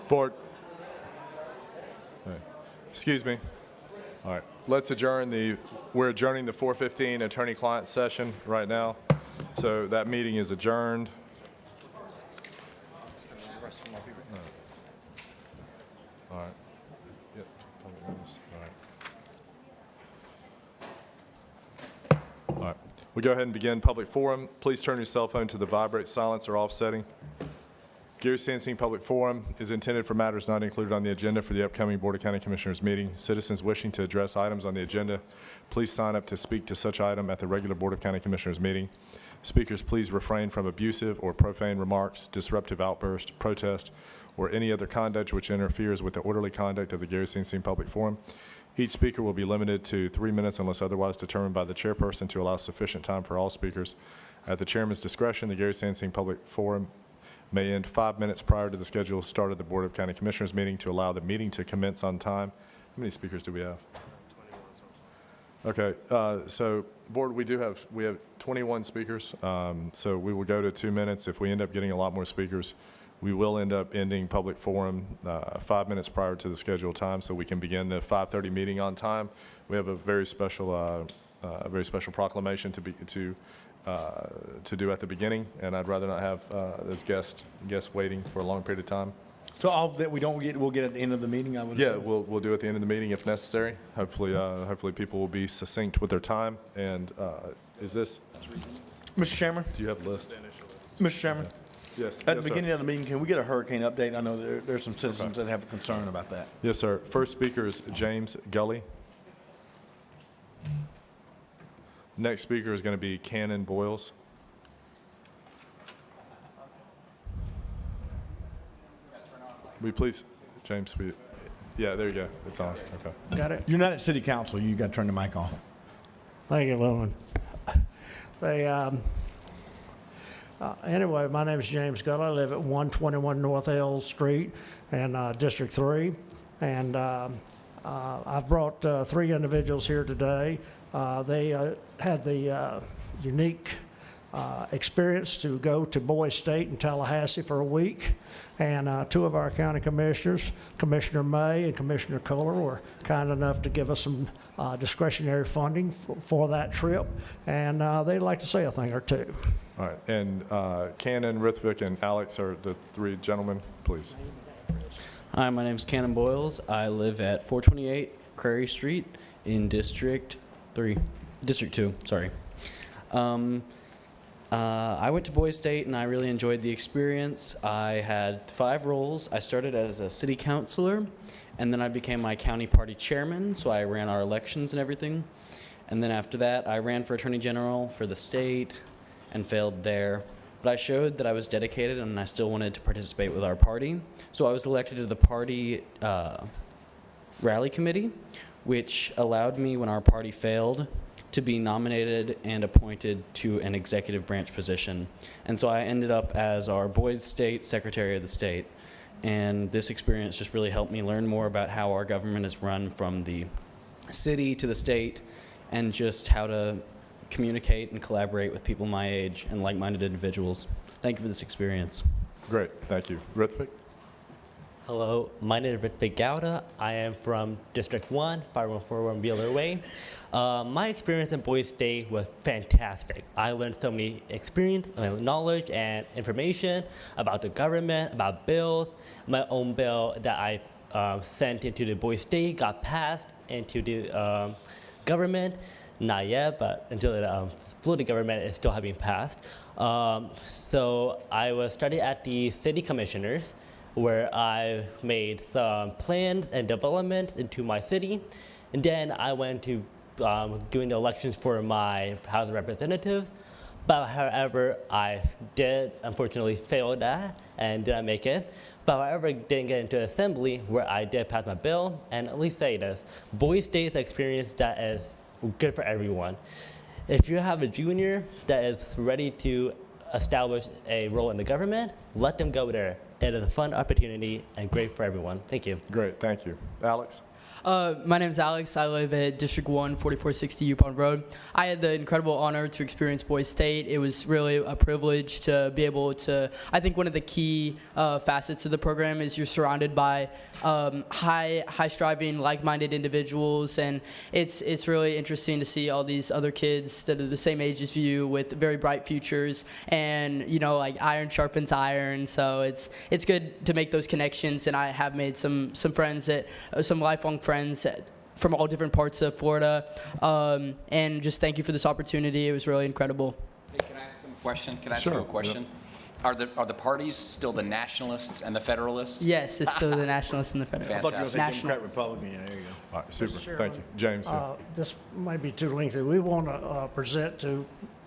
Board. Excuse me. All right. Let's adjourn we're adjourning the 4:15 attorney-client session right now. So that meeting is adjourned. All right. Yep. All right. All right. We'll go ahead and begin public forum. Please turn your cell phone to the vibrate, silence, or off setting. Gary Sansing Public Forum is intended for matters not included on the agenda for the upcoming Board of County Commissioners meeting. Citizens wishing to address items on the agenda, please sign up to speak to such item at the regular Board of County Commissioners meeting. Speakers, please refrain from abusive or profane remarks, disruptive outbursts, protest, or any other conduct which interferes with the orderly conduct of the Gary Sansing Public Forum. Each speaker will be limited to 3 minutes unless otherwise determined by the chairperson to allow sufficient time for all speakers. At the chairman's discretion, the Gary Sansing Public Forum may end 5 minutes prior to the scheduled start of the Board of County Commissioners meeting to allow the meeting to commence on time. How many speakers do we have? 21. Okay, so board, we have 21 speakers. So we will go to 2 minutes. If we end up getting a lot more speakers, we will end up ending public forum 5 minutes prior to the scheduled time, so we can begin the 5:30 meeting on time. We have a very special proclamation to do at the beginning, and I'd rather not have those guests waiting for a long period of time. So all that we'll get at the end of the meeting, I would Yeah, assume? we'll do it at the end of the meeting if necessary. Hopefully people will be succinct with their time. And is this? Mr. Chairman? Do you have a list? Mr. Chairman? Yes. At Yes, the sir. beginning of the meeting, can we get a hurricane update? I know there's some citizens that have a concern about that. Yes, sir. First speaker is James Gully. Next speaker is going to be Cannon Boyles. Will you please, James, yeah, there you go. It's on. Okay. Got it. You're not at city council. You got to turn the mic on. Thank you, Lewin. Anyway, my name is James Gull. I live at 121 North L Street in District 3. And I've brought 3 individuals here today. They had the unique experience to go to Boise State and Tallahassee for a week. And 2 of our county commissioners, Commissioner May and Commissioner Kohler, were kind enough to give us some discretionary funding for that trip. And they'd like to say a thing or two. All right. And Cannon, Rithvik, and Alex are the 3 gentlemen, please. Hi, my name is Cannon Boyles. I live at 428 Prairie Street in District 2, sorry. I went to Boise State and I really enjoyed the experience. I had 5 roles. I started as a city councilor, and then I became my county party chairman, so I ran our elections and everything. And then after that, I ran for attorney general for the state and failed there. But I showed that I was dedicated and I still wanted to participate with our party. So I was elected to the party rally committee, which allowed me, when our party failed, to be nominated and appointed to an executive branch position. And so I ended up as our Boise State Secretary of the State. And this experience just really helped me learn more about how our government is run from the city to the state, and just how to communicate and collaborate with people my age and like-minded individuals. Thank you for this experience. Great. Thank you. Rithvik? Hello, my name is Rithvik Gowda. I am from District 1, 5141 Wheeler Way. My experience in Boise State was fantastic. I learned so many knowledge and information about the government, about bills. My own bill that I sent into the Boise State got passed into the government. Not yet, but until the Florida government is still having passed. So I was studying at the city commissioners, where I made some plans and developments into my city. And then I went to doing the elections for my House of Representatives. But however, I did unfortunately fail that and didn't make it. But however, I didn't get into assembly, where I did pass my bill. And at least say this, Boise State's experience that is good for everyone. If you have a junior that is ready to establish a role in the government, let them go there. It is a fun opportunity and great for everyone. Thank you. Great. Thank you. Alex? My name is Alex. I live at District 1, 4460 Yupon Road. I had the incredible honor to experience Boys State. It was really a privilege to be able to, I think one of the key facets of the program is you're surrounded by high-striving, like-minded individuals, and it's really interesting to see all these other kids that are the same age as you with very bright futures, and you know, like iron sharpens iron, so it's good to make those connections, and I have made some friends that, some lifelong friends from all different parts of Florida, and just thank you for this opportunity. It was really incredible. Hey, can I ask them a question? Can I ask Sure, you a question? Are the parties still the Nationalists and the Federalists? Yes, it's still the Nationalists and the I Federalists. thought you were going to say National. Democrat, Republican. Yeah, there you go. All right, super. Thank you. James? This might be too lengthy. We want to present to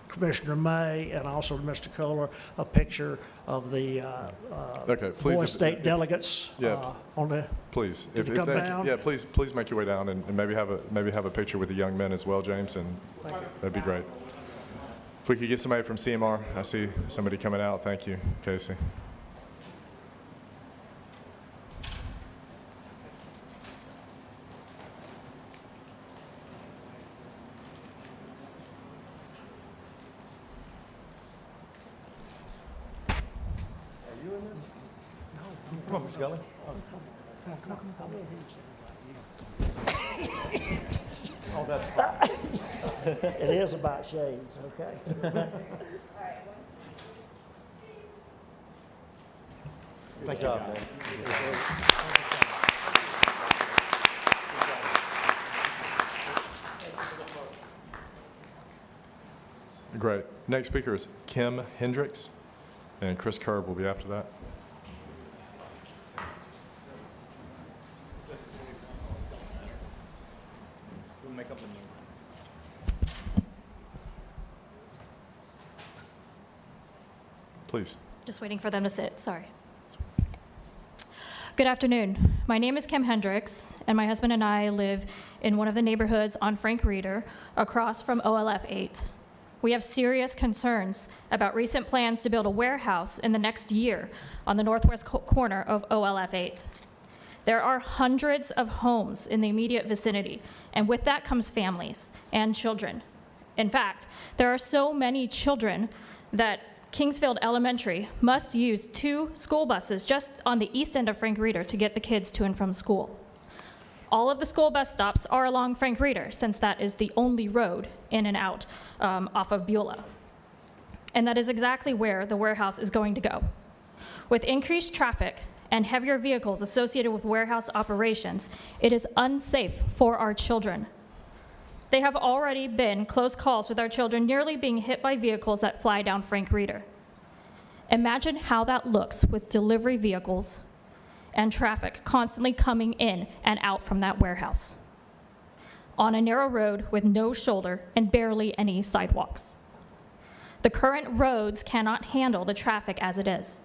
Commissioner May and also to Mr. Kohler a picture of the Okay, please. Boys State delegates Yeah. on the, Please, Could you come down? yeah, please make your way down and maybe have a picture with the young men as well, James, and that'd be great. If we could get somebody from CMR, I see somebody coming out. Thank you, Casey. Come on, Mr. Gully. it is about shades, okay? Good job, man. Great. Next speaker is Kim Hendricks, and Chris Kerb will be after that. We'll make up the number. Please. Just waiting for them to sit, sorry. Good afternoon. My name is Kim Hendricks, and my husband and I live in one of the neighborhoods on Frank Reeder, across from OLF 8. We have serious concerns about recent plans to build a warehouse in the next year on the northwest corner of OLF 8. There are hundreds of homes in the immediate vicinity, and with that comes families and children. In fact, there are so many children that Kingsfield Elementary must use 2 school buses just on the east end of Frank Reeder to get the kids to and from school. All of the school bus stops are along Frank Reeder, since that is the only road in and out off of Beulah. And that is exactly where the warehouse is going to go. With increased traffic and heavier vehicles associated with warehouse operations, it is unsafe for our children. They have already been close calls with our children nearly being hit by vehicles that fly down Frank Reeder. Imagine how that looks with delivery vehicles and traffic constantly coming in and out from that warehouse on a narrow road with no shoulder and barely any sidewalks. The current roads cannot handle the traffic as it is.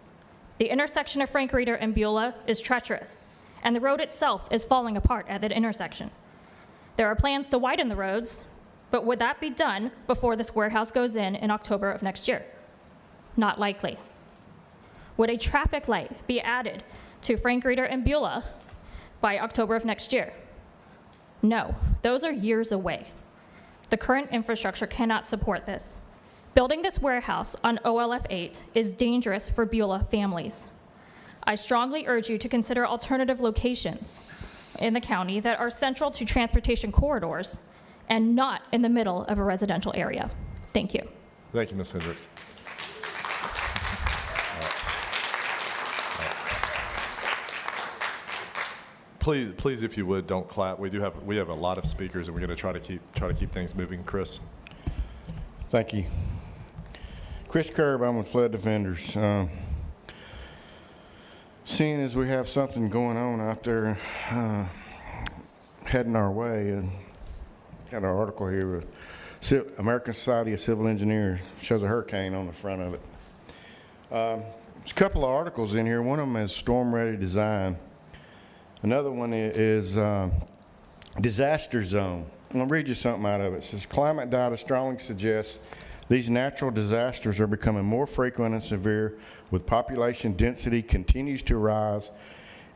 The intersection of Frank Reeder and Beulah is treacherous, and the road itself is falling apart at that intersection. There are plans to widen the roads, but would that be done before this warehouse goes in October of next year? Not likely. Would a traffic light be added to Frank Reeder and Beulah by October of next year? No, those are years away. The current infrastructure cannot support this. Building this warehouse on OLF 8 is dangerous for Beulah families. I strongly urge you to consider alternative locations in the county that are central to transportation corridors and not in the middle of a residential area. Thank you. Thank you, Ms. Hendricks. Please, if you would, don't clap. We have a lot of speakers, and we're going to try to keep things moving. Chris. Thank you. Chris Kerb, I'm with Flood Defenders. Seeing as we have something going on out there heading our way, and got an article here with American Society of Civil Engineers, shows a hurricane on the front of it. There's a couple of articles in here. One of them is Storm Ready Design. Another one is Disaster Zone. I'm going to read you something out of it. It says, climate data strongly suggests these natural disasters are becoming more frequent and severe, with population density continues to rise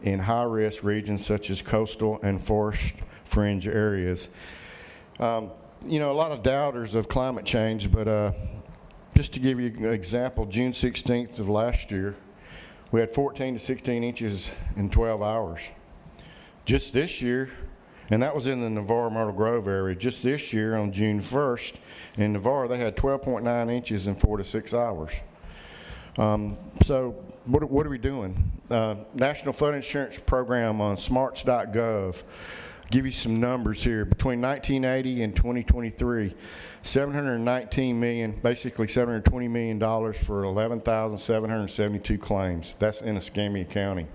in high-risk regions such as coastal and forest fringe areas. You know, a lot of doubters of climate change, but just to give you an example, June 16th of last year, we had 14 to 16 inches in 12 hours. Just this year, and that was in the Navarre-Myrtle Grove area, just this year on June 1st in Navarre, they had 12.9 inches in 4 to 6 hours. So what are we doing? National Flood Insurance Program on smarts.gov. Give you some numbers here. Between 1980 and 2023, $719 million, basically $720 million for 11,772 claims. That's in Escambia County.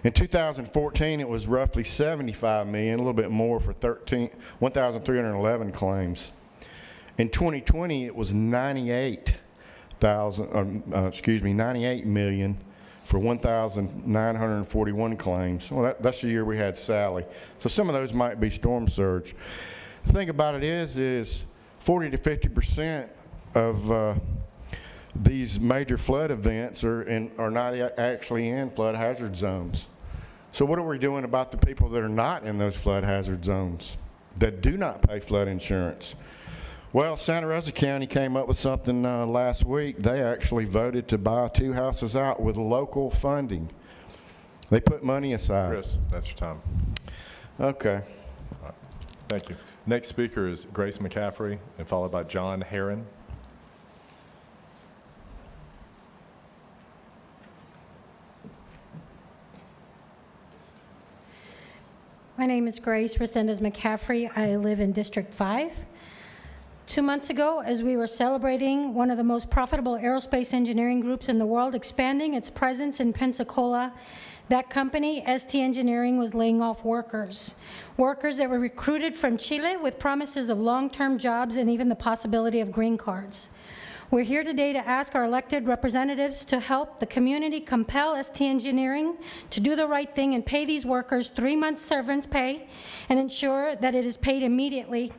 In 2014, it was roughly $75 million, a little bit more for 1,311 claims. In 2020, it was $98 million for 1,941 claims. Well, that's the year we had Sally. So some of those might be storm surge. The thing about it is 40 to 50% of these major flood events are not actually in flood hazard zones. So what are we doing about the people that are not in those flood hazard zones, that do not pay flood insurance? Well, Santa Rosa County came up with something last week. They actually voted to buy 2 houses out with local funding. They put money aside. Chris, that's your time. Okay. Thank you. Next speaker is Grace McCaffrey, and followed by John Herron. My name is Grace Resendez McCaffrey. I live in District 5. 2 months ago, as we were celebrating one of the most profitable aerospace engineering groups in the world expanding its presence in Pensacola, that company, ST Engineering, was laying off workers that were recruited from Chile with promises of long-term jobs and even the possibility of green cards. We're here today to ask our elected representatives to help the community compel ST Engineering to do the right thing and pay these workers 3 months severance pay and ensure that it is paid immediately.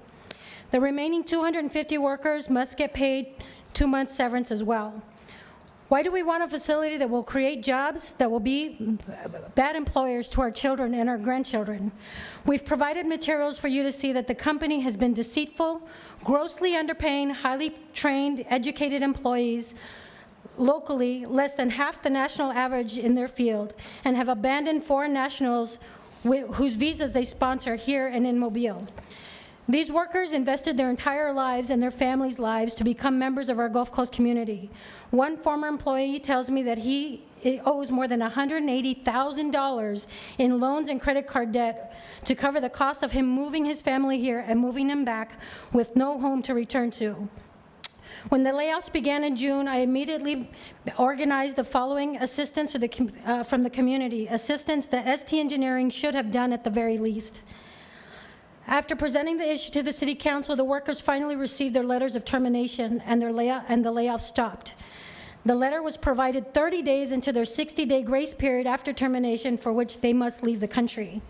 The remaining 250 workers must get paid 2 months severance as well. Why do we want a facility that will create jobs that will be bad employers to our children and our grandchildren? We've provided materials for you to see that the company has been deceitful, grossly underpaying highly trained, educated employees locally, less than half the national average in their field, and have abandoned foreign nationals whose visas they sponsor here and in Mobile. These workers invested their entire lives and their families' lives to become members of our Gulf Coast community. One former employee tells me that he owes more than $180,000 in loans and credit card debt to cover the cost of him moving his family here and moving them back with no home to return to. When the layoffs began in June, I immediately organized the following assistance from the community, assistance that ST Engineering should have done at the very least. After presenting the issue to the City Council, the workers finally received their letters of termination and the layoff stopped. The letter was provided 30 days into their 60-day grace period after termination, for which they must leave the country.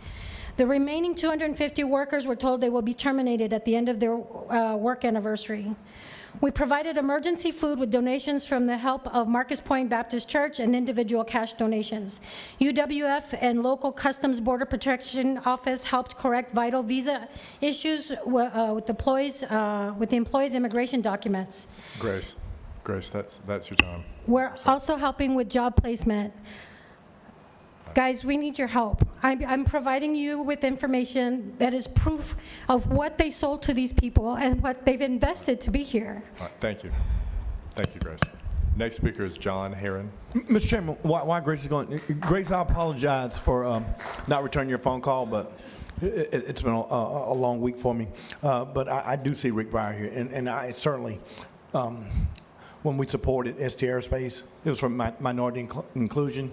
The remaining 250 workers were told they will be terminated at the end of their work anniversary. We provided emergency food with donations from the help of Marcus Point Baptist Church and individual cash donations. UWF and local Customs Border Protection Office helped correct vital visa issues with the employees' immigration documents. Grace, that's your time. We're also helping with job placement. Guys, we need your help. I'm providing you with information that is proof of what they sold to these people and what they've invested to be here. All right, thank you. Thank you, Grace. Next speaker is John Herron. Mr. Chairman, while Grace is going, Grace, I apologize for not returning your phone call, but it's been a long week for me. But I do see Rick Breyer here, and I certainly, when we supported ST Aerospace, it was for minority inclusion.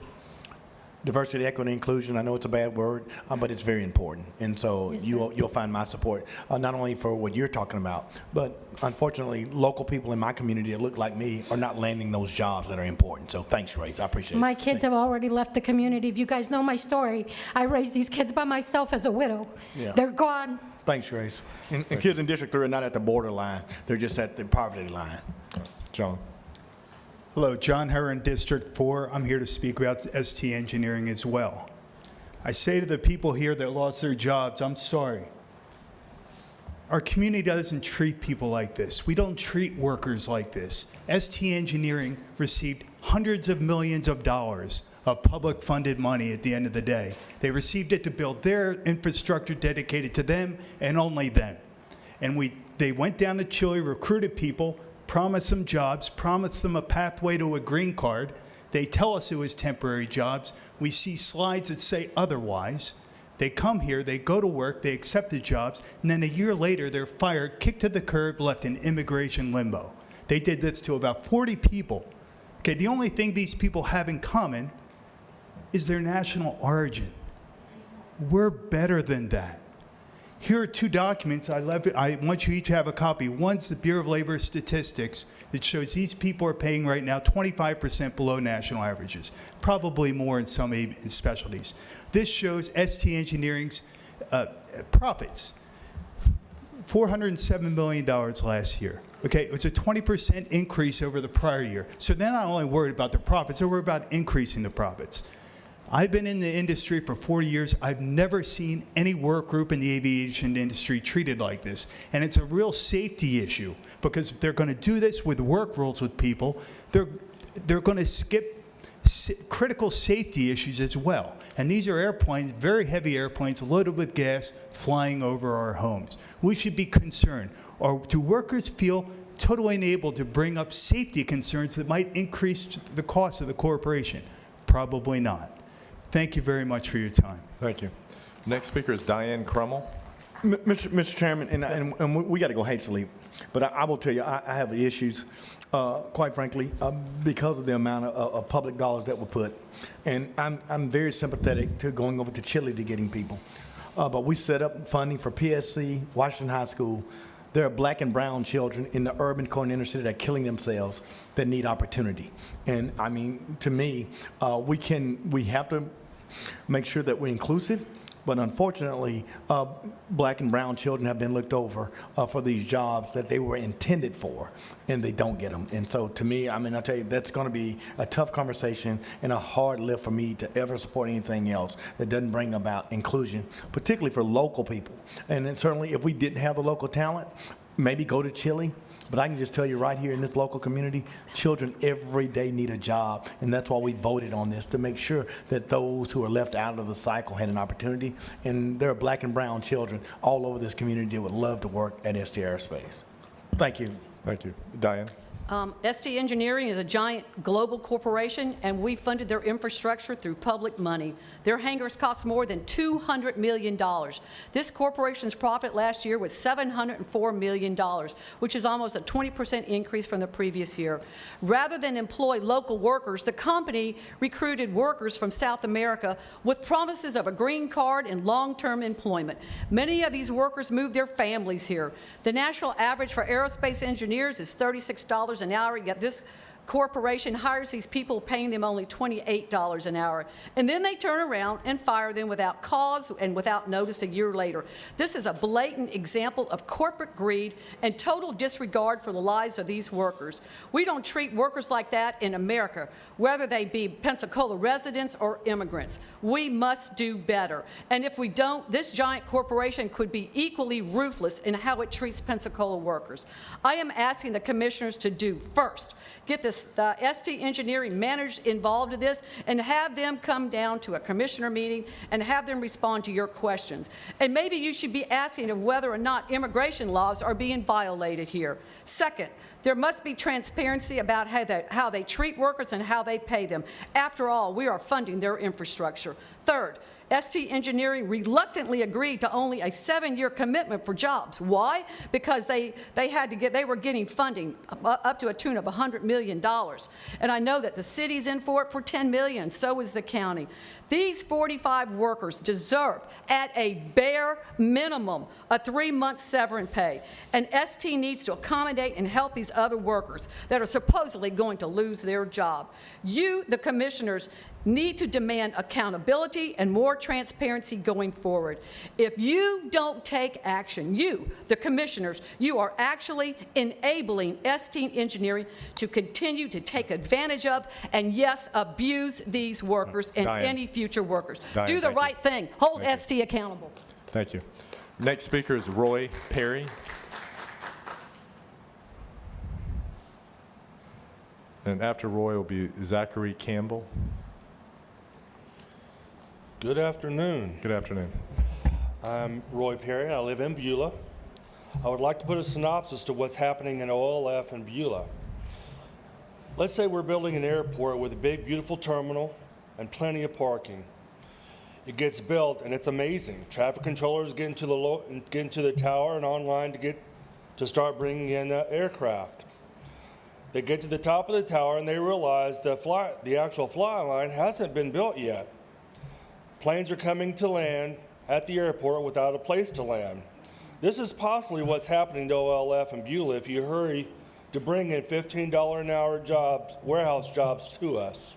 Diversity, equity, inclusion, I know it's a bad word, but it's very important. And so Yes, you'll find my support, not only for what you're talking about, but unfortunately, local people in my community that look like me are not landing those jobs that are important. So thanks, Grace, I appreciate it. My kids have already left the community. If you guys know my story, I raised these kids by myself as a widow. Yeah. They're gone. Thanks, Grace. And kids in District 3 are not at the borderline, they're just at the poverty line. John. Hello, John Herron, District 4. I'm here to speak about ST Engineering as well. I say to the people here that lost their jobs, I'm sorry. Our community doesn't treat people like this. We don't treat workers like this. ST Engineering received hundreds of millions of dollars of public funded money at the end of the day. They received it to build their infrastructure dedicated to them and only them. And they went down to Chile, recruited people, promised them jobs, promised them a pathway to a green card. They tell us it was temporary jobs. We see slides that say otherwise. They come here, they go to work, they accept the jobs, and then a year later they're fired, kicked to the curb, left in immigration limbo. They did this to about 40 people. Okay, the only thing these people have in common is their national origin. We're better than that. Here are two documents. I want you each to have a copy. One's the Bureau of Labor Statistics that shows these people are paying right now 25% below national averages, probably more in some specialties. This shows ST Engineering's profits, $407 million last year. Okay, it's a 20% increase over the prior year. So they're not only worried about the profits, they're worried about increasing the profits. I've been in the industry for 40 years. I've never seen any work group in the aviation industry treated like this. And it's a real safety issue, because if they're going to do this with work rules with people, they're going to skip critical safety issues as well. And these are airplanes, very heavy airplanes, loaded with gas, flying over our homes. We should be concerned. Or do workers feel totally unable to bring up safety concerns that might increase the cost of the corporation? Probably not. Thank you very much for your time. Thank you. Next speaker is Diane Crummell. Mr. Chairman, and we got to go hastily, but I will tell you, I have the issues, quite frankly, because of the amount of public dollars that were put. And I'm very sympathetic to going over to Chile to getting people. But we set up funding for PSC, Washington High School. There are black and brown children in the urban core and inner city that are killing themselves that need opportunity. And I mean, to me, we have to make sure that we're inclusive, but unfortunately, black and brown children have been looked over for these jobs that they were intended for, and they don't get them. And so to me, I mean, I'll tell you, that's going to be a tough conversation and a hard lift for me to ever support anything else that doesn't bring about inclusion, particularly for local people. And then certainly if we didn't have the local talent, maybe go to Chile. But I can just tell you right here in this local community, children every day need a job. And that's why we voted on this, to make sure that those who are left out of the cycle had an opportunity. And there are black and brown children all over this community that would love to work at ST Aerospace. Thank you. Thank you. Diane. ST Engineering is a giant global corporation, and we funded their infrastructure through public money. Their hangars cost more than $200 million. This corporation's profit last year was $704 million, which is almost a 20% increase from the previous year. Rather than employ local workers, the company recruited workers from South America with promises of a green card and long-term employment. Many of these workers moved their families here. The national average for aerospace engineers is $36 an hour, yet this corporation hires these people paying them only $28 an hour. And then they turn around and fire them without cause and without notice a year later. This is a blatant example of corporate greed and total disregard for the lives of these workers. We don't treat workers like that in America, whether they be Pensacola residents or immigrants. We must do better. And if we don't, this giant corporation could be equally ruthless in how it treats Pensacola workers. I am asking the commissioners to do first, get the ST Engineering managers involved in this and have them come down to a commissioner meeting and have them respond to your questions. And maybe you should be asking of whether or not immigration laws are being violated here. Second, there must be transparency about how they treat workers and how they pay them. After all, we are funding their infrastructure. Third, ST Engineering reluctantly agreed to only a 7-year commitment for jobs. Why? Because they were getting funding up to a tune of $100 million. And I know that the city's in for it for $10 million, so is the county. These 45 workers deserve, at a bare minimum, a 3-month severance pay. And ST needs to accommodate and help these other workers that are supposedly going to lose their job. You, the commissioners, need to demand accountability and more transparency going forward. If you don't take action, you, the commissioners, you are actually enabling ST Engineering to continue to take advantage of and, yes, abuse these workers and Diane. any future workers. Diane, Do the thank you. right thing. Hold Thank ST accountable. Thank you. Next speaker is Roy Perry. And after Roy will be Zachary Campbell. Good afternoon. Good afternoon. I'm Roy Perry, and I live in Beulah. I would like to put a synopsis to what's happening in OLF and Beulah. Let's say we're building an airport with a big, beautiful terminal and plenty of parking. It gets built, and it's amazing. Traffic controllers get into the tower and online to start bringing in aircraft. They get to the top of the tower, and they realize the actual fly line hasn't been built yet. Planes are coming to land at the airport without a place to land. This is possibly what's happening to OLF and Beulah if you hurry to bring in $15 an hour jobs, warehouse jobs to us.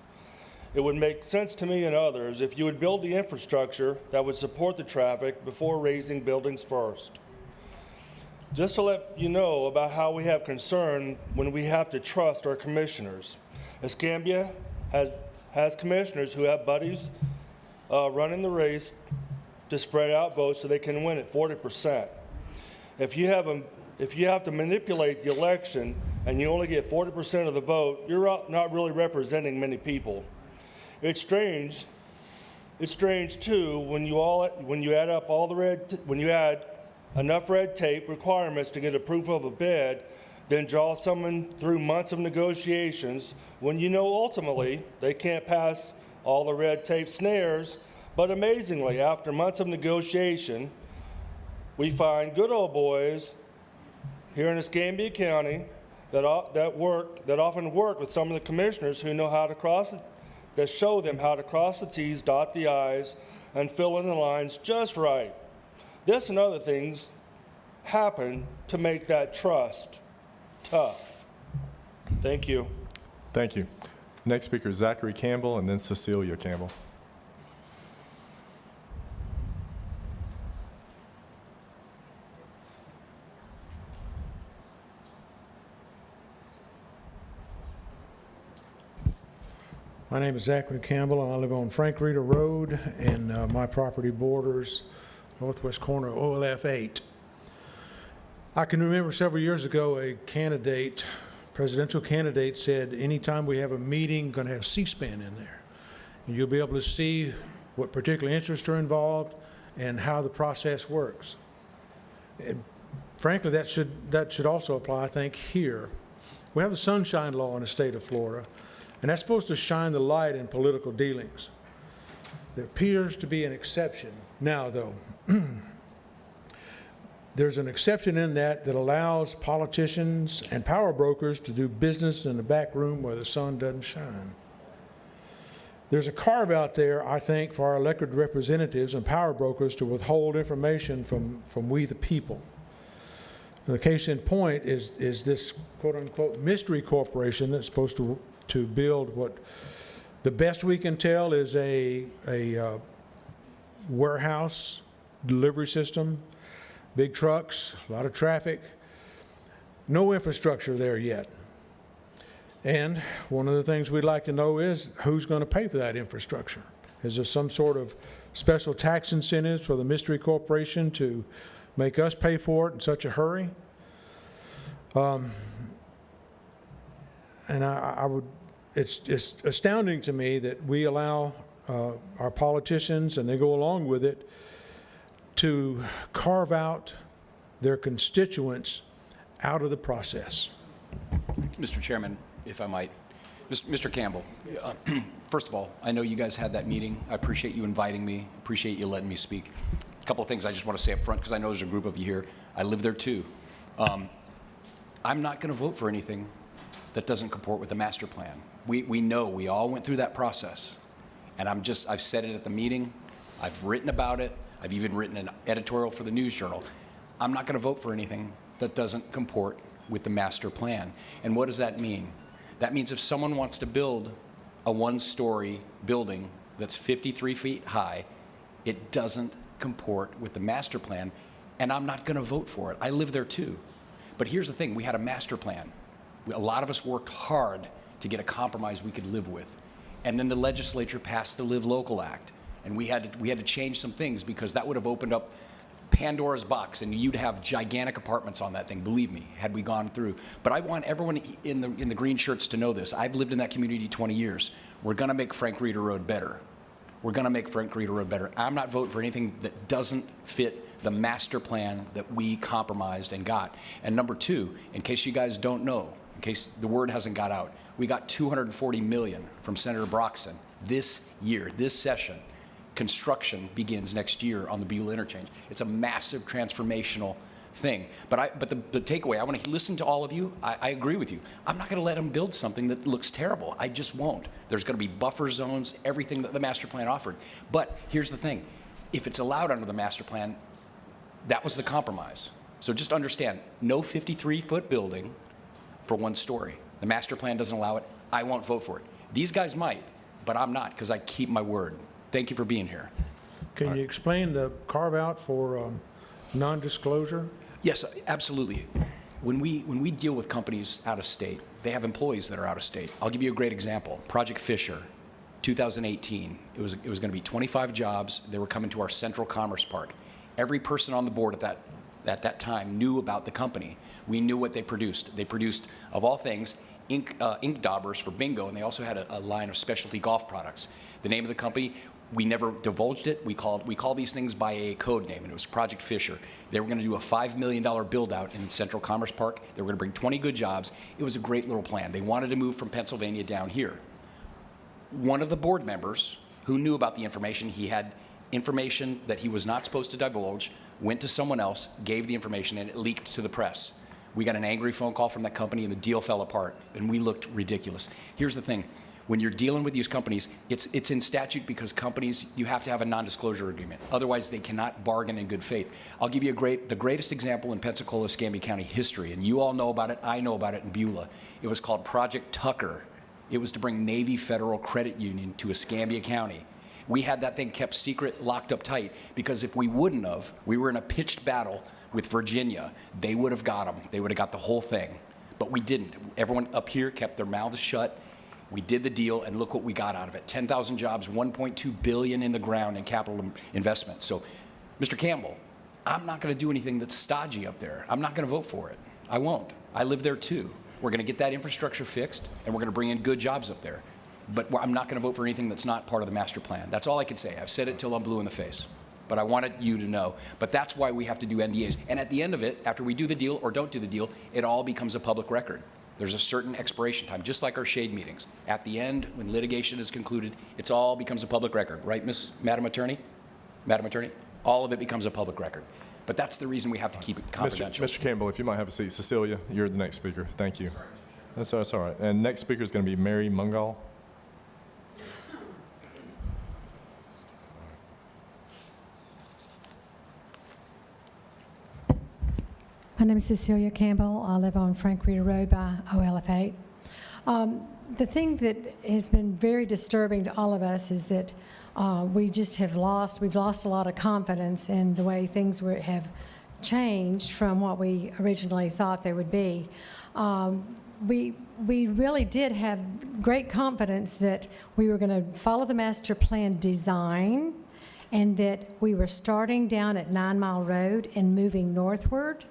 It would make sense to me and others if you would build the infrastructure that would support the traffic before raising buildings first. Just to let you know about how we have concern when we have to trust our commissioners. Escambia has commissioners who have buddies running the race to spread out votes so they can win at 40%. If you have to manipulate the election and you only get 40% of the vote, you're not really representing many people. It's strange too when you add up all the when you add enough red tape requirements to get approval of a bid, then draw someone through months of negotiations when you know ultimately they can't pass all the red tape snares. But amazingly, after months of negotiation, we find good old boys here in Escambia County that often work with some of the commissioners who know how to that show them how to cross the T's, dot the I's, and fill in the lines just right. This and other things happen to make that trust tough. Thank you. Thank you. Next speaker is Zachary Campbell and then Cecilia Campbell. My name is Zachary Campbell, and I live on Frank Reeder Road, and my property borders northwest corner of OLF 8. I can remember several years ago a presidential candidate said, anytime we have a meeting, going to have C-SPAN in there. And you'll be able to see what particular interests are involved and how the process works. And frankly, that should also apply, I think, here. We have a sunshine law in the state of Florida, and that's supposed to shine the light in political dealings. There appears to be an exception. Now, though, there's an exception in that allows politicians and power brokers to do business in the back room where the sun doesn't shine. There's a carve out there, I think, for our elected representatives and power brokers to withhold information from we the people. The case in point is this quote-unquote mystery corporation that's supposed to build what the best we can tell is a warehouse delivery system, big trucks, a lot of traffic, no infrastructure there yet. And one of the things we'd like to know is who's going to pay for that infrastructure. Is there some sort of special tax incentives for the mystery corporation to make us pay for it in such a hurry? And it's astounding to me that we allow our politicians, and they go along with it, to carve out their constituents out of the process. Mr. Chairman, if I might. Mr. Campbell, first of all, I know you guys had that meeting. I appreciate you inviting me, appreciate you letting me speak. A couple of things I just want to say up front, because I know there's a group of you here. I live there too. I'm not going to vote for anything that doesn't comport with the master plan. We know, we all went through that process. And I've said it at the meeting, I've written about it, I've even written an editorial for the News Journal. I'm not going to vote for anything that doesn't comport with the master plan. And what does that mean? That means if someone wants to build a one-story building that's 53 feet high. It doesn't comport with the master plan, and I'm not going to vote for it. I live there too. But here's the thing, we had a master plan. A lot of us worked hard to get a compromise we could live with. And then the legislature passed the Live Local Act, and we had to change some things because that would have opened up Pandora's box, and you'd have gigantic apartments on that thing, believe me, had we gone through. But I want everyone in the green shirts to know this. I've lived in that community 20 years. We're going to make Frank Reeder Road better. We're going to make Frank Reeder Road better. I'm not voting for anything that doesn't fit the master plan that we compromised and got. And number two, in case you guys don't know, in case the word hasn't got out, we got $240 million from Senator Broxson this year, this session. Construction begins next year on the Beulah Interchange. It's a massive transformational thing. But the takeaway, I want to listen to all of you. I agree with you. I'm not going to let them build something that looks terrible. I just won't. There's going to be buffer zones, everything that the master plan offered. But here's the thing. If it's allowed under the master plan, that was the compromise. So just understand, no 53-foot building for one story. The master plan doesn't allow it. I won't vote for it. These guys might, but I'm not because I keep my word. Thank you for being here. Can you explain the carve-out for non-disclosure? Yes, absolutely. When we deal with companies out of state, they have employees that are out of state. I'll give you a great example. Project Fisher, 2018. It was going to be 25 jobs. They were coming to our Central Commerce Park. Every person on the board at that time knew about the company. We knew what they produced. They produced, of all things, ink daubers for bingo, and they also had a line of specialty golf products. The name of the company, we never divulged it. We call these things by a code name, and it was Project Fisher. They were going to do a $5 million build-out in Central Commerce Park. They were going to bring 20 good jobs. It was a great little plan. They wanted to move from Pennsylvania down here. One of the board members who knew about the information, he had information that he was not supposed to divulge, went to someone else, gave the information, and it leaked to the press. We got an angry phone call from that company, and the deal fell apart, and we looked ridiculous. Here's the thing. When you're dealing with these companies, it's in statute because companies, you have to have a non-disclosure agreement. Otherwise, they cannot bargain in good faith. I'll give you the greatest example in Pensacola-Escambia County history, and you all know about it. I know about it in Beulah. It was called Project Tucker. It was to bring Navy Federal Credit Union to Escambia County. We had that thing kept secret, locked up tight, because if we wouldn't have, we were in a pitched battle with Virginia. They would have got them. They would have got the whole thing. But we didn't. Everyone up here kept their mouths shut. We did the deal, and look what we got out of it. 10,000 jobs, $1.2 billion in the ground in capital investment. So, Mr. Campbell, I'm not going to do anything that's stodgy up there. I'm not going to vote for it. I won't. I live there too. We're going to get that infrastructure fixed, and we're going to bring in good jobs up there. But I'm not going to vote for anything that's not part of the master plan. That's all I can say. I've said it till I'm blue in the face. But I wanted you to know. But that's why we have to do NDAs. And at the end of it, after we do the deal or don't do the deal, it all becomes a public record. There's a certain expiration time, just like our shade meetings. At the end, when litigation is concluded, it all becomes a public record. Right, Madam Attorney? Madam Attorney? All of it becomes a public record. But that's the reason we have to keep it confidential. Mr. Campbell, if you might have a seat. Cecilia, you're the next speaker. Thank you. That's all right. And next speaker is going to be Mary Mungal. My name is Cecilia Campbell. I live on Frank Reeder Road by OLF 8. The thing that has been very disturbing to all of us is that we've lost a lot of confidence in the way things have changed from what we originally thought they would be. We really did have great confidence that we were going to follow the master plan design and that we were starting down at 9 Mile Road and moving northward,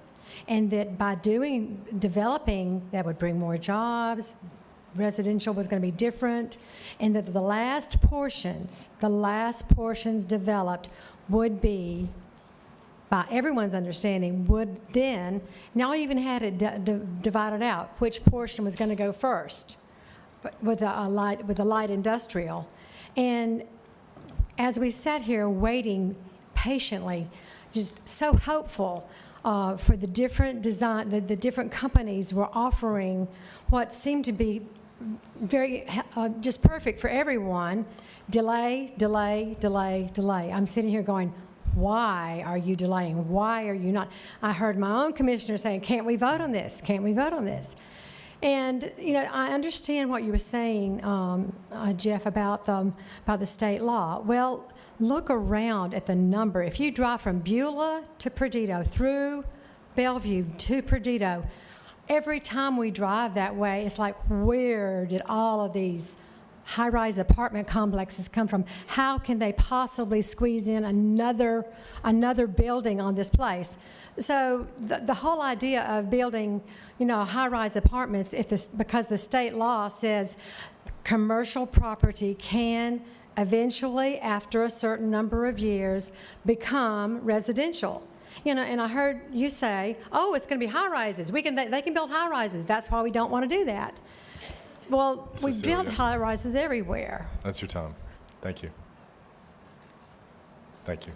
and that by developing, that would bring more jobs, residential was going to be different, and that the last portions developed would be, by everyone's understanding, would then, now even had it divided out, which portion was going to go first with a light industrial. And as we sat here waiting patiently, just so hopeful for the different design, the different companies were offering what seemed to be very just perfect for everyone. Delay, delay, delay, delay. I'm sitting here going, why are you delaying? Why are you not? I heard my own commissioner saying, can't we vote on this? Can't we vote on this? And, I understand what you were saying, Jeff, about the state law. Well, look around at the number. If you drive from Beulah to Perdido, through Bellevue to Perdido, every time we drive that way, it's like, where did all of these high-rise apartment complexes come from? How can they possibly squeeze in another building on this place? So the whole idea of building, high-rise apartments, because the state law says commercial property can eventually, after a certain number of years, become residential. And I heard you say, oh, it's going to be high-rises. They can build high-rises. That's why we don't want to do that. Well, we Cecilia. build high-rises everywhere. That's your time. Thank you. Thank you.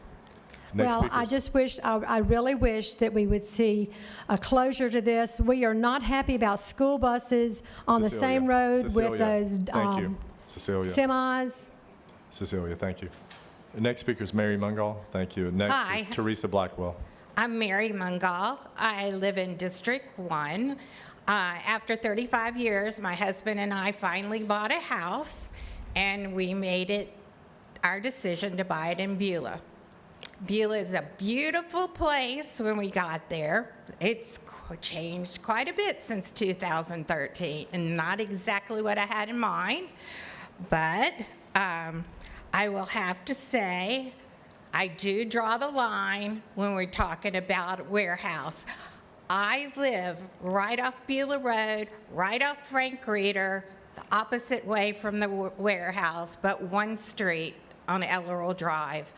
Next Well, I speakers. just wish, I really wish that we would see a closure to this. We are not happy about school buses on the Cecilia. same road Cecilia, with those Thank you. Cecilia. semis. Cecilia, thank you. The next speaker is Mary Mungal. Thank you. Next Hi. is Teresa Blackwell. I'm Mary Mungal. I live in District 1. After 35 years, my husband and I finally bought a house, and we made it our decision to buy it in Beulah. Beulah is a beautiful place when we got there. It's changed quite a bit since 2013, and not exactly what I had in mind, but I will have to say I do draw the line when we're talking about warehouse. I live right off Beulah Road, right off Frank Reeder, the opposite way from the warehouse, but one street on Ellerell Drive.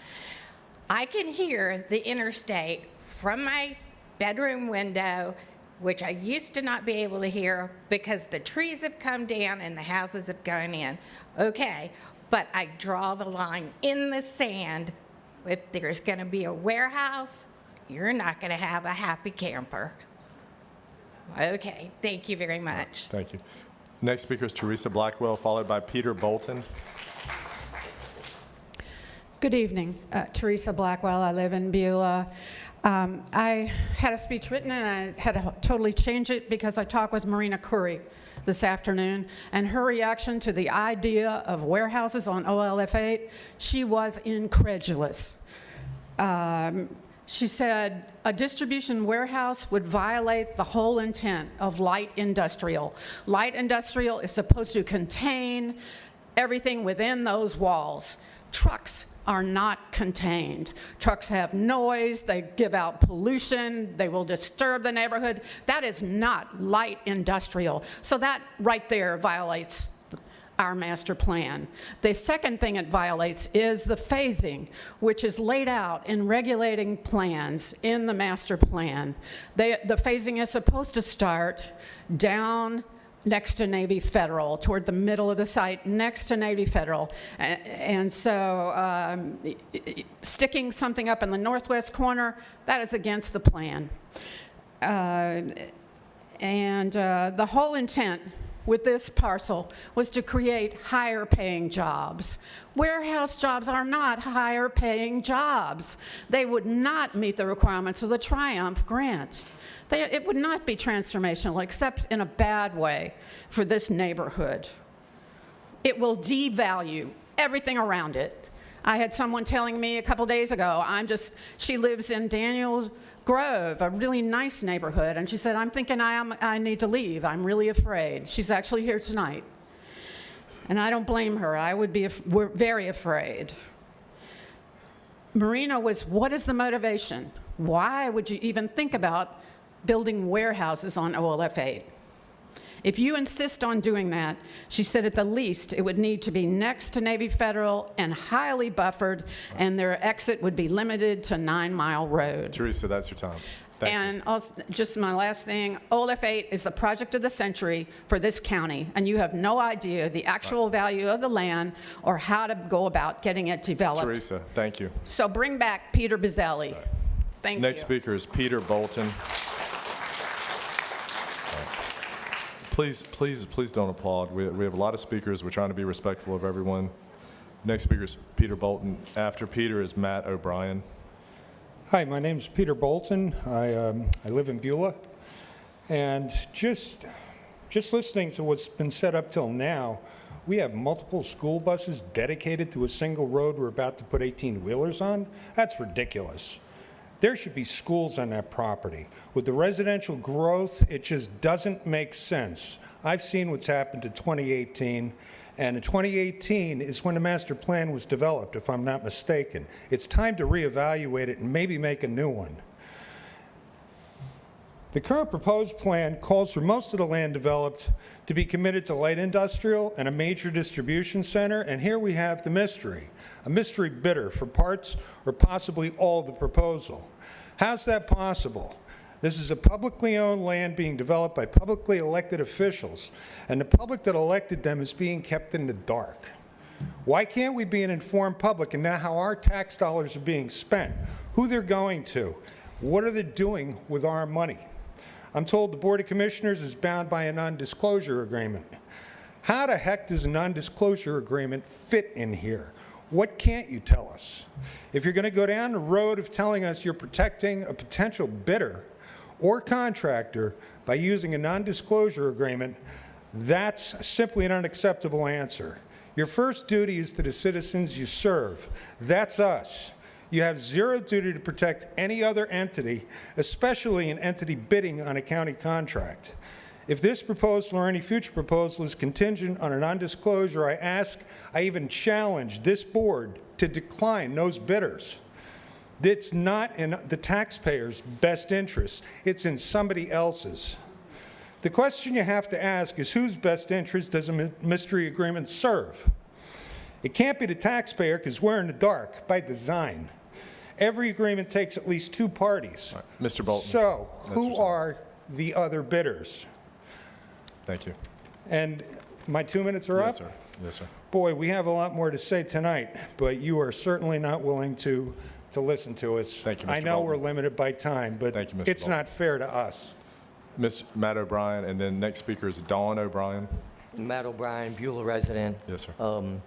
I can hear the interstate from my bedroom window, which I used to not be able to hear because the trees have come down and the houses have gone in. Okay, but I draw the line in the sand. If there's going to be a warehouse, you're not going to have a happy camper. Okay, thank you very much. Thank you. Next speaker is Teresa Blackwell, followed by Peter Bolton. Good evening. Teresa Blackwell. I live in Beulah. I had a speech written, and I had to totally change it because I talked with Marina Curry this afternoon, and her reaction to the idea of warehouses on OLF 8, she was incredulous. She said a distribution warehouse would violate the whole intent of light industrial. Light industrial is supposed to contain everything within those walls. Trucks are not contained. Trucks have noise, they give out pollution, they will disturb the neighborhood. That is not light industrial. So that right there violates our master plan. The second thing it violates is the phasing, which is laid out in regulating plans in the master plan. The phasing is supposed to start down next to Navy Federal, toward the middle of the site, next to Navy Federal. And so sticking something up in the northwest corner, that is against the plan. The whole intent with this parcel was to create higher paying jobs. Warehouse jobs are not higher paying jobs. They would not meet the requirements of the Triumph grant. It would not be transformational, except in a bad way for this neighborhood. It will devalue everything around it. I had someone telling me a couple days ago, she lives in Daniel Grove, a really nice neighborhood, and she said, I'm thinking I need to leave. I'm really afraid. She's actually here tonight. And I don't blame her. I would be very afraid. Marina was, what is the motivation? Why would you even think about building warehouses on OLF 8? If you insist on doing that, she said at the least it would need to be next to Navy Federal and highly buffered, and their exit would be limited to 9 Mile Road. Teresa, that's your time. Thank you. And also, just my last thing, OLF 8 is the project of the century for this county, and you have no idea the actual value of the land or how to go about getting it developed. Teresa, thank you. So bring back Peter Bizzelli. Thank you. Next speaker is Peter Bolton. Please don't applaud. We have a lot of speakers. We're trying to be respectful of everyone. Next speaker is Peter Bolton. After Peter is Matt O'Brien. Hi, my name is Peter Bolton. I live in Beulah. And just Just listening to what's been said up till now, we have multiple school buses dedicated to a single road we're about to put 18-wheelers on? That's ridiculous. There should be schools on that property. With the residential growth, it just doesn't make sense. I've seen what's happened to 2018, and in 2018 is when the master plan was developed, if I'm not mistaken. It's time to reevaluate it and maybe make a new one. The current proposed plan calls for most of the land developed to be committed to light industrial and a major distribution center, and here we have the mystery, a mystery bidder for parts or possibly all of the proposal. How's that possible? This is a publicly owned land being developed by publicly elected officials, and the public that elected them is being kept in the dark. Why can't we be an informed public and know how our tax dollars are being spent, who they're going to, what are they doing with our money? I'm told the Board of Commissioners is bound by a non-disclosure agreement. How the heck does a non-disclosure agreement fit in here? What can't you tell us? If you're going to go down the road of telling us you're protecting a potential bidder or contractor by using a non-disclosure agreement, that's simply an unacceptable answer. Your first duty is to the citizens you serve. That's us. You have zero duty to protect any other entity, especially an entity bidding on a county contract. If this proposal or any future proposal is contingent on a non-disclosure, I even challenge this board to decline those bidders. It's not in the taxpayers' best interest. It's in somebody else's. The question you have to ask is whose best interest does a mystery agreement serve? It can't be the taxpayer because we're in the dark by design. Every agreement takes at least two parties. Right. Mr. Bolton. So who are the other bidders? Thank you. And my 2 minutes are up? Yes, sir. Yes, sir. Boy, we have a lot more to say tonight, but you are certainly not willing to listen to us. Thank you, Mr. I know Bolton. we're limited by time, but Thank you, Mr. it's Bolton. not fair to us. Matt O'Brien, and then next speaker is Dawn O'Brien. Matt O'Brien, Beulah resident. Yes, sir.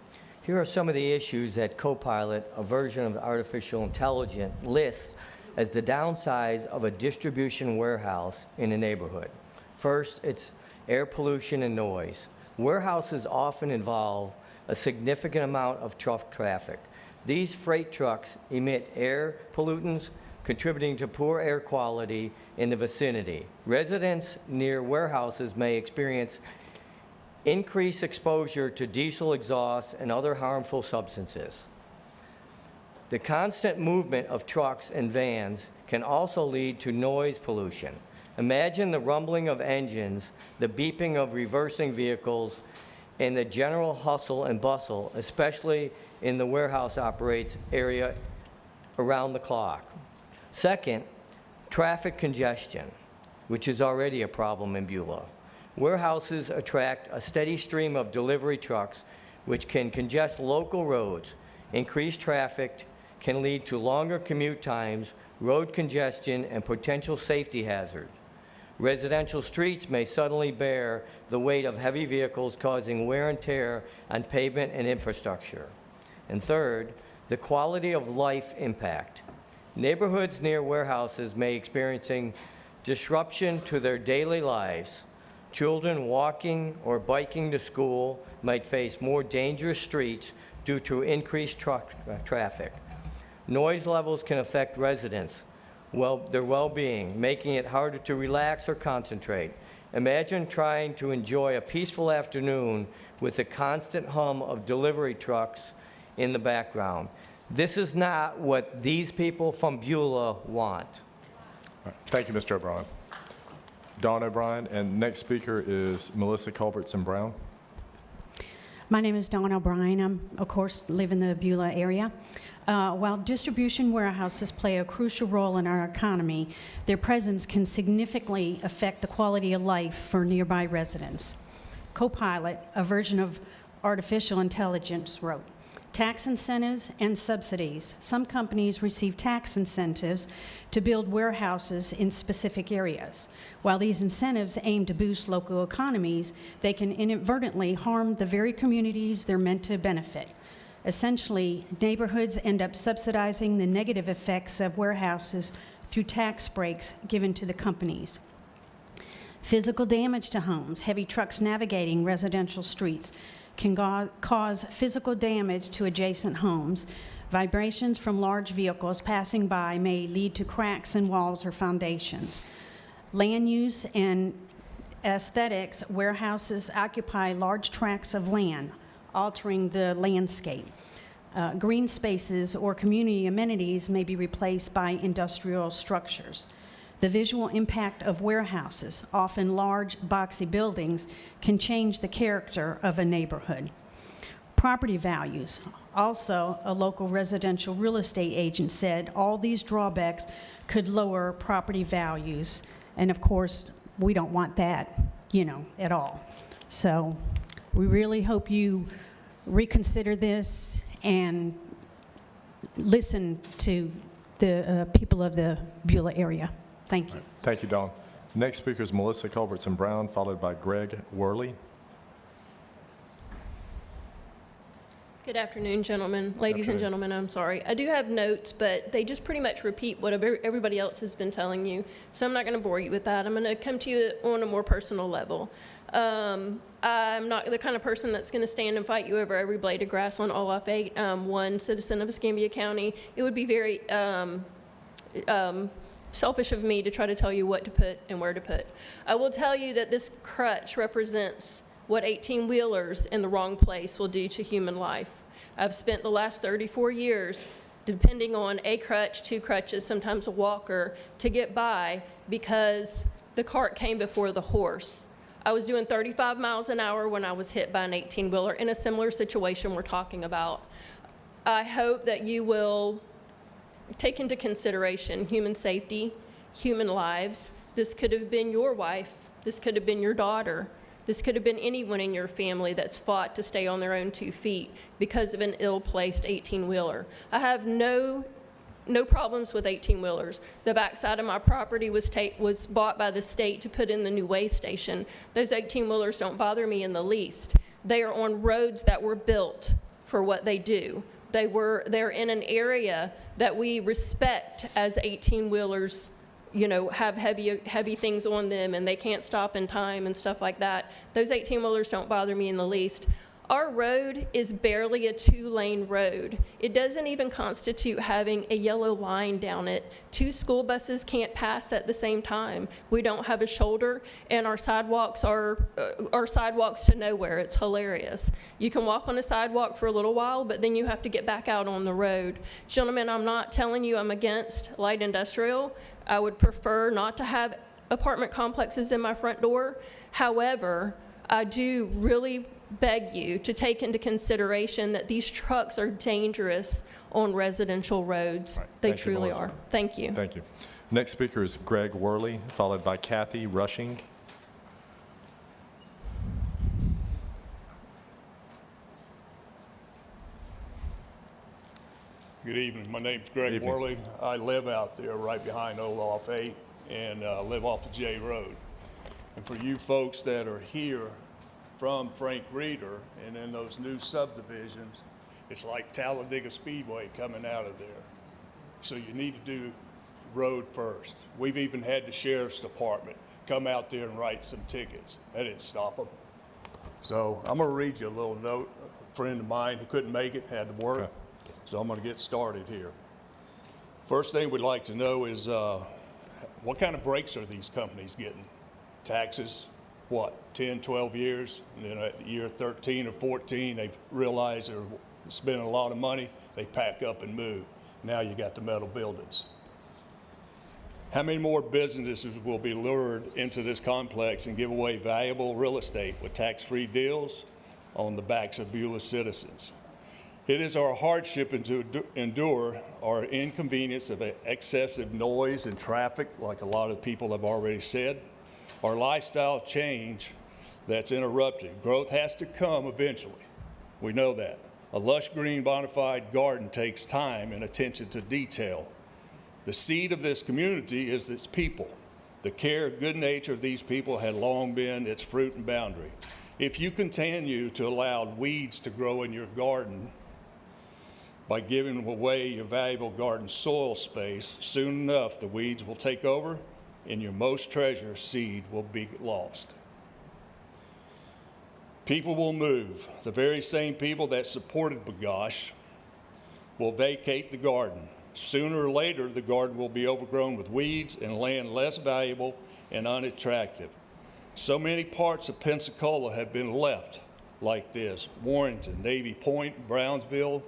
Here are some of the issues that Copilot, a version of artificial intelligence, lists as the downsides of a distribution warehouse in a neighborhood. First, it's air pollution and noise. Warehouses often involve a significant amount of truck traffic. These freight trucks emit air pollutants, contributing to poor air quality in the vicinity. Residents near warehouses may experience increased exposure to diesel exhaust and other harmful substances. The constant movement of trucks and vans can also lead to noise pollution. Imagine the rumbling of engines, the beeping of reversing vehicles, and the general hustle and bustle, especially in the warehouse operates area around the clock. Second, traffic congestion, which is already a problem in Beulah. Warehouses attract a steady stream of delivery trucks, which can congest local roads. Increased traffic can lead to longer commute times, road congestion, and potential safety hazards. Residential streets may suddenly bear the weight of heavy vehicles, causing wear and tear on pavement and infrastructure. And third, the quality of life impact. Neighborhoods near warehouses may experiencing disruption to their daily lives. Children walking or biking to school might face more dangerous streets due to increased truck traffic. Noise levels can affect residents, their well-being, making it harder to relax or concentrate. Imagine trying to enjoy a peaceful afternoon with the constant hum of delivery trucks in the background. This is not what these people from Beulah want. All right. Thank you, Mr. O'Brien. Dawn O'Brien, and next speaker is Melissa Culbertson Brown. My name is Dawn O'Brien. I'm, of course, live in the Beulah area. While distribution warehouses play a crucial role in our economy, their presence can significantly affect the quality of life for nearby residents. Copilot, a version of artificial intelligence, wrote, tax incentives and subsidies. Some companies receive tax incentives to build warehouses in specific areas. While these incentives aim to boost local economies, they can inadvertently harm the very communities they're meant to benefit. Essentially, neighborhoods end up subsidizing the negative effects of warehouses through tax breaks given to the companies. Physical damage to homes, heavy trucks navigating residential streets can cause physical damage to adjacent homes. Vibrations from large vehicles passing by may lead to cracks in walls or foundations. Land use and aesthetics, warehouses occupy large tracts of land, altering the landscape. Green spaces or community amenities may be replaced by industrial structures. The visual impact of warehouses, often large, boxy buildings, can change the character of a neighborhood. Property values. Also, a local residential real estate agent said all these drawbacks could lower property values. And of course, we don't want that, at all. So we really hope you reconsider this and listen to the people of the Beulah area. Thank you. Thank you, Dawn. Next speaker is Melissa Culbertson Brown, followed by Greg Worley. Good afternoon, gentlemen, ladies and gentlemen, I'm sorry. I do have notes, but they just pretty much repeat what everybody else has been telling you, so I'm not going to bore you with that. I'm going to come to you on a more personal level. I'm not the kind of person that's going to stand and fight you over every blade of grass on Olaf 8. One citizen of Escambia County, it would be very selfish of me to try to tell you what to put and where to put. I will tell you that this crutch represents what 18-wheelers in the wrong place will do to human life. I've spent the last 34 years depending on a crutch, 2 crutches, sometimes a walker, to get by because the cart came before the horse. I was doing 35 miles an hour when I was hit by an 18-wheeler in a similar situation we're talking about. I hope that you will take into consideration human safety, human lives. This could have been your wife. This could have been your daughter. This could have been anyone in your family that's fought to stay on their own 2 feet because of an ill-placed 18-wheeler. I have no problems with 18-wheelers. The backside of my property was bought by the state to put in the new way station. Those 18-wheelers don't bother me in the least. They are on roads that were built for what they do. They're in an area that we respect as 18-wheelers, have heavy things on them and they can't stop in time and stuff like that. Those 18-wheelers don't bother me in the least. Our road is barely a 2-lane road. It doesn't even constitute having a yellow line down it. 2 school buses can't pass at the same time. We don't have a shoulder, and our sidewalks are sidewalks to nowhere. It's hilarious. You can walk on a sidewalk for a little while, but then you have to get back out on the road. Gentlemen, I'm not telling you I'm against light industrial. I would prefer not to have apartment complexes in my front door. However, I do really beg you to take into consideration that these trucks are dangerous on residential roads. They truly are. Thank you. Thank you. Next speaker is Greg Worley, followed by Kathy Rushing. Good evening. My name's Greg Worley. I live out there right behind Olaf 8 and live off of J Road. And for you folks that are here from Frank Reeder and in those new subdivisions, it's like Talladega Speedway coming out of there. So you need to do road first. We've even had the sheriff's department come out there and write some tickets. That didn't stop them. So I'm gonna read you a little note. A friend of mine who couldn't make it, had to work. Okay. So I'm gonna get started here. First thing we'd like to know is what kind of breaks are these companies getting? Taxes, what, 10, 12 years? And then at year 13 or 14, they've realized they're spending a lot of money, they pack up and move. Now you got the metal buildings. How many more businesses will be lured into this complex and give away valuable real estate with tax-free deals on the backs of Beulah citizens? It is our hardship to endure our inconvenience of excessive noise and traffic, like a lot of people have already said, our lifestyle change that's interrupted. Growth has to come eventually. We know that. A lush green bona fide garden takes time and attention to detail. The seed of this community is its people. The care and good nature of these people had long been its fruit and boundary. If you continue to allow weeds to grow in your garden by giving away your valuable garden soil space, soon enough the weeds will take over and your most treasured seed will be lost. People will move. The very same people that supported Bagash will vacate the garden. Sooner or later, the garden will be overgrown with weeds and land less valuable and unattractive. So many parts of Pensacola have been left like this: Warrenton, Navy Point, Brownsville,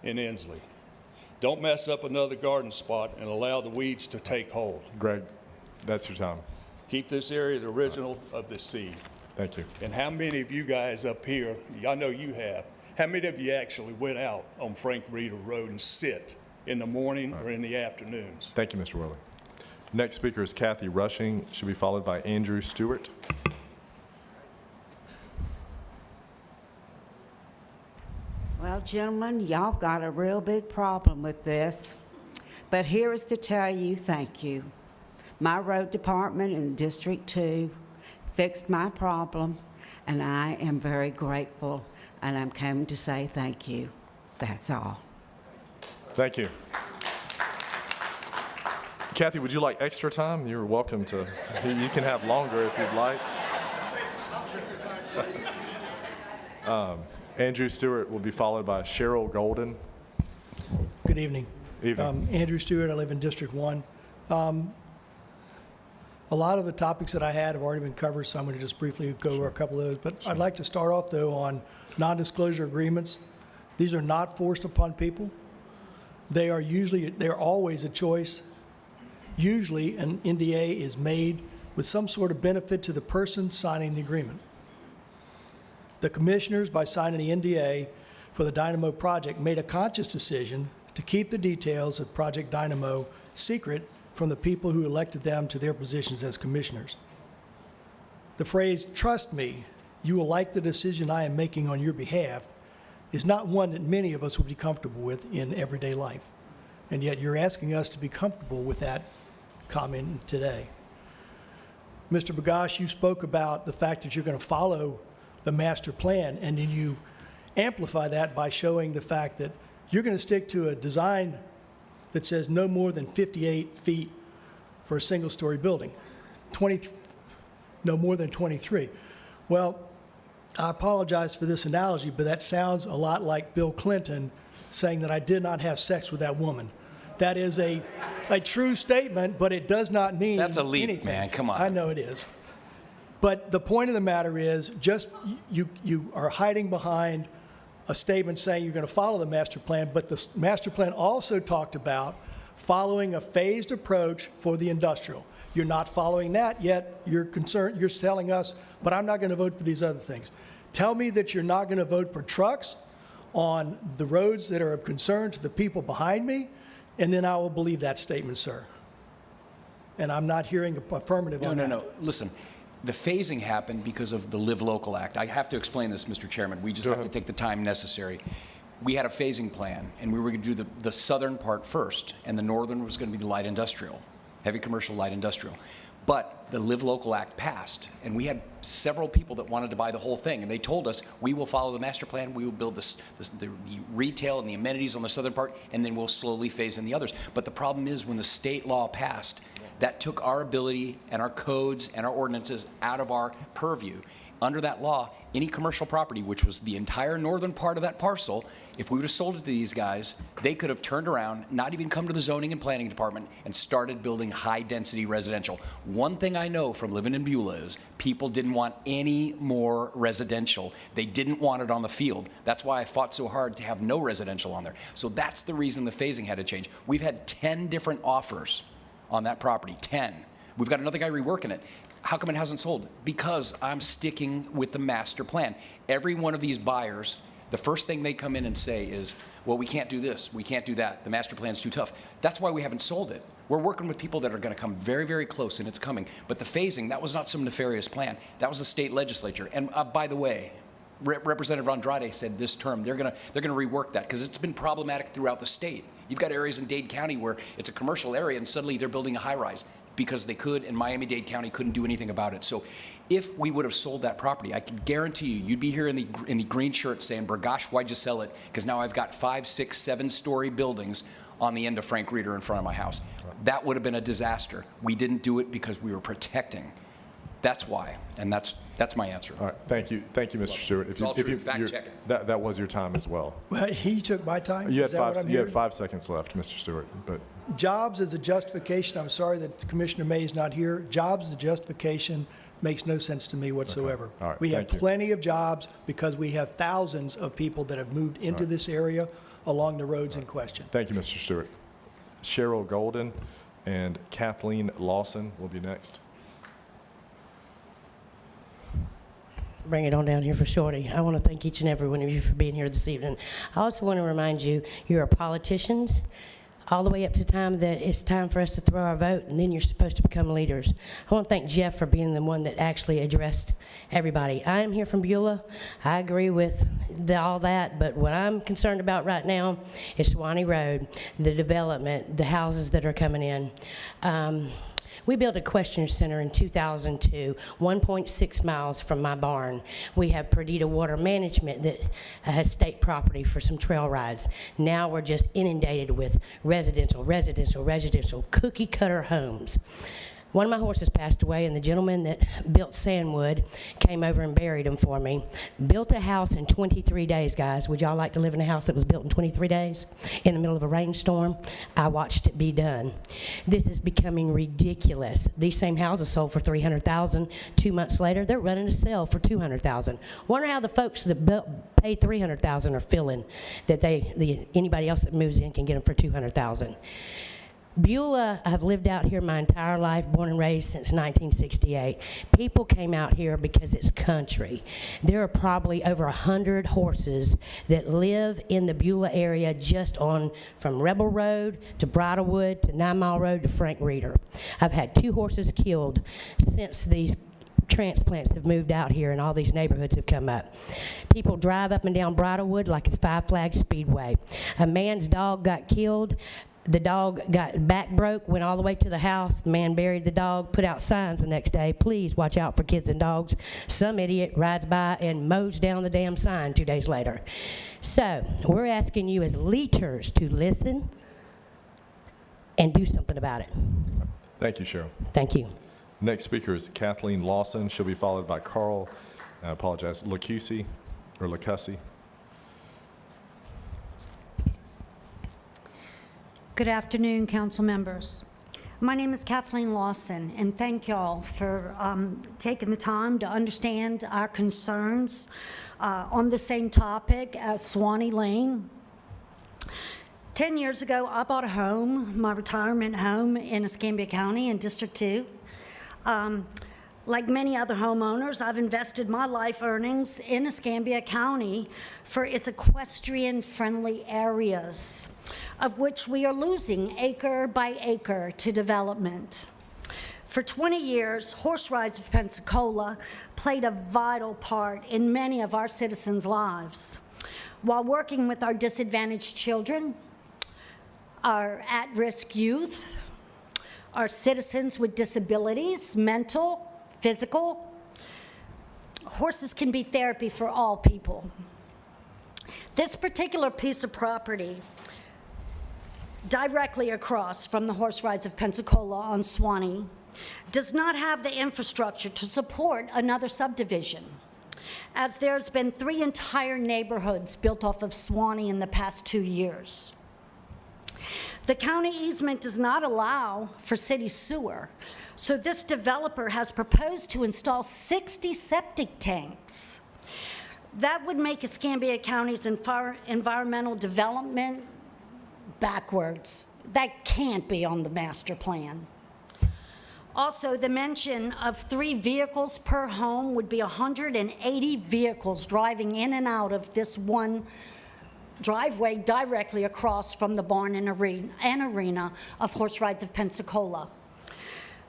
and Inslee. Don't mess up another garden spot and allow the weeds to take hold. Greg, that's your time. Keep this area the original of the seed. Thank you. And how many of you guys up here, I know you have, how many of you actually went out on Frank Reeder Road and sit in the morning or in the afternoons? Thank you, Mr. Worley. Next speaker is Kathy Rushing, should be followed by Andrew Stewart. Well, gentlemen, y'all got a real big problem with this, but here is to tell you thank you. My road department in District 2 fixed my problem, and I am very grateful, and I'm coming to say thank you. That's all. Thank you. Kathy, would you like extra time? You're welcome to. You can have longer if you'd like. Andrew Stewart will be followed by Cheryl Golden. Good evening. Evening. Andrew Stewart, I live in District 1. A lot of the topics that I had have already been covered, so I'm going to just briefly go over a couple of those. But I'd like to start off, though, on non-disclosure agreements. These are not forced upon people. They're always a choice. Usually, an NDA is made with some sort of benefit to the person signing the agreement. The commissioners, by signing the NDA for the Dynamo project, made a conscious decision to keep the details of Project Dynamo secret from the people who elected them to their positions as commissioners. The phrase, "Trust me, you will like the decision I am making on your behalf," is not one that many of us would be comfortable with in everyday life. And yet you're asking us to be comfortable with that comment today. Mr. Bagash, you spoke about the fact that you're going to follow the master plan, and then you amplify that by showing the fact that you're going to stick to a design that says no more than 58 feet for a single-story building, no more than 23. Well, I apologize for this analogy, but that sounds a lot like Bill Clinton saying that I did not have sex with that woman. That is a true statement, but it does not mean That's a leap, anything. man. Come on. I know it is. But the point of the matter is, just you are hiding behind a statement saying you're going to follow the master plan, but the master plan also talked about following a phased approach for the industrial. You're not following that yet. You're concerned. You're telling us, but I'm not going to vote for these other things. Tell me that you're not going to vote for trucks on the roads that are of concern to the people behind me, and then I will believe that statement, sir. And I'm not hearing affirmative on that. No. Listen, the phasing happened because of the Live Local Act. I have to explain this, Mr. Chairman. We just have to take the time necessary. We had a phasing plan, and we were going to do the southern part first, and the northern was going to be the light industrial, heavy commercial light industrial. But the Live Local Act passed, and we had several people that wanted to buy the whole thing, and they told us, we will follow the master plan, we will build the retail and the amenities on the southern part, and then we'll slowly phase in the others. But the problem is, when the state law passed, that took our ability and our codes and our ordinances out of our purview. Under that law, any commercial property, which was the entire northern part of that parcel, if we would have sold it to these guys, they could have turned around, not even come to the zoning and planning department, and started building high-density residential. One thing I know from living in Beulah is people didn't want any more residential. They didn't want it on the field. That's why I fought so hard to have no residential on there. So that's the reason the phasing had to change. We've had 10 different offers on that property, 10. We've got another guy reworking it. How come it hasn't sold? Because I'm sticking with the master plan. Every one of these buyers, the first thing they come in and say is, well, we can't do this, we can't do that, the master plan's too tough. That's why we haven't sold it. We're working with people that are going to come very, very close, and it's coming. But the phasing, that was not some nefarious plan. That was the state legislature. And by the way, Representative Andrade said this term, they're going to rework that because it's been problematic throughout the state. You've got areas in Dade County where it's a commercial area and suddenly they're building a high-rise because they could, and Miami-Dade County couldn't do anything about it. So if we would have sold that property, I can guarantee you'd be here in the green shirt saying, Bagash, why'd you sell it? Because now I've got 5, 6, 7-story buildings on the end of Frank Reeder in front of my house. That would have been a disaster. We didn't do it because we were protecting. That's why, and that's my answer. All right, thank you, Mr. Stewart. It's all true. Fact check it. That was your time as well. Well, he took my time. You Is that what I'm had hearing? 5 seconds left, Mr. Stewart, but Jobs as a justification, I'm sorry that Commissioner May is not here. Jobs as a justification makes no sense to me whatsoever. All right, We have thank you. plenty of jobs because we have thousands of people that have moved into this area along the roads in question. thank you, Mr. Stewart. Cheryl Golden and Kathleen Lawson will be next. Bring it on down here for Shorty. I want to thank each and every one of you for being here this evening. I also want to remind you, you are politicians all the way up to time that it's time for us to throw our vote, and then you're supposed to become leaders. I want to thank Jeff for being the one that actually addressed everybody. I am here from Beulah. I agree with all that, but what I'm concerned about right now is Swanee Road, the development, the houses that are coming in. We built a question center in 2002, 1.6 miles from my barn. We have Perdita Water Management that has state property for some trail rides. Now we're just inundated with residential cookie cutter homes. One of my horses passed away, and the gentleman that built Sandwood came over and buried him for me. Built a house in 23 days, guys. Would y'all like to live in a house that was built in 23 days in the middle of a rainstorm? I watched it be done. This is becoming ridiculous. These same houses sold for $300,000. 2 months later, they're running to sell for $200,000. Wonder how the folks that paid $300,000 are feeling that anybody else that moves in can get them for $200,000. Beulah, I've lived out here my entire life, born and raised since 1968. People came out here because it's country. There are probably over 100 horses that live in the Beulah area just from Rebel Road to Bridlewood to 9 Mile Road to Frank Reeder. I've had 2 horses killed since these transplants have moved out here and all these neighborhoods have come up. People drive up and down Bridlewood like it's Five Flags Speedway. A man's dog got killed. The dog got back broke, went all the way to the house. The man buried the dog, put out signs the next day, please watch out for kids and dogs. Some idiot rides by and mows down the damn sign 2 days later. So we're asking you as leaders to listen and do something about it. Thank you, Cheryl. Thank you. Next speaker is Kathleen Lawson. She'll be followed by Carl, I apologize, Lacusi. Good afternoon, council members. My name is Kathleen Lawson, and thank y'all for taking the time to understand our concerns on the same topic as Swanee Lane. 10 years ago, I bought a home, my retirement home in Escambia County in District 2. Like many other homeowners, I've invested my life earnings in Escambia County for its equestrian-friendly areas, of which we are losing acre by acre to development. For 20 years, Horse Rides of Pensacola played a vital part in many of our citizens' lives. While working with our disadvantaged children, our at-risk youth, our citizens with disabilities, mental, physical, horses can be therapy for all people. This particular piece of property directly across from the Horse Rides of Pensacola on Swanee does not have the infrastructure to support another subdivision, as there's been 3 entire neighborhoods built off of Swanee in the past 2 years. The county easement does not allow for city sewer, so this developer has proposed to install 60 septic tanks. That would make Escambia County's environmental development backwards. That can't be on the master plan. Also, the mention of 3 vehicles per home would be 180 vehicles driving in and out of this one driveway directly across from the barn and arena of Horse Rides of Pensacola.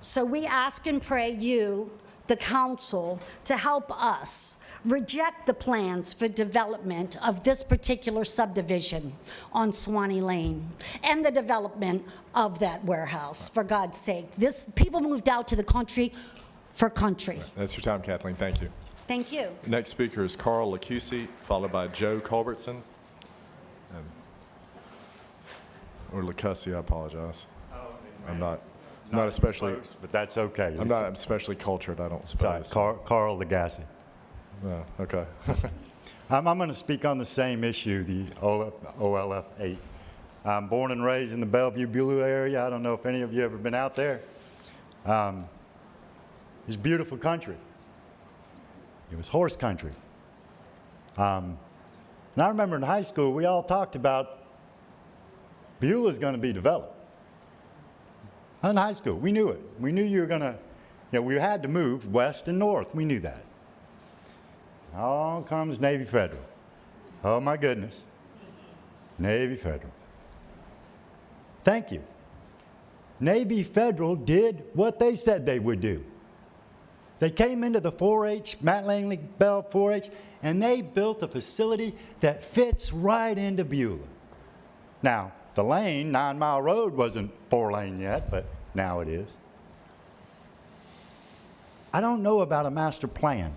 So we ask and pray you, the council, to help us reject the plans for development of this particular subdivision on Swanee Lane and the development of that warehouse, for God's sake. People moved out to the country for country. That's your time, Kathleen. Thank you. Thank you. Next speaker is Carl Lacusi, followed by Joe Culbertson. or Lacussy, I apologize. I'm not especially, But that's okay. I'm not especially cultured, I don't Sorry, suppose. Carl Legassi. No, okay. I'm going to speak on the same issue, the OLF 8. I'm born and raised in the Bellevue-Beulah area. I don't know if any of you ever been out there. It's beautiful country. It was horse country. And I remember in high school, we all talked about Beulah's going to be developed. In high school, we knew it. We knew you were going to, we had to move west and north. We knew that. Along comes Navy Federal. Oh my goodness. Navy Federal. Thank you. Navy Federal did what they said they would do. They came into the 4-H, Matt Langley Bell 4-H, and they built a facility that fits right into Beulah. Now, the lane, 9 Mile Road, wasn't 4-lane yet, but now it is. I don't know about a master plan.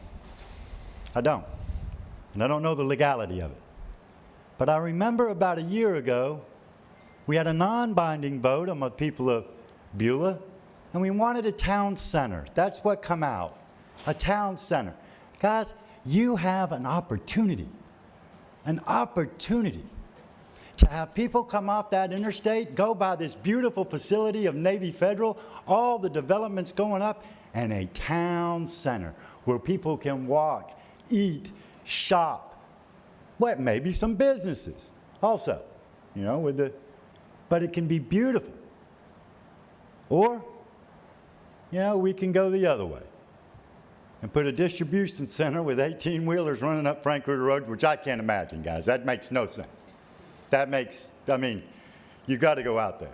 I don't. And I don't know the legality of it. But I remember about a year ago, we had a non-binding vote on the people of Beulah, and we wanted a town center. That's what come out, a town center. Guys, you have an opportunity to have people come off that interstate, go by this beautiful facility of Navy Federal, all the developments going up, and a town center where people can walk, eat, shop, maybe some businesses also, but it can be beautiful. Or, we can go the other way and put a distribution center with 18-wheelers running up Frank Ruder Road, which I can't imagine, guys. That makes no sense. You got to go out there.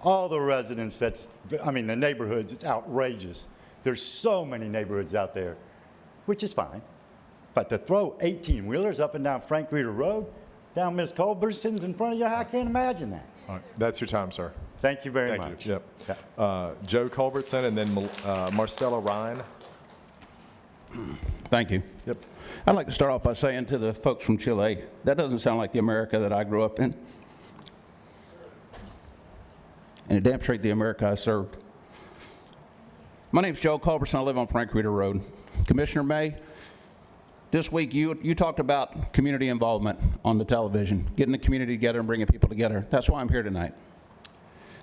All the residents, the neighborhoods, it's outrageous. There's so many neighborhoods out there, which is fine. But to throw 18-wheelers up and down Frank Ruder Road, down Miss Culberson's in front of you, I can't imagine that. All right, that's your time, sir. Thank you very Thank much. you. Yep. Joe Culbertson and then Marcella Ryan. Thank you. Yep. I'd like to start off by saying to the folks from Chile, that doesn't sound like the America that I grew up in. And it damn straight the America I served. My name's Joe Culberson. I live on Frank Ruder Road. Commissioner May, this week you talked about community involvement on the television, getting the community together and bringing people together. That's why I'm here tonight.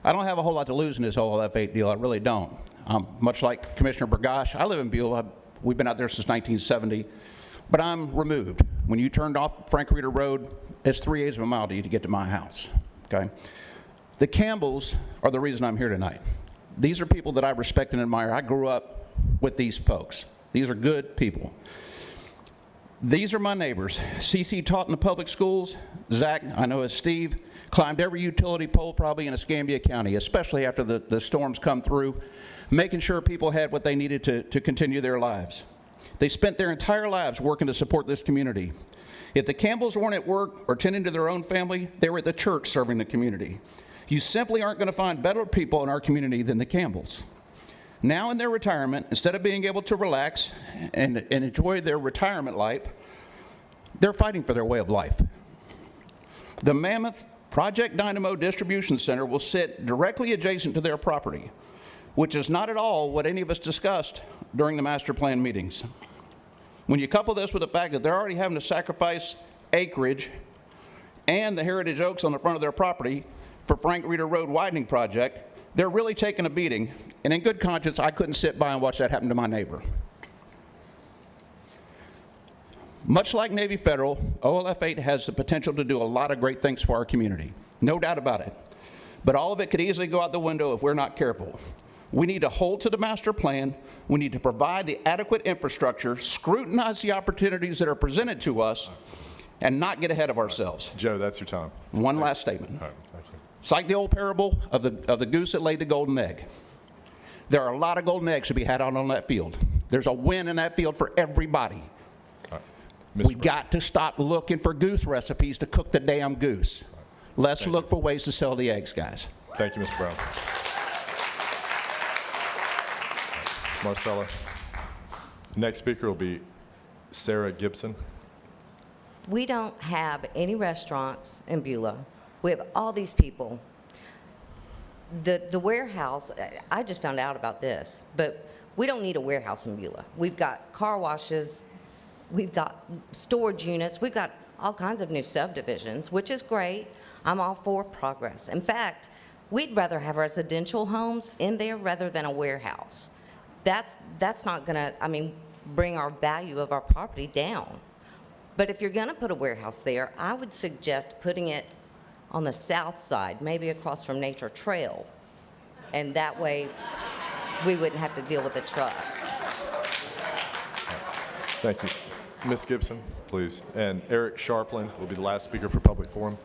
I don't have a whole lot to lose in this whole F8 deal. I really don't. Much like Commissioner Burgash, I live in Beulah. We've been out there since 1970, but I'm removed. When you turned off Frank Ruder Road, it's 3/8 of a mile to get to my house, okay? The Campbells are the reason I'm here tonight. These are people that I respect and admire. I grew up with these folks. These are good people. These are my neighbors. CC taught in the public schools. Zach, I know as Steve, climbed every utility pole probably in Escambia County, especially after the storms come through, making sure people had what they needed to continue their lives. They spent their entire lives working to support this community. If the Campbells weren't at work or tending to their own family, they were at the church serving the community. You simply aren't going to find better people in our community than the Campbells. Now in their retirement, instead of being able to relax and enjoy their retirement life, they're fighting for their way of life. The Mammoth Project Dynamo Distribution Center will sit directly adjacent to their property, which is not at all what any of us discussed during the master plan meetings. When you couple this with the fact that they're already having to sacrifice acreage and the heritage oaks on the front of their property for Frank Ruder Road widening project, they're really taking a beating. And in good conscience, I couldn't sit by and watch that happen to my neighbor. Much like Navy Federal, OLF8 has the potential to do a lot of great things for our community. No doubt about it. But all of it could easily go out the window if we're not careful. We need to hold to the master plan. We need to provide the adequate infrastructure, scrutinize the opportunities that are presented to us, and not get ahead of ourselves. Joe, that's your time. One last statement. All right, thank you. It's like the old parable of the goose that laid the golden egg. There are a lot of golden eggs to be had out on that field. There's a win in that field for everybody. We got to stop looking for goose recipes to cook the damn goose. Let's look for ways to sell the eggs, guys. Thank you, Mr. Brown. Marcella. Next speaker will be Sarah Gibson. We don't have any restaurants in Beulah. We have all these people The warehouse, I just found out about this, but we don't need a warehouse in Beulah. We've got car washes, we've got storage units, we've got all kinds of new subdivisions, which is great. I'm all for progress. In fact, we'd rather have residential homes in there rather than a warehouse. That's not gonna, bring our value of our property down. But if you're gonna put a warehouse there, I would suggest putting it on the south side, maybe across from Nature Trail. And that way, we wouldn't have to deal with the trucks. Thank you. Ms. Gibson, please. And Eric Sharplin will be the last speaker for public forum.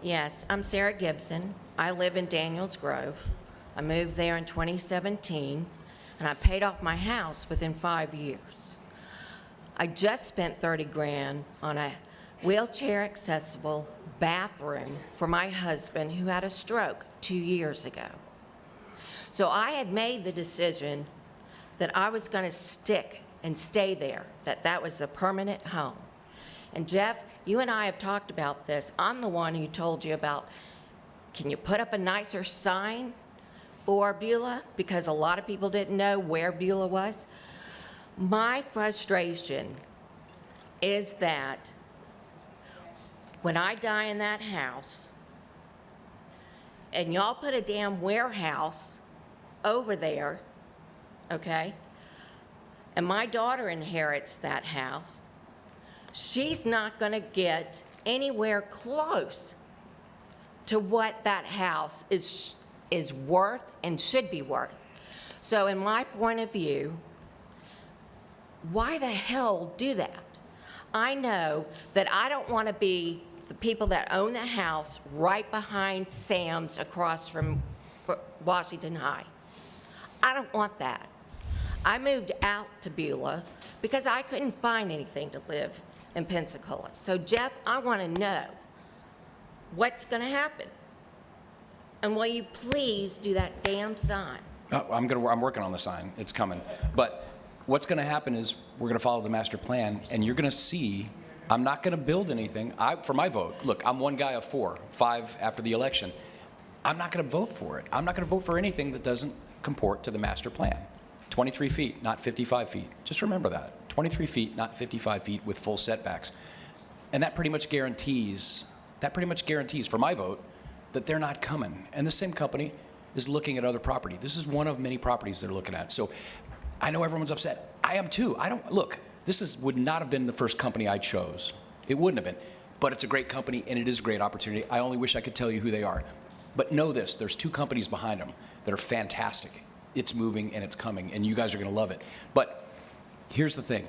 Yes, I'm Sarah Gibson. I live in Daniels Grove. I moved there in 2017, and I paid off my house within 5 years. I just spent 30 grand on a wheelchair accessible bathroom for my husband who had a stroke 2 years ago. So I had made the decision that I was going to stick and stay there, that was a permanent home. And Jeff, you and I have talked about this. I'm the one who told you about, can you put up a nicer sign for Beulah? Because a lot of people didn't know where Beulah was. My frustration is that when I die in that house, and y'all put a damn warehouse over there, okay? And my daughter inherits that house, she's not gonna get anywhere close to what that house is worth and should be worth. So in my point of view, why the hell do that? I know that I don't want to be the people that own the house right behind Sam's across from Washington High. I don't want that. I moved out to Beulah because I couldn't find anything to live in Pensacola. So Jeff, I want to know what's going to happen. And will you please do that damn sign? I'm working on the sign. It's coming. But what's going to happen is we're going to follow the master plan, and you're going to see I'm not going to build anything. For my vote, look, I'm one guy of 5 after the election. I'm not going to vote for it. I'm not going to vote for anything that doesn't comport to the master plan. 23 feet, not 55 feet. Just remember that. 23 feet, not 55 feet with full setbacks. And that pretty much guarantees for my vote that they're not coming. And the same company is looking at other property. This is one of many properties they're looking at. So I know everyone's upset. I am too. This would not have been the first company I chose. It wouldn't have been. But it's a great company, and it is a great opportunity. I only wish I could tell you who they are. But know this, there's 2 companies behind them that are fantastic. It's moving, and it's coming, and you guys are going to love it. But here's the thing.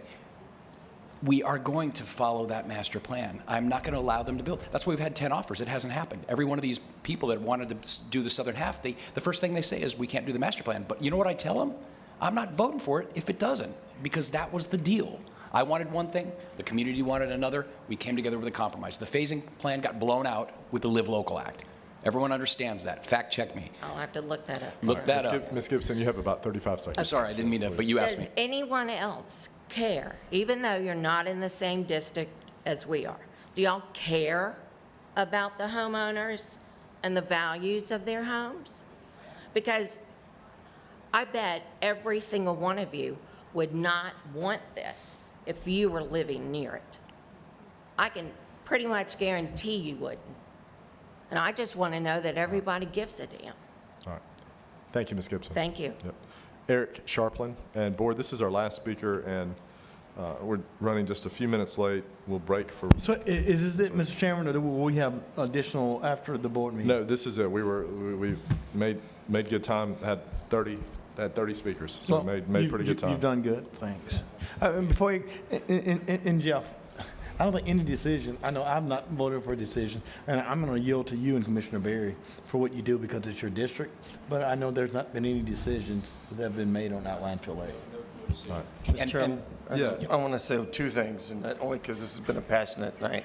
We are going to follow that master plan. I'm not going to allow them to build. That's why we've had 10 offers. It hasn't happened. Every one of these people that wanted to do the southern half, the first thing they say is, we can't do the master plan. But you know what I tell them? I'm not voting for it if it doesn't, because that was the deal. I wanted one thing, the community wanted another. We came together with a compromise. The phasing plan got blown out with the Live Local Act. Everyone understands that. Fact check me. I'll have to look that up. Look that up. Ms. Gibson, you have about 35 seconds. I'm sorry, I didn't mean to, but you asked me. Does anyone else care, even though you're not in the same district as we are? Do y'all care about the homeowners and the values of their homes? Because I bet every single one of you would not want this if you were living near it. I can pretty much guarantee you wouldn't. And I just want to know that everybody gives a damn. All right. Thank you, Ms. Gibson. Thank you. Yep. Eric Sharplin. And board, this is our last speaker, and we're running just a few minutes late. We'll break for... So is this it, Mr. Chairman, or will we have additional after the board meeting? No, this is it. We made good time, had 30 speakers, so Well, made pretty good time. You've done good, thanks. And before you, and Jeff, I don't think any decision, I know I've not voted for a decision, and I'm going to yield to you and Commissioner Berry for what you do because it's your district, but I know there's not been any decisions that have been made on Outline Field 8. Mr. Chairman, I want to say 2 things, and not only because this has been a passionate night.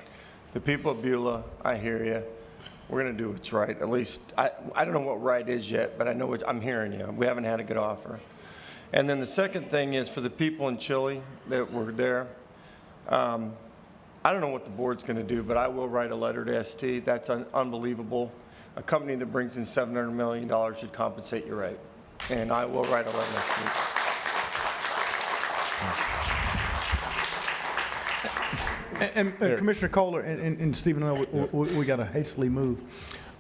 The people of Beulah, I hear you. We're going to do what's right. At least, I don't know what right is yet, but I know I'm hearing you. We haven't had a good offer. And then the second thing is for the people in Chile that were there, I don't know what the board's going to do, but I will write a letter to ST. That's unbelievable. a company that brings in $700 million should compensate you right. And I will write a letter next week. And Commissioner Kohler and Stephen, I know we got to hastily move.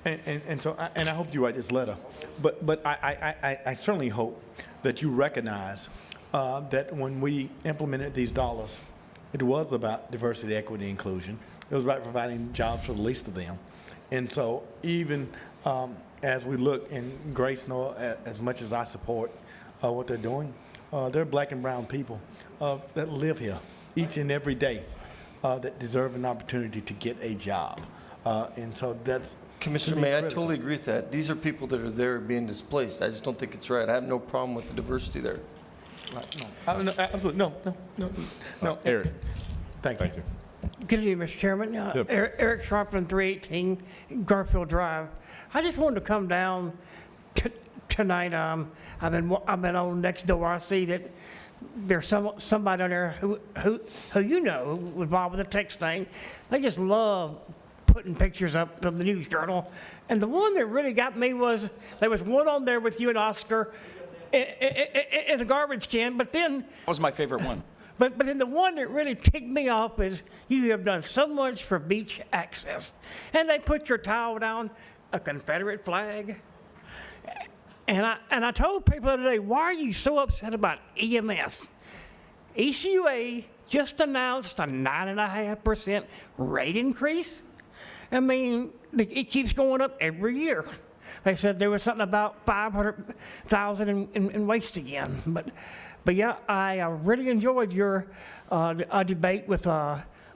And so, I hope you write this letter. But I certainly hope that you recognize that when we implemented these dollars, it was about diversity, equity, inclusion. It was about providing jobs for the least of them. And so even as we look, and Grace know as much as I support what they're doing, there are black and brown people that live here each and every day that deserve an opportunity to get a job. And so that's Commissioner May, I totally agree with that. These are people that are there being displaced. I just don't think it's right. I have no problem with the diversity there. No, absolutely, no. Eric. Thank you. Good evening, Mr. Chairman. Eric Sharpland, 318 Garfield Drive. I just wanted to come down tonight. I've been on next door. I see that there's somebody on there who you know who was involved with the text thing. They just love putting pictures up of the News Journal. And the one that really got me was there was one on there with you and Oscar in a garbage can, but then That was my favorite one. But then the one that really ticked me off is you have done so much for beach access. And they put your towel down, a Confederate flag. And I told people the other day, why are you so upset about EMS? ECUA just announced a 9.5% rate increase. I mean, it keeps going up every year. They said there was something about 500,000 in waste again. But yeah, I really enjoyed your debate with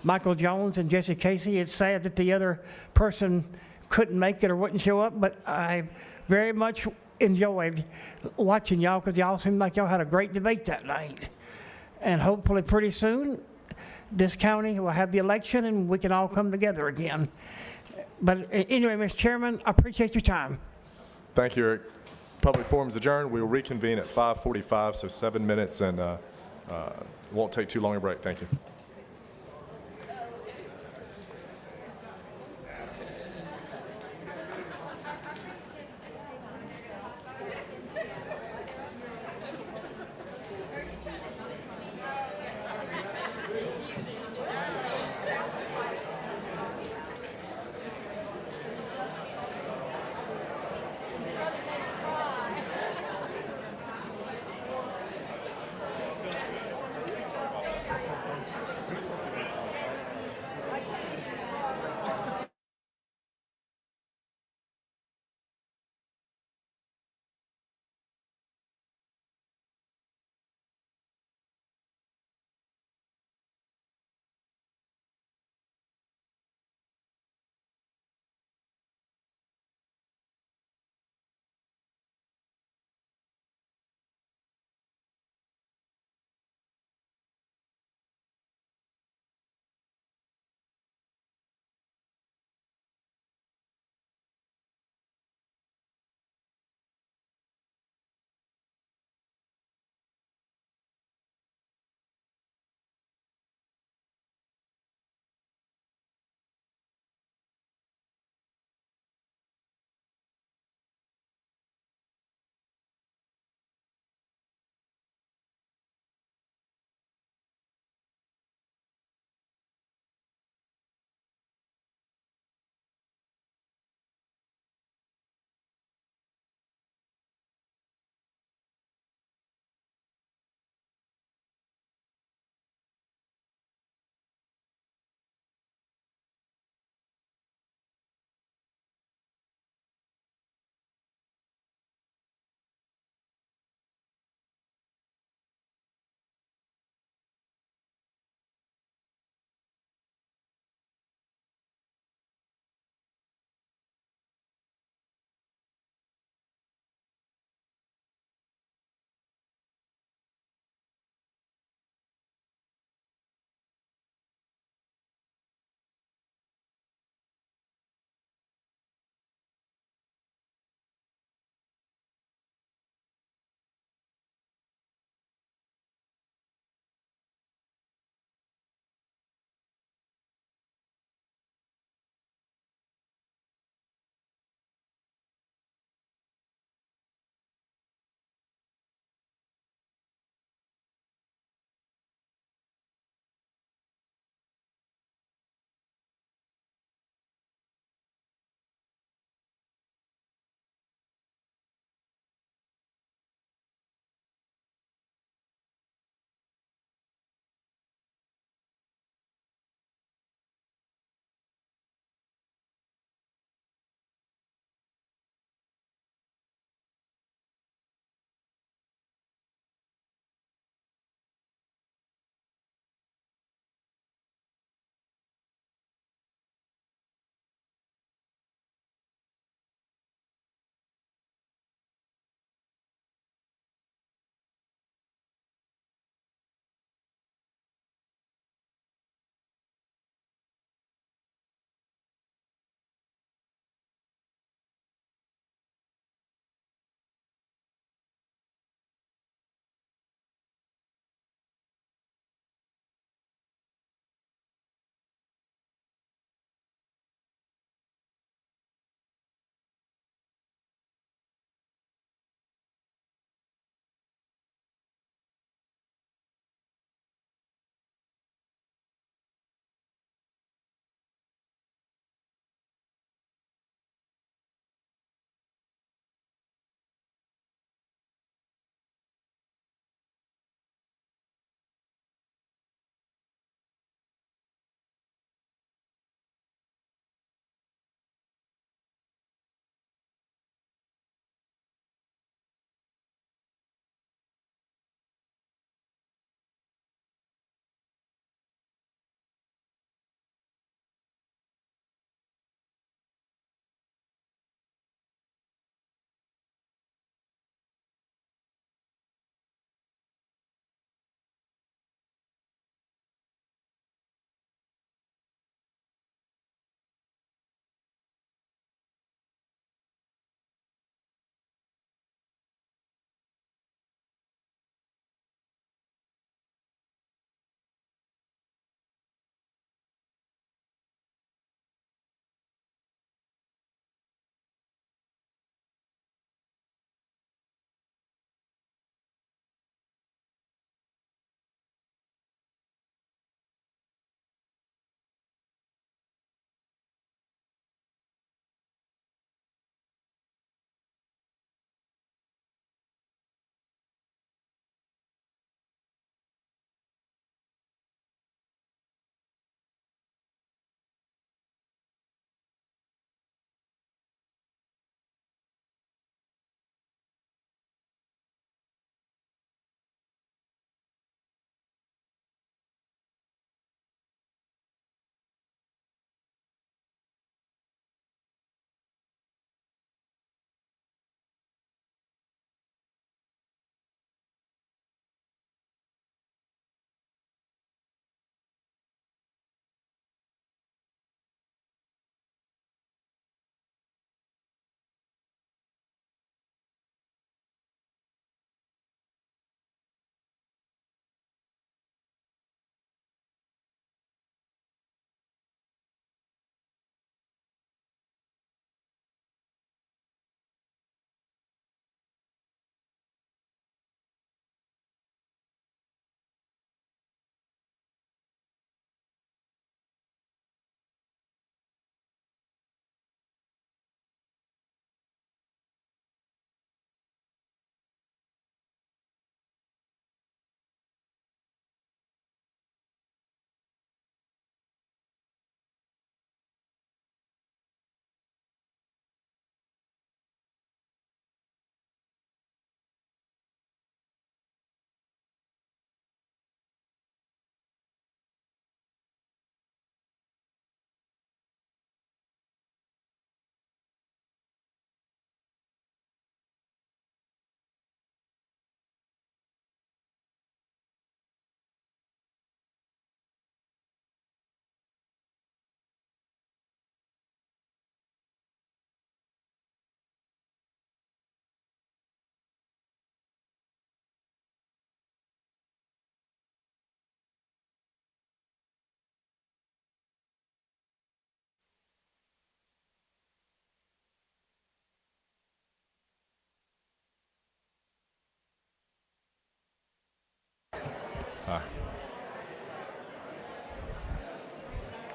Michael Jones and Jesse Casey. It's sad that the other person couldn't make it or wouldn't show up, but I very much enjoyed watching y'all because y'all seemed like y'all had a great debate that night. And hopefully pretty soon, this county will have the election and we can all come together again. But anyway, Mr. Chairman, I appreciate your time. Thank you, Eric. Public forum is adjourned. We will reconvene at 5:45, so 7 minutes, and won't take too long a break. Thank you.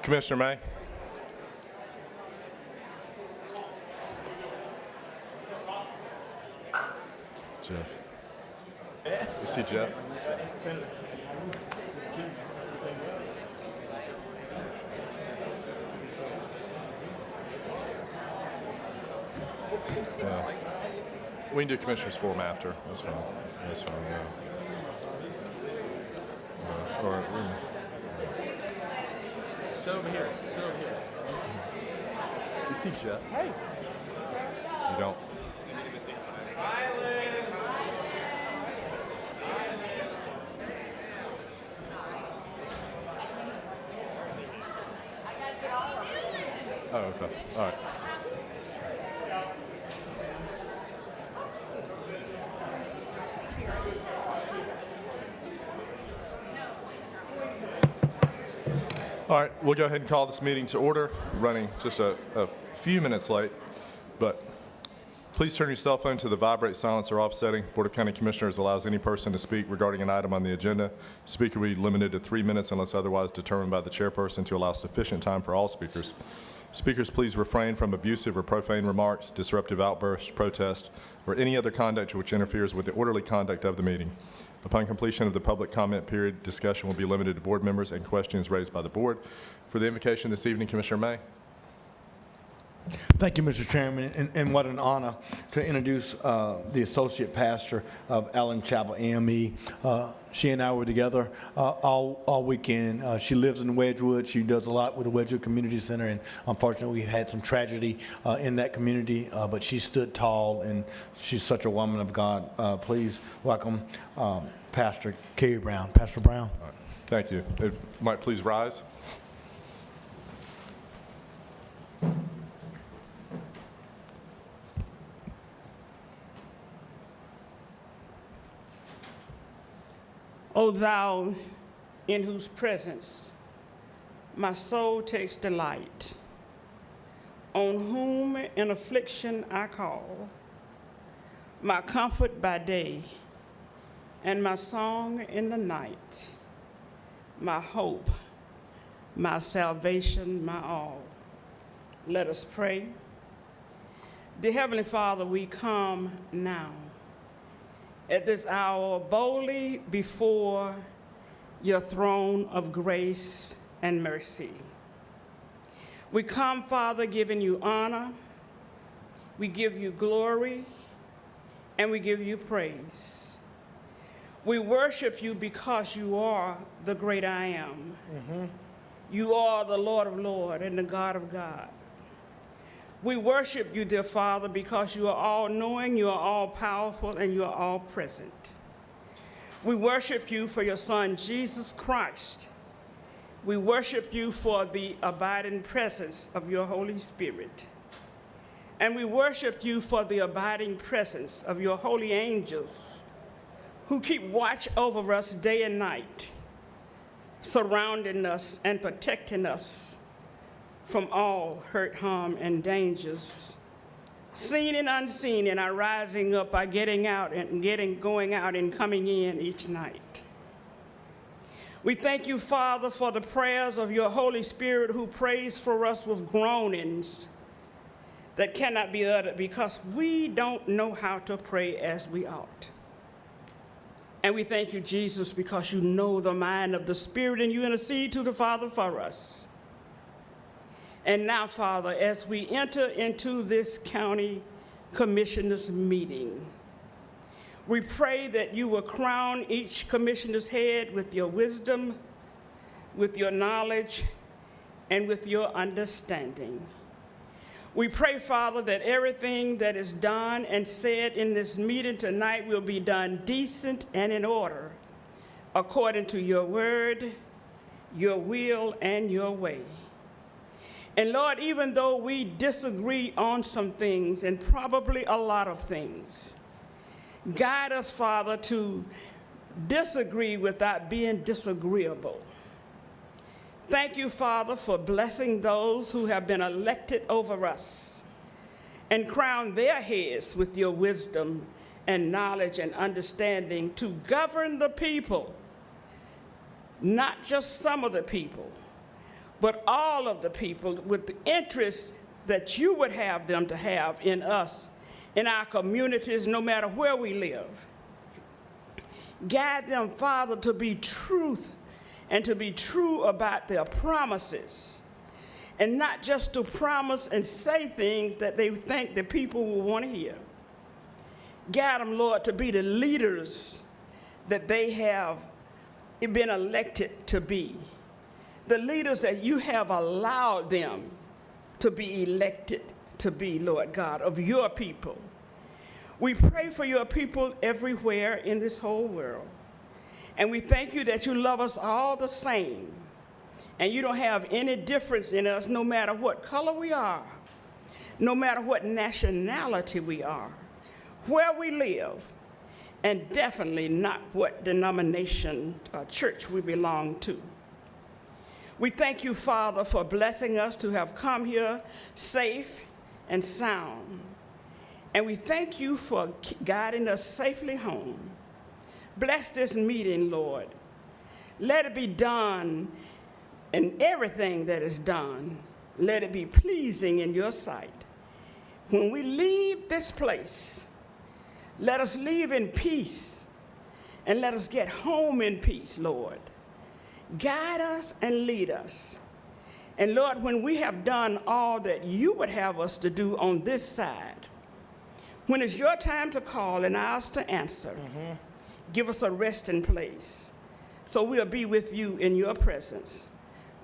Commissioner May? Jeff. You see Jeff? Yeah. We can do Commissioners Forum after. That's fine. That's fine, yeah. Sit over here. Sit over here. You see Jeff? Hey. You don't? Oh, okay. All right. All right, we'll go ahead and call this meeting to order. Running just a few minutes late, but please turn your cell phone to the vibrate, silence, or off setting. Board of County Commissioners allows any person to speak regarding an item on the agenda. Speaker will be limited to 3 minutes unless otherwise determined by the chairperson to allow sufficient time for all speakers. Speakers, please refrain from abusive or profane remarks, disruptive outbursts, protest, or any other conduct which interferes with the orderly conduct of the meeting. Upon completion of the public comment period, discussion will be limited to board members and questions raised by the board. For the invocation this evening, Commissioner May. Thank you, Mr. Chairman, and what an honor to introduce the associate pastor of Allen Chapel AME. She and I were together all weekend. She lives in Wedgwood. She does a lot with the Wedgwood Community Center, and unfortunately, we had some tragedy in that community, but she stood tall, and she's such a woman of God. Please welcome Pastor Carrie Brown. Pastor Brown. All right. Thank you. If you might please rise. O thou in whose presence my soul takes delight, on whom in affliction I call, my comfort by day and my song in the night, my hope, my salvation, my all. Let us pray. Dear Heavenly Father, we come now at this hour boldly before your throne of grace and mercy. We come, Father, giving you honor, we give you glory, and we give you praise. We worship you because you are the great I am. You are the Lord of Lords and the God of God. We worship you, dear Father, because you are all-knowing, you are all-powerful, and you are all-present. We worship you for your Son, Jesus Christ. We worship you for the abiding presence of your Holy Spirit. And we worship you for the abiding presence of your holy angels who keep watch over us day and night, surrounding us and protecting us from all hurt, harm, and dangers, seen and unseen, in our rising up, our getting out and going out and coming in each night. We thank you, Father, for the prayers of your Holy Spirit who prays for us with groanings that cannot be uttered because we don't know how to pray as we ought. And we thank you, Jesus, because you know the mind of the Spirit and you intercede to the Father for us. And now, Father, as we enter into this county commissioners meeting, we pray that you will crown each commissioner's head with your wisdom, with your knowledge, and with your understanding. We pray, Father, that everything that is done and said in this meeting tonight will be done decent and in order, according to your word, your will, and your way. And Lord, even though we disagree on some things, and probably a lot of things, guide us, Father, to disagree without being disagreeable. Thank you, Father, for blessing those who have been elected over us and crown their heads with your wisdom and knowledge and understanding to govern the people, not just some of the people, but all of the people with the interest that you would have them to have in us, in our communities, no matter where we live. Guide them, Father, to be truth and to be true about their promises, and not just to promise and say things that they think the people will want to hear. Guide them, Lord, to be the leaders that they have been elected to be, the leaders that you have allowed them to be elected to be, Lord God, of your people. We pray for your people everywhere in this whole world. And we thank you that you love us all the same. And you don't have any difference in us, no matter what color we are, no matter what nationality we are, where we live, and definitely not what denomination or church we belong to. We thank you, Father, for blessing us to have come here safe and sound. And we thank you for guiding us safely home. Bless this meeting, Lord. Let it be done, and everything that is done, let it be pleasing in your sight. When we leave this place, let us leave in peace, and let us get home in peace, Lord. Guide us and lead us. And Lord, when we have done all that you would have us to do on this side, when it's your time to call and ours to answer, give us a resting place so we'll be with you in your presence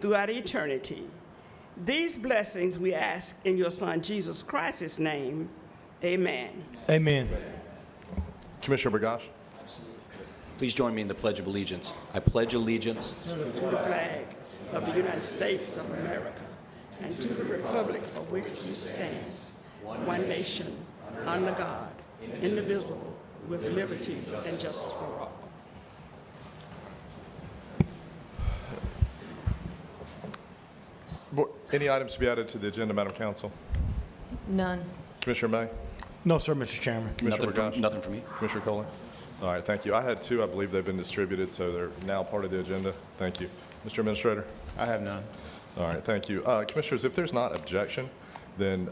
throughout eternity. These blessings we ask in your Son, Jesus Christ's name. Amen. Amen. Commissioner Bergosh. Please join me in the Pledge of Allegiance. I pledge allegiance To the flag of the United States of America and to the republic for which it stands, one nation, under God, indivisible, with liberty and justice for all. Any items to be added to the agenda, Madam Council? None. Commissioner May? No, sir, Mr. Chairman. Commissioner Nothing Bergosh? from, nothing from me. Commissioner Kohler? All right, thank you. I had two. I believe they've been distributed, so they're now part of the agenda. Thank you. Mr. Administrator? I have none. All right, thank you. Commissioners, if there's not objection, then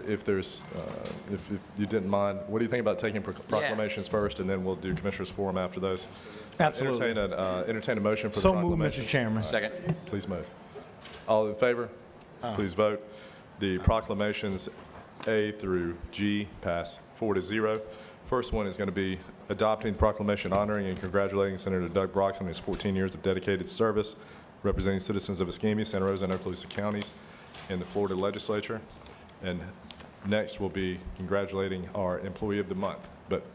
if you didn't mind, what do you think about taking proclamations first, and then we'll do Commissioners Forum after those? Absolutely. Entertain a motion for the So moved, proclamation. Mr. Chairman. Second. Please move. All in favor? Please vote. The proclamations A through G pass 4-0. First one is going to be adopting the proclamation honoring and congratulating Senator Doug Broxson on his 14 years of dedicated service representing citizens of Escambia, Santa Rosa, and Okaloosa counties in the Florida legislature. And next will be congratulating our Employee of the Month. But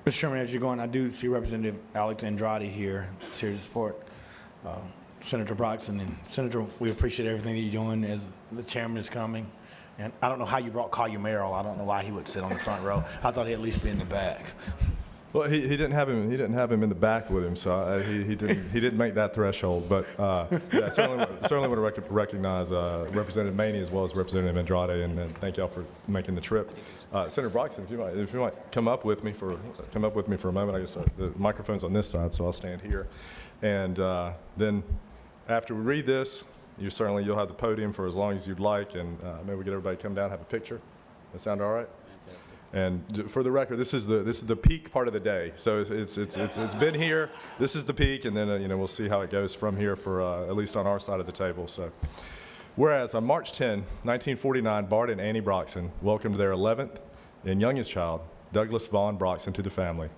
Mr. Chairman, as you're going, I do see Representative Alex Andrade here. It's here to support Senator Broxson. And Senator, we appreciate everything that you're doing as the chairman is coming. And I don't know how you brought Collier Merrill. I don't know why he would sit on the front row. I thought he'd at least be in the back. well, he didn't have him. He didn't have him in the back with him, so he didn't make that threshold. But yeah, certainly want to recognize Representative Maney as well as Representative Andrade, and thank y'all for making the trip. Senator Broxson, if you might come up with me for a moment. I guess the microphone's on this side, so I'll stand here, and then after we read this, you'll have the podium for as long as you'd like, and maybe we get everybody to come down and have a picture. That sound all right? Fantastic. And for the record, this is the peak part of the day. So it's been here. This is the peak, and then we'll see how it goes from here for at least on our side of the table. So, whereas on March 10, 1949, Bart and Annie Broxson welcomed their 11th and youngest child, Douglas Vaughn Broxson, to the family.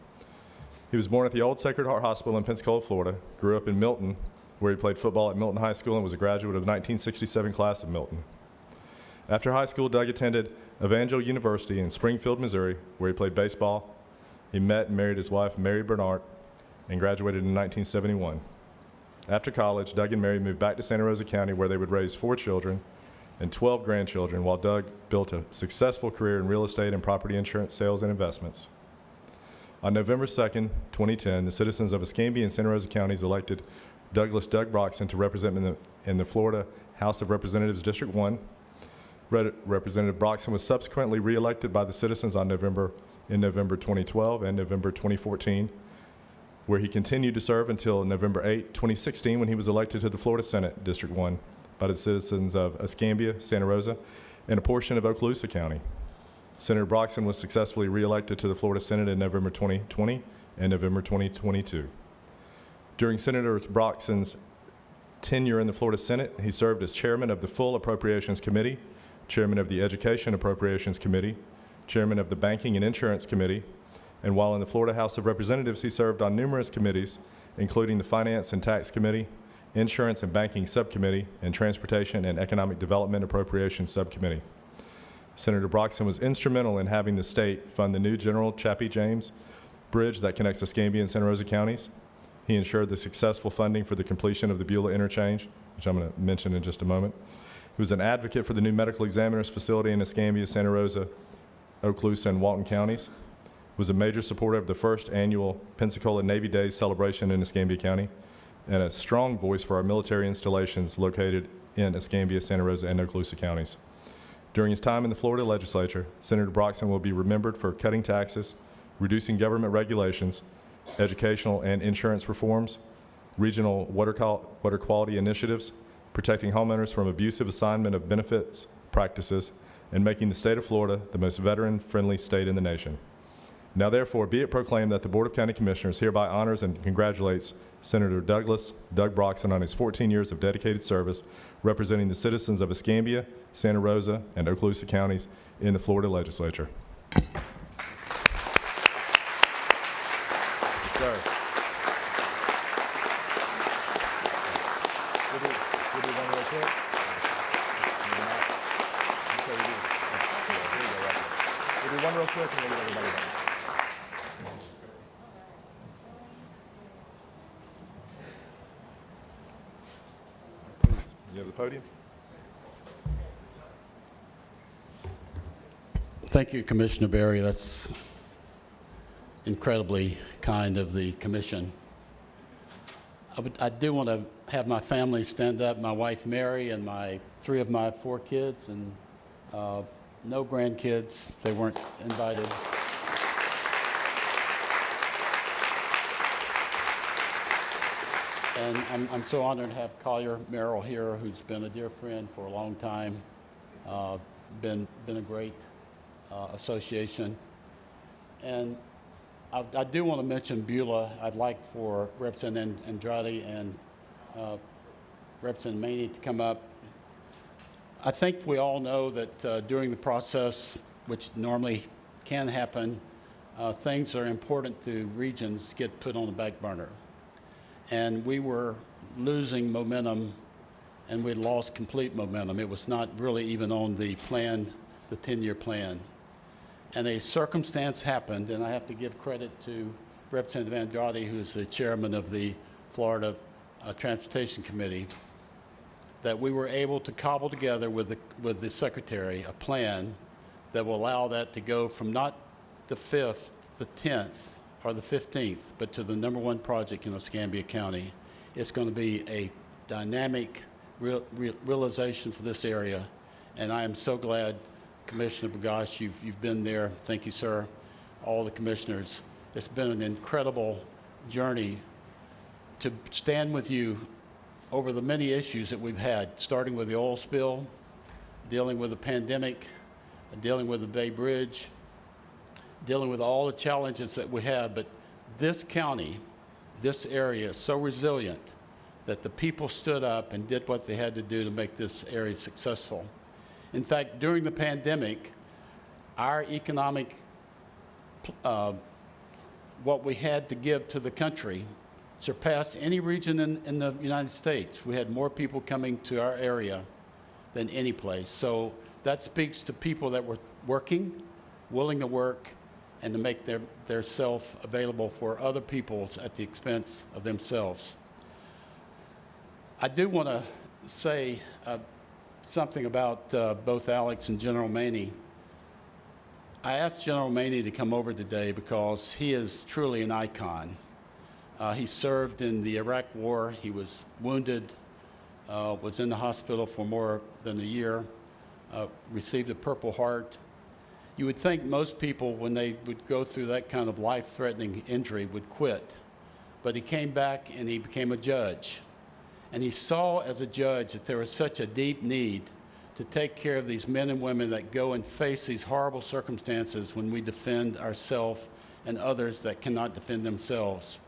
He was born at the Old Sacred Heart Hospital in Pensacola, Florida. Grew up in Milton, where he played football at Milton High School and was a graduate of the 1967 class of Milton. After high school, Doug attended Evangel University in Springfield, Missouri, where he played baseball. He met and married his wife, Mary Bernard, and graduated in 1971. After college, Doug and Mary moved back to Santa Rosa County, where they would raise 4 children and 12 grandchildren, while Doug built a successful career in real estate and property insurance sales and investments. On November 2nd, 2010, the citizens of Escambia and Santa Rosa counties elected Douglas Doug Broxson to represent in the Florida House of Representatives District 1. Representative Broxson was subsequently reelected by the citizens in November 2012 and November 2014 where he continued to serve until November 8, 2016, when he was elected to the Florida Senate, District 1, by the citizens of Escambia, Santa Rosa, and a portion of Okaloosa County. Senator Broxson was successfully reelected to the Florida Senate in November 2020 and November 2022. During Senator Broxson's tenure in the Florida Senate, he served as chairman of the Full Appropriations Committee, chairman of the Education Appropriations Committee, chairman of the Banking and Insurance Committee, and while in the Florida House of Representatives, he served on numerous committees, including the Finance and Tax Committee, Insurance and Banking Subcommittee, and Transportation and Economic Development Appropriations Subcommittee. Senator Broxson was instrumental in having the state fund the new General Chappie James Bridge that connects Escambia and Santa Rosa counties. He ensured the successful funding for the completion of the Beulah Interchange, which I'm going to mention in just a moment. He was an advocate for the new medical examiner's facility in Escambia, Santa Rosa, Okaloosa, and Walton counties. Was a major supporter of the first annual Pensacola Navy Days celebration in Escambia County, and a strong voice for our military installations located in Escambia, Santa Rosa, and Okaloosa counties. During his time in the Florida legislature, Senator Broxson will be remembered for cutting taxes, reducing government regulations, educational and insurance reforms, regional water quality initiatives, protecting homeowners from abusive assignment of benefits practices, and making the state of Florida the most veteran-friendly state in the nation. Now therefore, be it proclaimed that the Board of County Commissioners hereby honors and congratulates Senator Doug Broxson on his 14 years of dedicated service representing the citizens of Escambia, Santa Rosa, and Okaloosa counties in the Florida legislature. Yes, sir. We'll do one real quick. We'll do one real quick and we'll get everybody back. You have the podium. Thank you, Commissioner Berry. That's incredibly kind of the commission. I do want to have my family stand up, my wife Mary and three of my 4 kids, and no grandkids. They weren't invited. And I'm so honored to have Collier Merrill here, who's been a dear friend for a long time, been a great association. And I do want to mention Beulah. I'd like for Representative Andrade and Representative Maney to come up. I think we all know that during the process, which normally can happen, things that are important to regions get put on the back burner. And we were losing momentum, and we'd lost complete momentum. It was not really even on the plan, the 10-year plan. And a circumstance happened, and I have to give credit to Representative Andrade, who's the chairman of the Florida Transportation Committee, that we were able to cobble together with the secretary a plan that will allow that to go from not the 5th, the 10th, or the 15th, but to the #1 project in Escambia County. It's going to be a dynamic realization for this area, and I am so glad, Commissioner Bagash, you've been there. Thank you, sir. All the commissioners. It's been an incredible journey to stand with you over the many issues that we've had, starting with the oil spill, dealing with the pandemic, dealing with the Bay Bridge, dealing with all the challenges that we have. But this county, this area is so resilient that the people stood up and did what they had to do to make this area successful. In fact, during the pandemic, our economic, what we had to give to the country surpassed any region in the United States. We had more people coming to our area than any place. So that speaks to people that were working, willing to work, and to make their self available for other people at the expense of themselves. I do want to say something about both Alex and General Maney. I asked General Maney to come over today because he is truly an icon. He served in the Iraq War. He was wounded, was in the hospital for more than a year, received a Purple Heart. You would think most people, when they would go through that kind of life-threatening injury, would quit. but he came back and he became a judge. And he saw as a judge that there was such a deep need to take care of these men and women that go and face these horrible circumstances when we defend ourselves and others that cannot defend themselves.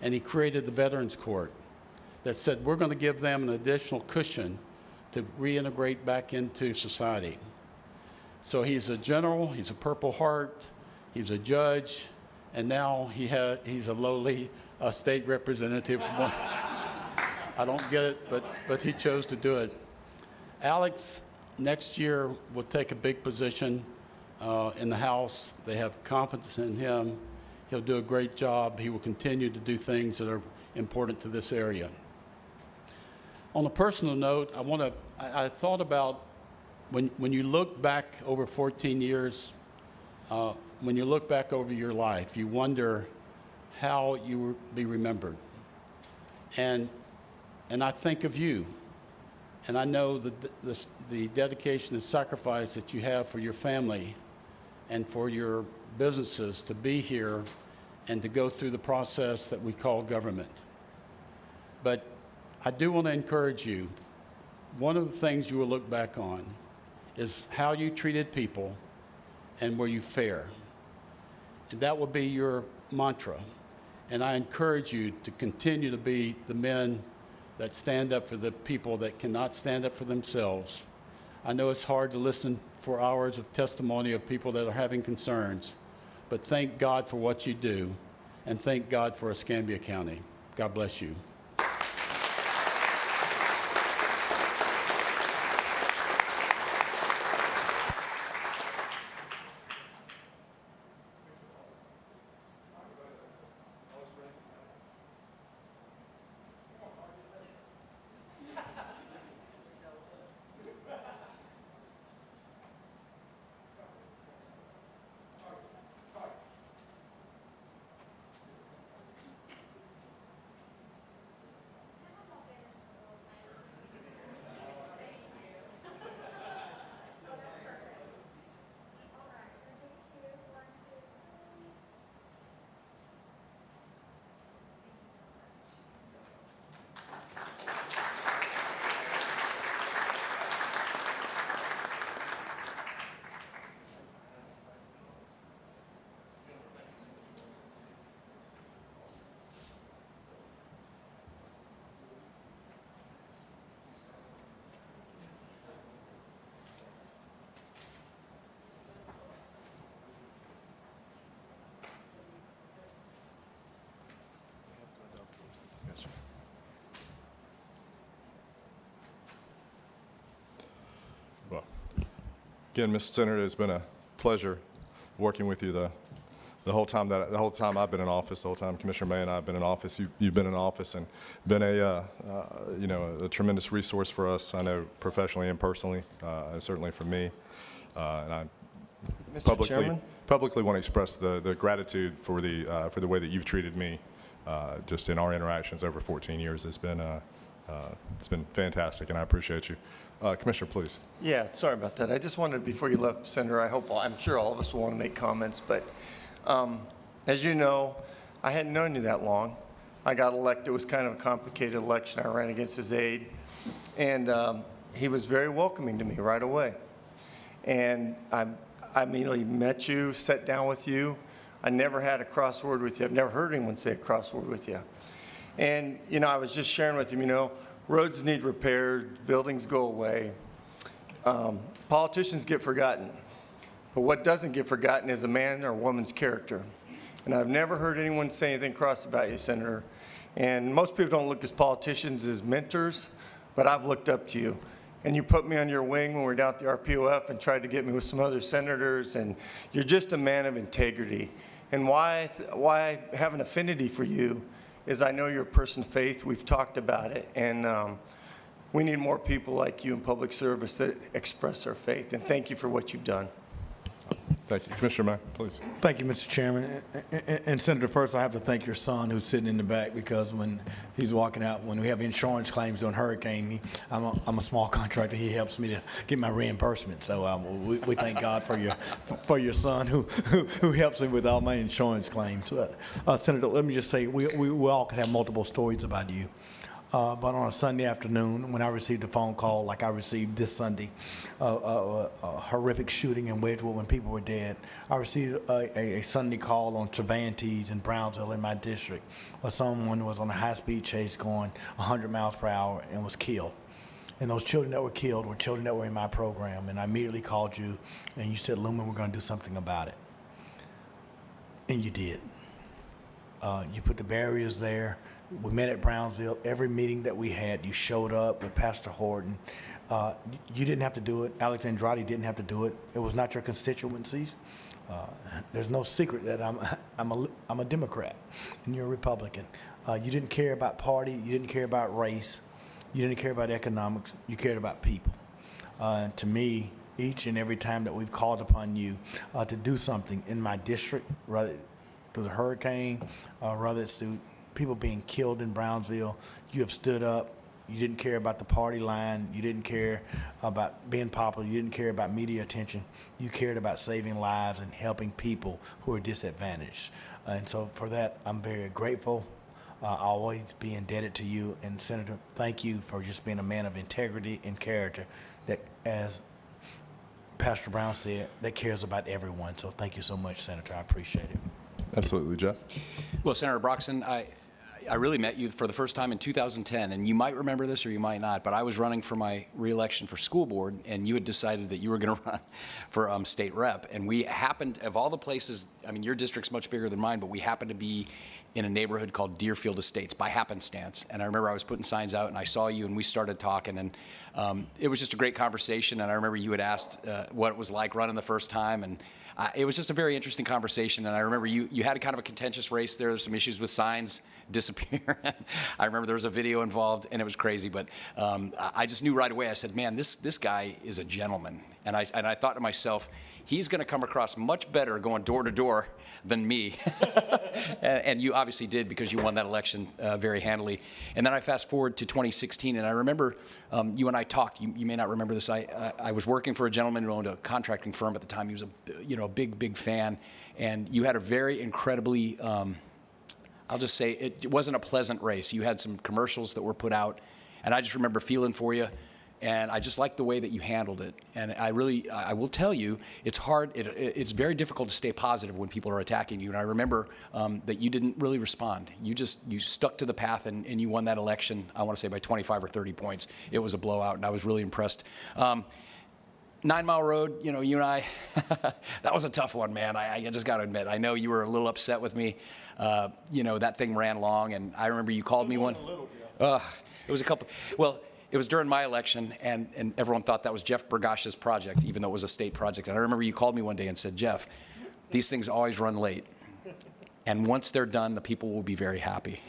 And he created the Veterans Court that said, we're going to give them an additional cushion to reintegrate back into society. So he's a general, he's a Purple Heart, he's a judge, and now he's a lowly state representative. I don't get it, but he chose to do it. Alex, next year, will take a big position in the House. They have confidence in him. He'll do a great job. He will continue to do things that are important to this area. On a personal note, I thought about when you look back over 14 years, when you look back over your life, you wonder how you will be remembered. And I think of you, and I know the dedication and sacrifice that you have for your family and for your businesses to be here and to go through the process that we call government. But I do want to encourage you, one of the things you will look back on is how you treated people and were you fair. And that will be your mantra. And I encourage you to continue to be the men that stand up for the people that cannot stand up for themselves. I know it's hard to listen for hours of testimony of people that are having concerns, but thank God for what you do, and thank God for Escambia County. God bless you. Well, again, Mr. Senator, it's been a pleasure working with you the whole time I've been in office, the whole time Commissioner May and I have been in office. You've been in office and been a tremendous resource for us. I know professionally and personally, and certainly for me. And I Mr. Chairman? publicly want to express the gratitude for the way that you've treated me, just in our interactions over 14 years. It's been fantastic, and I appreciate you. Commissioner, please. Yeah, sorry about that. I just wanted, before you left, Senator, I'm sure all of us will want to make comments, but as you know, I hadn't known you that long. I got elected. It was kind of a complicated election. I ran against his aide, and he was very welcoming to me right away. And I immediately met you, sat down with you. I never had a crossword with you. I've never heard anyone say a crossword with you. And, I was just sharing with him, roads need repaired, buildings go away. Politicians get forgotten. But what doesn't get forgotten is a man or woman's character. And I've never heard anyone say anything cross about you, Senator. And most people don't look as politicians as mentors, but I've looked up to you. And you put me on your wing when we were down at the RPOF and tried to get me with some other senators. And you're just a man of integrity. And why I have an affinity for you is I know you're a person of faith. We've talked about it. And we need more people like you in public service that express our faith. And thank you for what you've done. Thank you. Commissioner May, please. Thank you, Mr. Chairman. And Senator, first I have to thank your son who's sitting in the back, because when he's walking out, when we have insurance claims on hurricane, I'm a small contractor. He helps me to get my reimbursement. So we thank God for your son who helps me with all my insurance claims. Senator, let me just say, we all could have multiple stories about you. But on a Sunday afternoon, when I received a phone call like I received this Sunday, a horrific shooting in Wedgwood when people were dead, I received a Sunday call on Cervantes in Brownsville in my district, where someone was on a high-speed chase going 100 miles per hour and was killed. And those children that were killed were children that were in my program. And I immediately called you, and you said, Lumen, we're going to do something about it. And you did. You put the barriers there. We met at Brownsville. Every meeting that we had, you showed up with Pastor Horton. You didn't have to do it. Alex Andrade didn't have to do it. It was not your constituencies. There's no secret that I'm a Democrat and you're a Republican. You didn't care about party. You didn't care about race. You didn't care about economics. You cared about people. To me, each and every time that we've called upon you to do something in my district, rather through the hurricane, rather it's through people being killed in Brownsville, you have stood up. You didn't care about the party line. You didn't care about being popular. You didn't care about media attention. You cared about saving lives and helping people who are disadvantaged. And so for that, I'm very grateful. I'll always be indebted to you. And Senator, thank you for just being a man of integrity and character that, as Pastor Brown said, that cares about everyone. So thank you so much, Senator. I appreciate it. Absolutely, Jeff. Well, Senator Broxton, I really met you for the first time in 2010, and you might remember this or you might not, but I was running for my reelection for school board, and you had decided that you were going to run for state rep. And we happened, of all the places, I mean, your district's much bigger than mine, but we happened to be in a neighborhood called Deerfield Estates by happenstance. And I remember I was putting signs out, and I saw you, and we started talking, and it was just a great conversation. And I remember you had asked what it was like running the first time, and it was just a very interesting conversation. And I remember you had a kind of a contentious race there. There's some issues with signs disappearing. I remember there was a video involved, and it was crazy. But I just knew right away. I said, man, this guy is a gentleman. And I thought to myself, he's going to come across much better going door to door than me. And you obviously did, because you won that election very handily. And then I fast forward to 2016, and I remember you and I talked. You may not remember this. I was working for a gentleman who owned a contracting firm at the time. He was a big fan, and you had a very incredibly I'll just say it wasn't a pleasant race. You had some commercials that were put out, and I just remember feeling for you. And I just liked the way that you handled it. And I will tell you, it's hard, it's very difficult to stay positive when people are attacking you. And I remember that you didn't really respond. You stuck to the path, and you won that election, I want to say by 25 or 30 points. It was a blowout, and I was really impressed. 9 Mile Road, you and I, that was a tough one, man. I just got to admit, I know you were a little upset with me. That thing ran long, and I remember you called me one. It was a couple, well, it was during my election, and everyone thought that was Jeff Burgash's project, even though it was a state project. And I remember you called me one day and said, Jeff, these things always run late. And once they're done, the people will be very happy.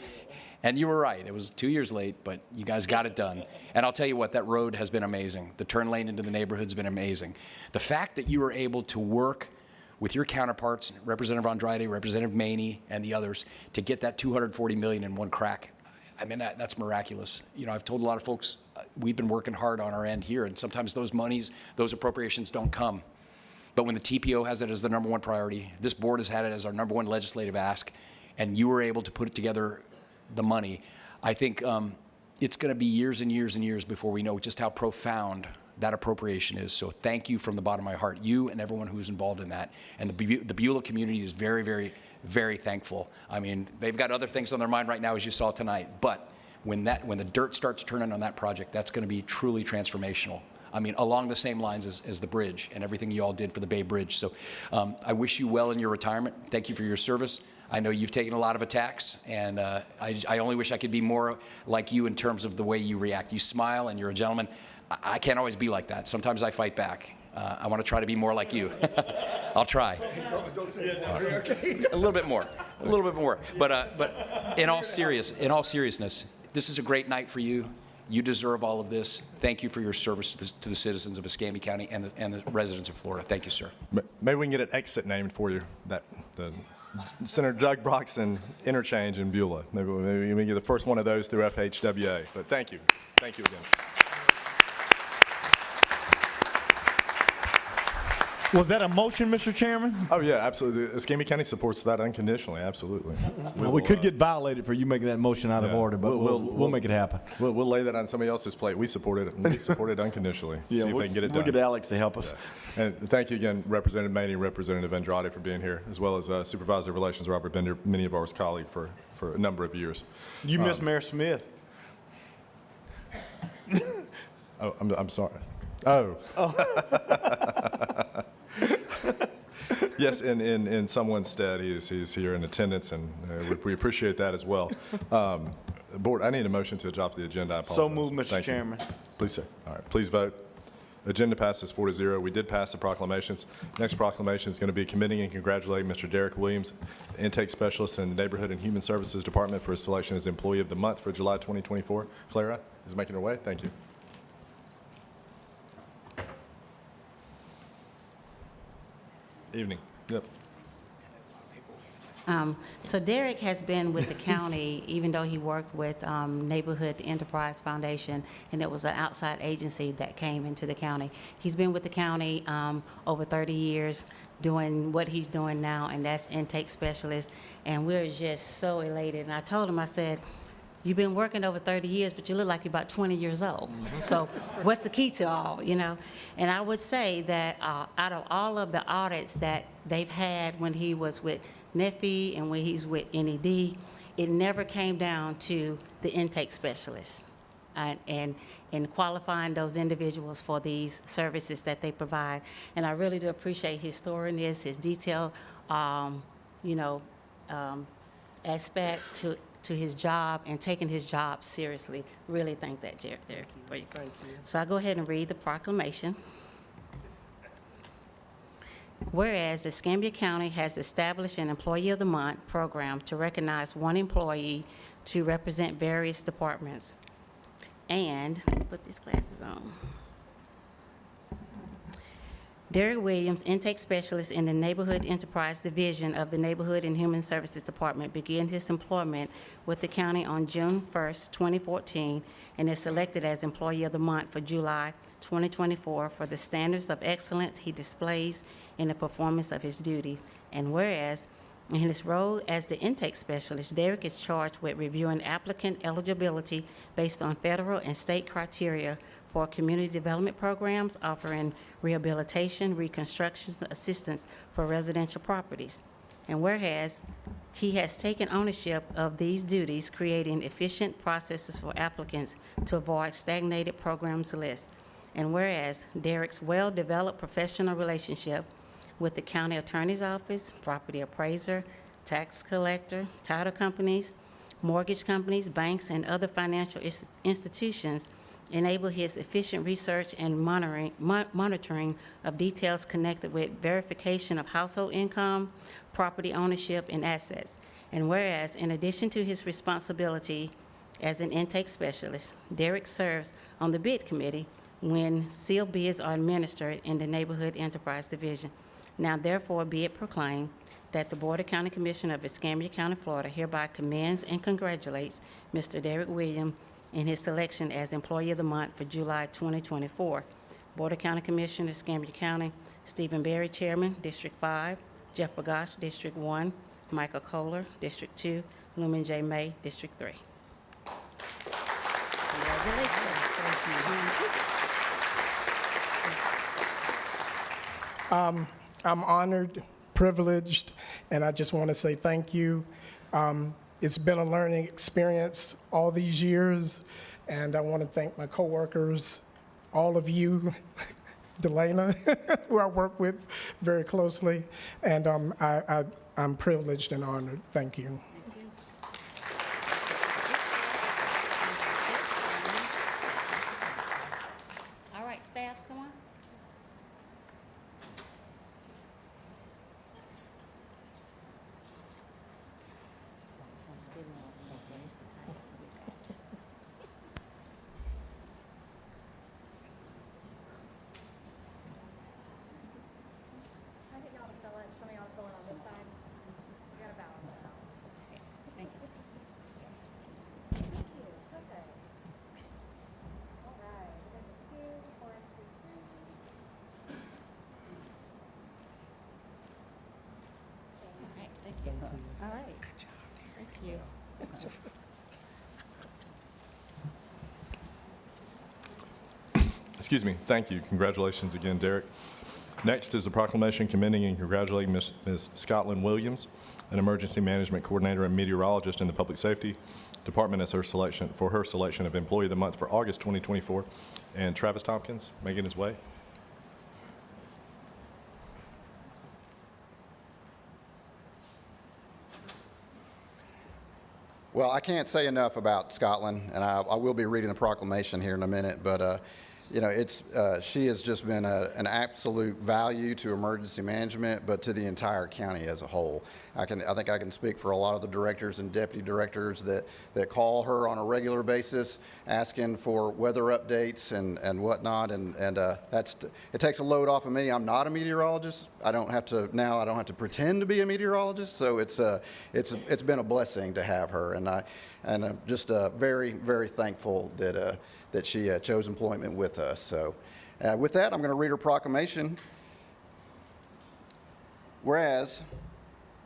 And you were right. It was 2 years late, but you guys got it done. And I'll tell you what, that road has been amazing. The turn lane into the neighborhood's been amazing. The fact that you were able to work with your counterparts, Representative Andrade, Representative Maney, and the others, to get that $240 million in one crack, I mean, that's miraculous. I've told a lot of folks, we've been working hard on our end here, and sometimes those monies, those appropriations don't come. But when the TPO has it as the #1 priority, this board has had it as our #1 legislative ask, and you were able to put it together, the money, I think it's going to be years and years and years before we know just how profound that appropriation is. So thank you from the bottom of my heart, you and everyone who's involved in that. And the Beulah community is very, very, very thankful. I mean, they've got other things on their mind right now, as you saw tonight. But when the dirt starts turning on that project, that's going to be truly transformational. I mean, along the same lines as the bridge and everything you all did for the Bay Bridge. So I wish you well in your retirement. Thank you for your service. I know you've taken a lot of attacks, and I only wish I could be more like you in terms of the way you react. You smile, and you're a gentleman. I can't always be like that. Sometimes I fight back. I want to try to be more like you. I'll try. A little bit more. A little bit more. But in all seriousness, this is a great night for you. You deserve all of this. Thank you for your service to the citizens of Escambia County and the residents of Florida. Thank you, sir. Maybe we can get an exit named for you, the Senator Doug Broxson interchange in Beulah. Maybe we can get the first one of those through FHWA. But thank you. Thank you again. Was that a motion, Mr. Chairman? Oh, yeah, absolutely. Escambia County supports that unconditionally, absolutely. Well, we could get violated for you making that motion out of Yeah. order, but we'll make it happen. We'll lay that on somebody else's plate. We support it. We support it unconditionally. Yeah, See if they can get it done. we'll get Alex to help us. Yeah. And thank you again, Representative Maney, Representative Andrade, for being here, as well as Supervisor of Relations Robert Bender, many of ours colleague for a number of years. You missed Mayor Smith. Oh, I'm sorry. Oh. Yes, in someone's stead, he's here in attendance, and we appreciate that as well. Board, I need a motion to adopt the agenda. I apologize. So moved, Mr. Thank you. Chairman. Please, sir. All right, please vote. Agenda passes 4-0. We did pass the proclamations. Next proclamation is going to be commending and congratulating Mr. Derek Williams, intake specialist in the Neighborhood and Human Services Department, for his selection as Employee of the Month for July 2024. Clara is making her way. Thank you. Evening. Yep. So Derek has been with the county, even though he worked with Neighborhood Enterprise Foundation, and it was an outside agency that came into the county. He's been with the county over 30 years, doing what he's doing now, and that's intake specialist. And we're just so elated. And I told him, I said, you've been working over 30 years, but you look like you're about 20 years old. So what's the key to all, you know? And I would say that out of all of the audits that they've had when he was with NEFI and when he's with NED, it never came down to the intake specialist and qualifying those individuals for these services that they provide. And I really do appreciate his thoroughness, his detail, aspect to his job and taking his job seriously. Really thank that, Derek, for you. Thank you. So I'll go ahead and read the proclamation. Whereas Escambia County has established an Employee of the Month program to recognize one employee to represent various departments. And, let me put these glasses on. Derek Williams, intake specialist in the Neighborhood Enterprise Division of the Neighborhood and Human Services Department, began his employment with the county on June 1st, 2014, and is selected as Employee of the Month for July 2024 for the standards of excellence he displays in the performance of his duties. And whereas, in his role as the intake specialist, Derek is charged with reviewing applicant eligibility based on federal and state criteria for community development programs offering rehabilitation, reconstruction assistance for residential properties. And whereas he has taken ownership of these duties, creating efficient processes for applicants to avoid stagnated programs lists. And whereas Derek's well-developed professional relationship with the county attorney's office, property appraiser, tax collector, title companies, mortgage companies, banks, and other financial institutions enable his efficient research and monitoring of details connected with verification of household income, property ownership, and assets. And whereas, in addition to his responsibility as an intake specialist, Derek serves on the bid committee when sealed bids are administered in the Neighborhood Enterprise Division. Now therefore be it proclaimed that the Board of County Commissioners of Escambia County, Florida hereby commends and congratulates Mr. Derek Williams in his selection as Employee of the Month for July 2024. Board of County Commissioners, Escambia County, Stephen Berry, Chairman, District 5, Jeff Bagash, District 1, Michael Kohler, District 2, Lumen J. May, District 3. I'm honored, privileged, and I just want to say thank you. It's been a learning experience all these years, and I want to thank my coworkers, all of you, Delana, who I work with very closely, and I'm privileged and honored. Thank you. All right, staff, come on. Excuse me. Thank you. Congratulations again, Derek. Next is a proclamation commending and congratulating Ms. Scotland Williams, an emergency management coordinator and meteorologist in the Public Safety Department as her selection of Employee of the Month for August 2024. And Travis Tompkins making his way. Well, I can't say enough about Scotland, and I will be reading the proclamation here in a minute, but you know, she has just been an absolute value to emergency management, but to the entire county as a whole. I think I can speak for a lot of the directors and deputy directors that call her on a regular basis, asking for weather updates and whatnot, and it takes a load off of me. I'm not a meteorologist. I don't have to pretend to be a meteorologist, so it's been a blessing to have her, and I'm just very, very thankful that she chose employment with us. So with that, I'm going to read her proclamation. Whereas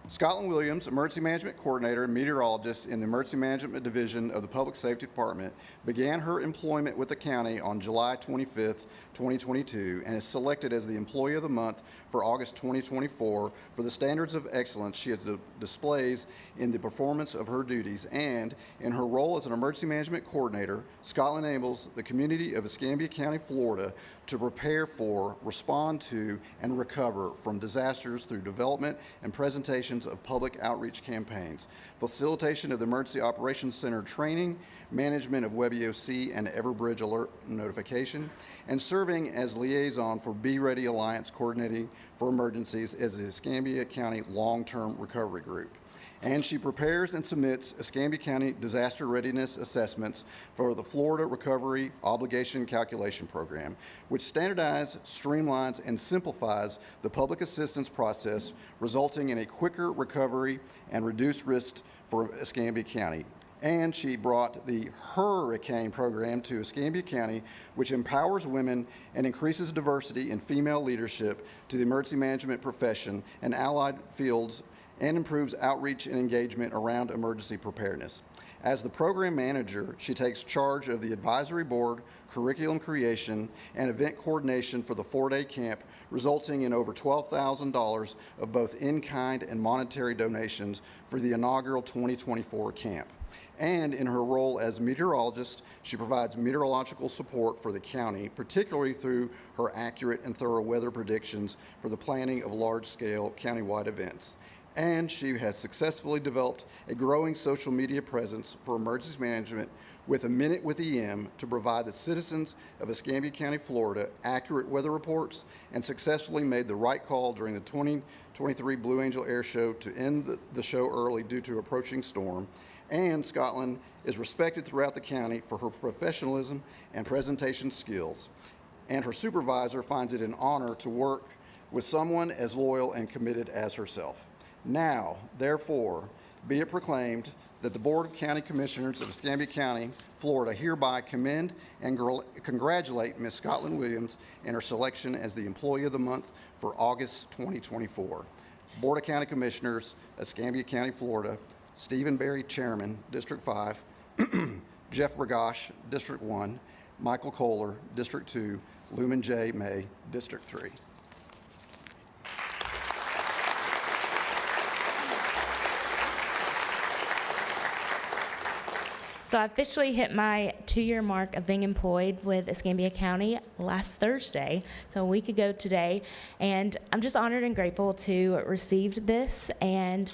Scotland Williams, Emergency Management Coordinator and Meteorologist in the Emergency Management Division of the Public Safety Department, began her employment with the county on July 25th, 2022, and is selected as the Employee of the Month for August 2024 for the standards of excellence she displays in the performance of her duties. And in her role as an Emergency Management Coordinator, Scotland enables the community of Escambia County, Florida, to prepare for, respond to, and recover from disasters through development and presentation of public outreach campaigns, facilitation of the Emergency Operations Center training, management of WebEOC and Everbridge alert notification, and serving as liaison for Be Ready Alliance coordinating for emergencies as the Escambia County Long-Term Recovery Group. And she prepares and submits Escambia County Disaster Readiness Assessments for the Florida Recovery Obligation Calculation Program, which standardizes, streamlines, and simplifies the public assistance process, resulting in a quicker recovery and reduced risk for Escambia County. And she brought the Hurricane Program to Escambia County, which empowers women and increases diversity in female leadership to the emergency management profession and allied fields, and improves outreach and engagement around emergency preparedness. As the program manager, she takes charge of the advisory board, curriculum creation, and event coordination for the 4-day camp, resulting in over $12,000 of both in-kind and monetary donations for the inaugural 2024 camp. And in her role as meteorologist, she provides meteorological support for the county, particularly through her accurate and thorough weather predictions for the planning of large-scale countywide events. And she has successfully developed a growing social media presence for emergency management with A Minute with EM to provide the citizens of Escambia County, Florida, accurate weather reports, and successfully made the right call during the 2023 Blue Angel Air Show to end the show early due to approaching storm. And Scotland is respected throughout the county for her professionalism and presentation skills. And her supervisor finds it an honor to work with someone as loyal and committed as herself. Now, therefore, be it proclaimed that the Board of County Commissioners of Escambia County, Florida, hereby commend and congratulate Ms. Scotland Williams in her selection as the Employee of the Month for August 2024. Board of County Commissioners, Escambia County, Florida, Stephen Berry, Chairman, District 5, Jeff Bragash, District 1, Michael Kohler, District 2, Lumen J. May, District 3. So I officially hit my 2-year mark of being employed with Escambia County last Thursday, so a week ago today, and I'm just honored and grateful to receive this. And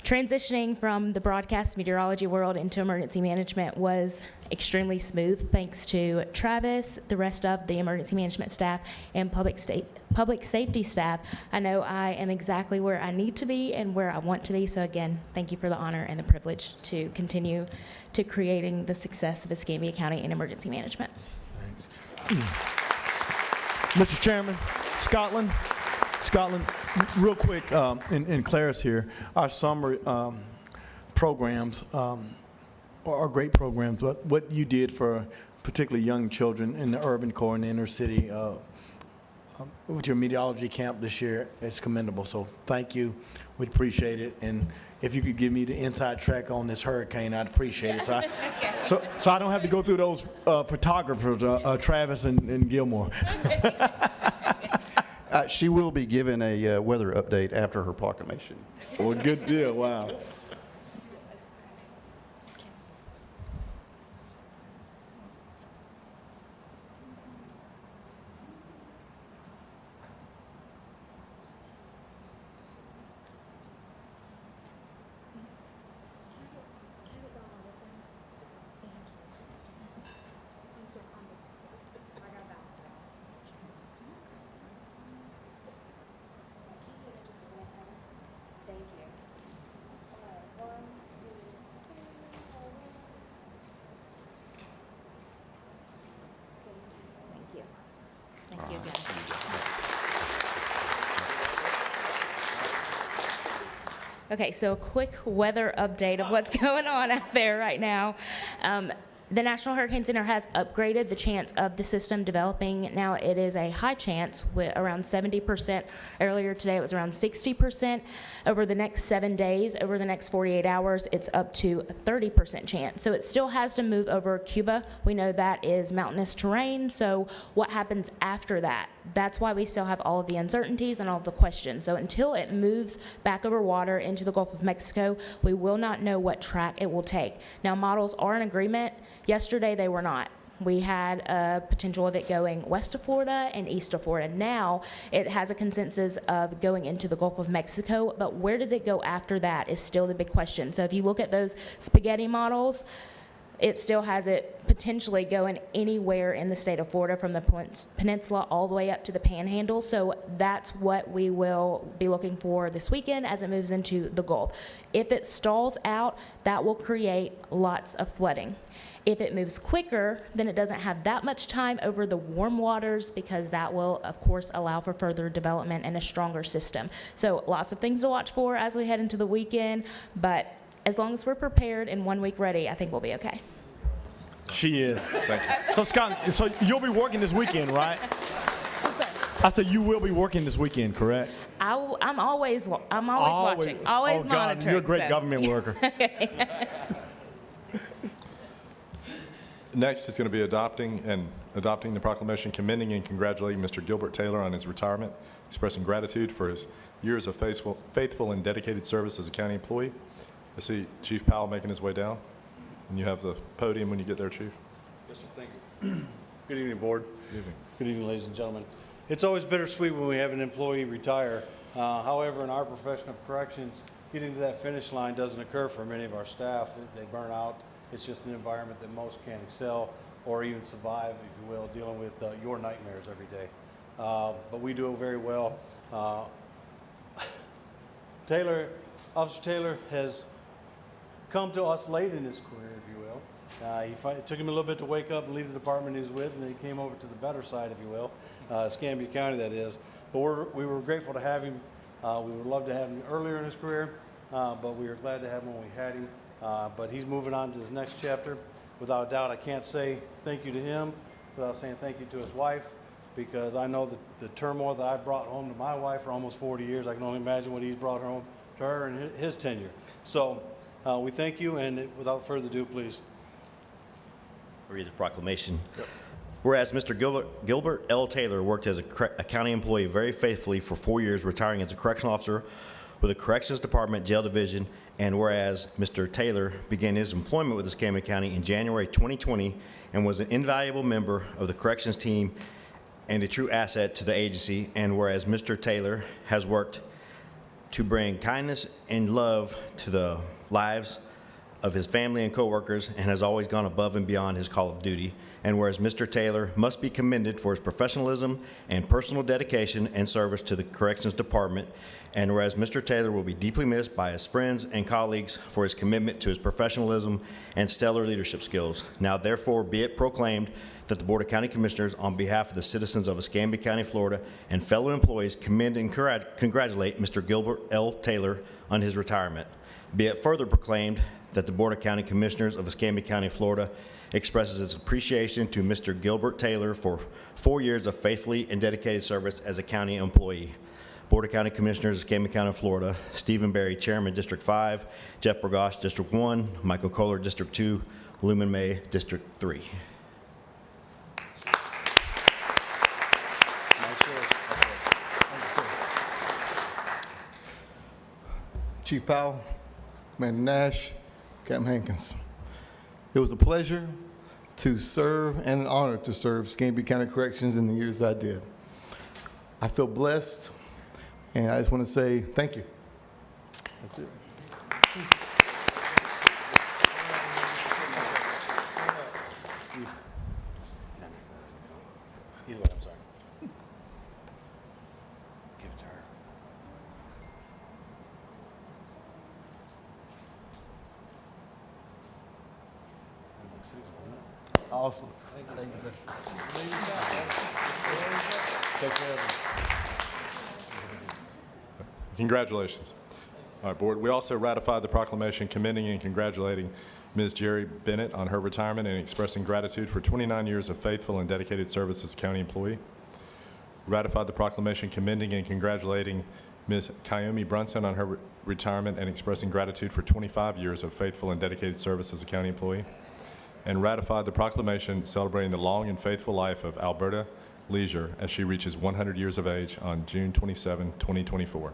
transitioning from the broadcast meteorology world into emergency management was extremely smooth, thanks to Travis, the rest of the emergency management staff, and public safety staff. I know I am exactly where I need to be and where I want to be, so again, thank you for the honor and the privilege to continue to creating the success of Escambia County in emergency management. Mr. Chairman, Scotland, real quick, and Clara's here, our summer programs are great programs, but what you did for particularly young children in the urban core and the inner city with your meteorology camp this year is commendable. So thank you. We appreciate it. And if you could give me the inside track on this hurricane, I'd appreciate it. So I don't have to go through those photographers, Travis and Gilmore. She will be given a weather update after her proclamation. Well, good deal. Wow. Thank you again. Okay, so a quick weather update of what's going on out there right now. The National Hurricane Center has upgraded the chance of the system developing. Now it is a high chance with around 70%. Earlier today it was around 60%. Over the next 7 days, over the next 48 hours, it's up to a 30% chance. So it still has to move over Cuba. We know that is mountainous terrain, so what happens after that? That's why we still have all of the uncertainties and all of the questions. So until it moves back over water into the Gulf of Mexico, we will not know what track it will take. Now models are in agreement. Yesterday they were not. We had a potential of it going west of Florida and east of Florida. Now it has a consensus of going into the Gulf of Mexico, but where does it go after that is still the big question. So if you look at those spaghetti models, it still has it potentially going anywhere in the state of Florida from the peninsula all the way up to the panhandle. So that's what we will be looking for this weekend as it moves into the Gulf. If it stalls out, that will create lots of flooding. If it moves quicker, then it doesn't have that much time over the warm waters because that will, of course, allow for further development and a stronger system. So lots of things to watch for as we head into the weekend, but as long as we're prepared and 1 week ready, I think we'll be okay. She is. Thank you. So Scott, so you'll be working this weekend, right? I said you will be working this weekend, correct? I'm always watching, always oh, God, monitoring. you're a great so. government worker. Next is going to be adopting the proclamation commending and congratulating Mr. Gilbert Taylor on his retirement, expressing gratitude for his years of faithful and dedicated service as a county employee. I see Chief Powell making his way down, and you have the podium when you get there, Chief. Yes, sir. Thank you. Good evening, Board. Good evening. Good evening, ladies and gentlemen. It's always bittersweet when we have an employee retire. However, in our profession of corrections, getting to that finish line doesn't occur for many of our staff. They burn out. It's just an environment that most can't excel or even survive, if you will, dealing with your nightmares every day. But we do it very well. Officer Taylor has come to us late in his career, if you will. It took him a little bit to wake up and leave the department he was with, and then he came over to the better side, if you will, Escambia County, that is. But we were grateful to have him. We would love to have him earlier in his career, but we were glad to have him when we had him. But he's moving on to his next chapter. Without a doubt, I can't say thank you to him without saying thank you to his wife, because I know the turmoil that I brought home to my wife for almost 40 years. I can only imagine what he's brought home to her in his tenure. So we thank you, and without further ado, please. Read the proclamation. Yep. Whereas Mr. Gilbert L. Taylor worked as a county employee very faithfully for 4 years, retiring as a correctional officer with the Corrections Department Jail Division, and whereas Mr. Taylor began his employment with Escambia County in January 2020 and was an invaluable member of the corrections team and a true asset to the agency, and whereas Mr. Taylor has worked to bring kindness and love to the lives of his family and coworkers and has always gone above and beyond his call of duty, and whereas Mr. Taylor must be commended for his professionalism and personal dedication and service to the Corrections Department, and whereas Mr. Taylor will be deeply missed by his friends and colleagues for his commitment to his professionalism and stellar leadership skills. Now therefore be it proclaimed that the Board of County Commissioners, on behalf of the citizens of Escambia County, Florida, and fellow employees, commend and congratulate Mr. Gilbert L. Taylor on his retirement. Be it further proclaimed that the Board of County Commissioners of Escambia County, Florida, expresses its appreciation to Mr. Gilbert Taylor for 4 years of faithfully and dedicated service as a county employee. Board of County Commissioners, Escambia County, Florida. Stephen Berry, Chairman, District 5. Jeff Burgosh, District 1. Michael Kohler, District 2. Lumen May, District 3. Chief Powell, Commander Nash, Captain Hankins. It was a pleasure to serve and an honor to serve Escambia County Corrections in the years I did. I feel blessed, and I just want to say thank you. That's it. I'm sorry. Give it to her. Awesome. Thank you, sir. Take care of Congratulations. All right, Board. We also ratified the proclamation commending and congratulating Ms. Jerry Bennett on her retirement and expressing gratitude for 29 years of faithful and dedicated service as a county employee. Ratified the proclamation commending and congratulating Ms. Kyomi Brunson on her retirement and expressing gratitude for 25 years of faithful and dedicated service as a county employee. And ratified the proclamation celebrating the long and faithful life of Alberta Leisure as she reaches 100 years of age on June 27, 2024.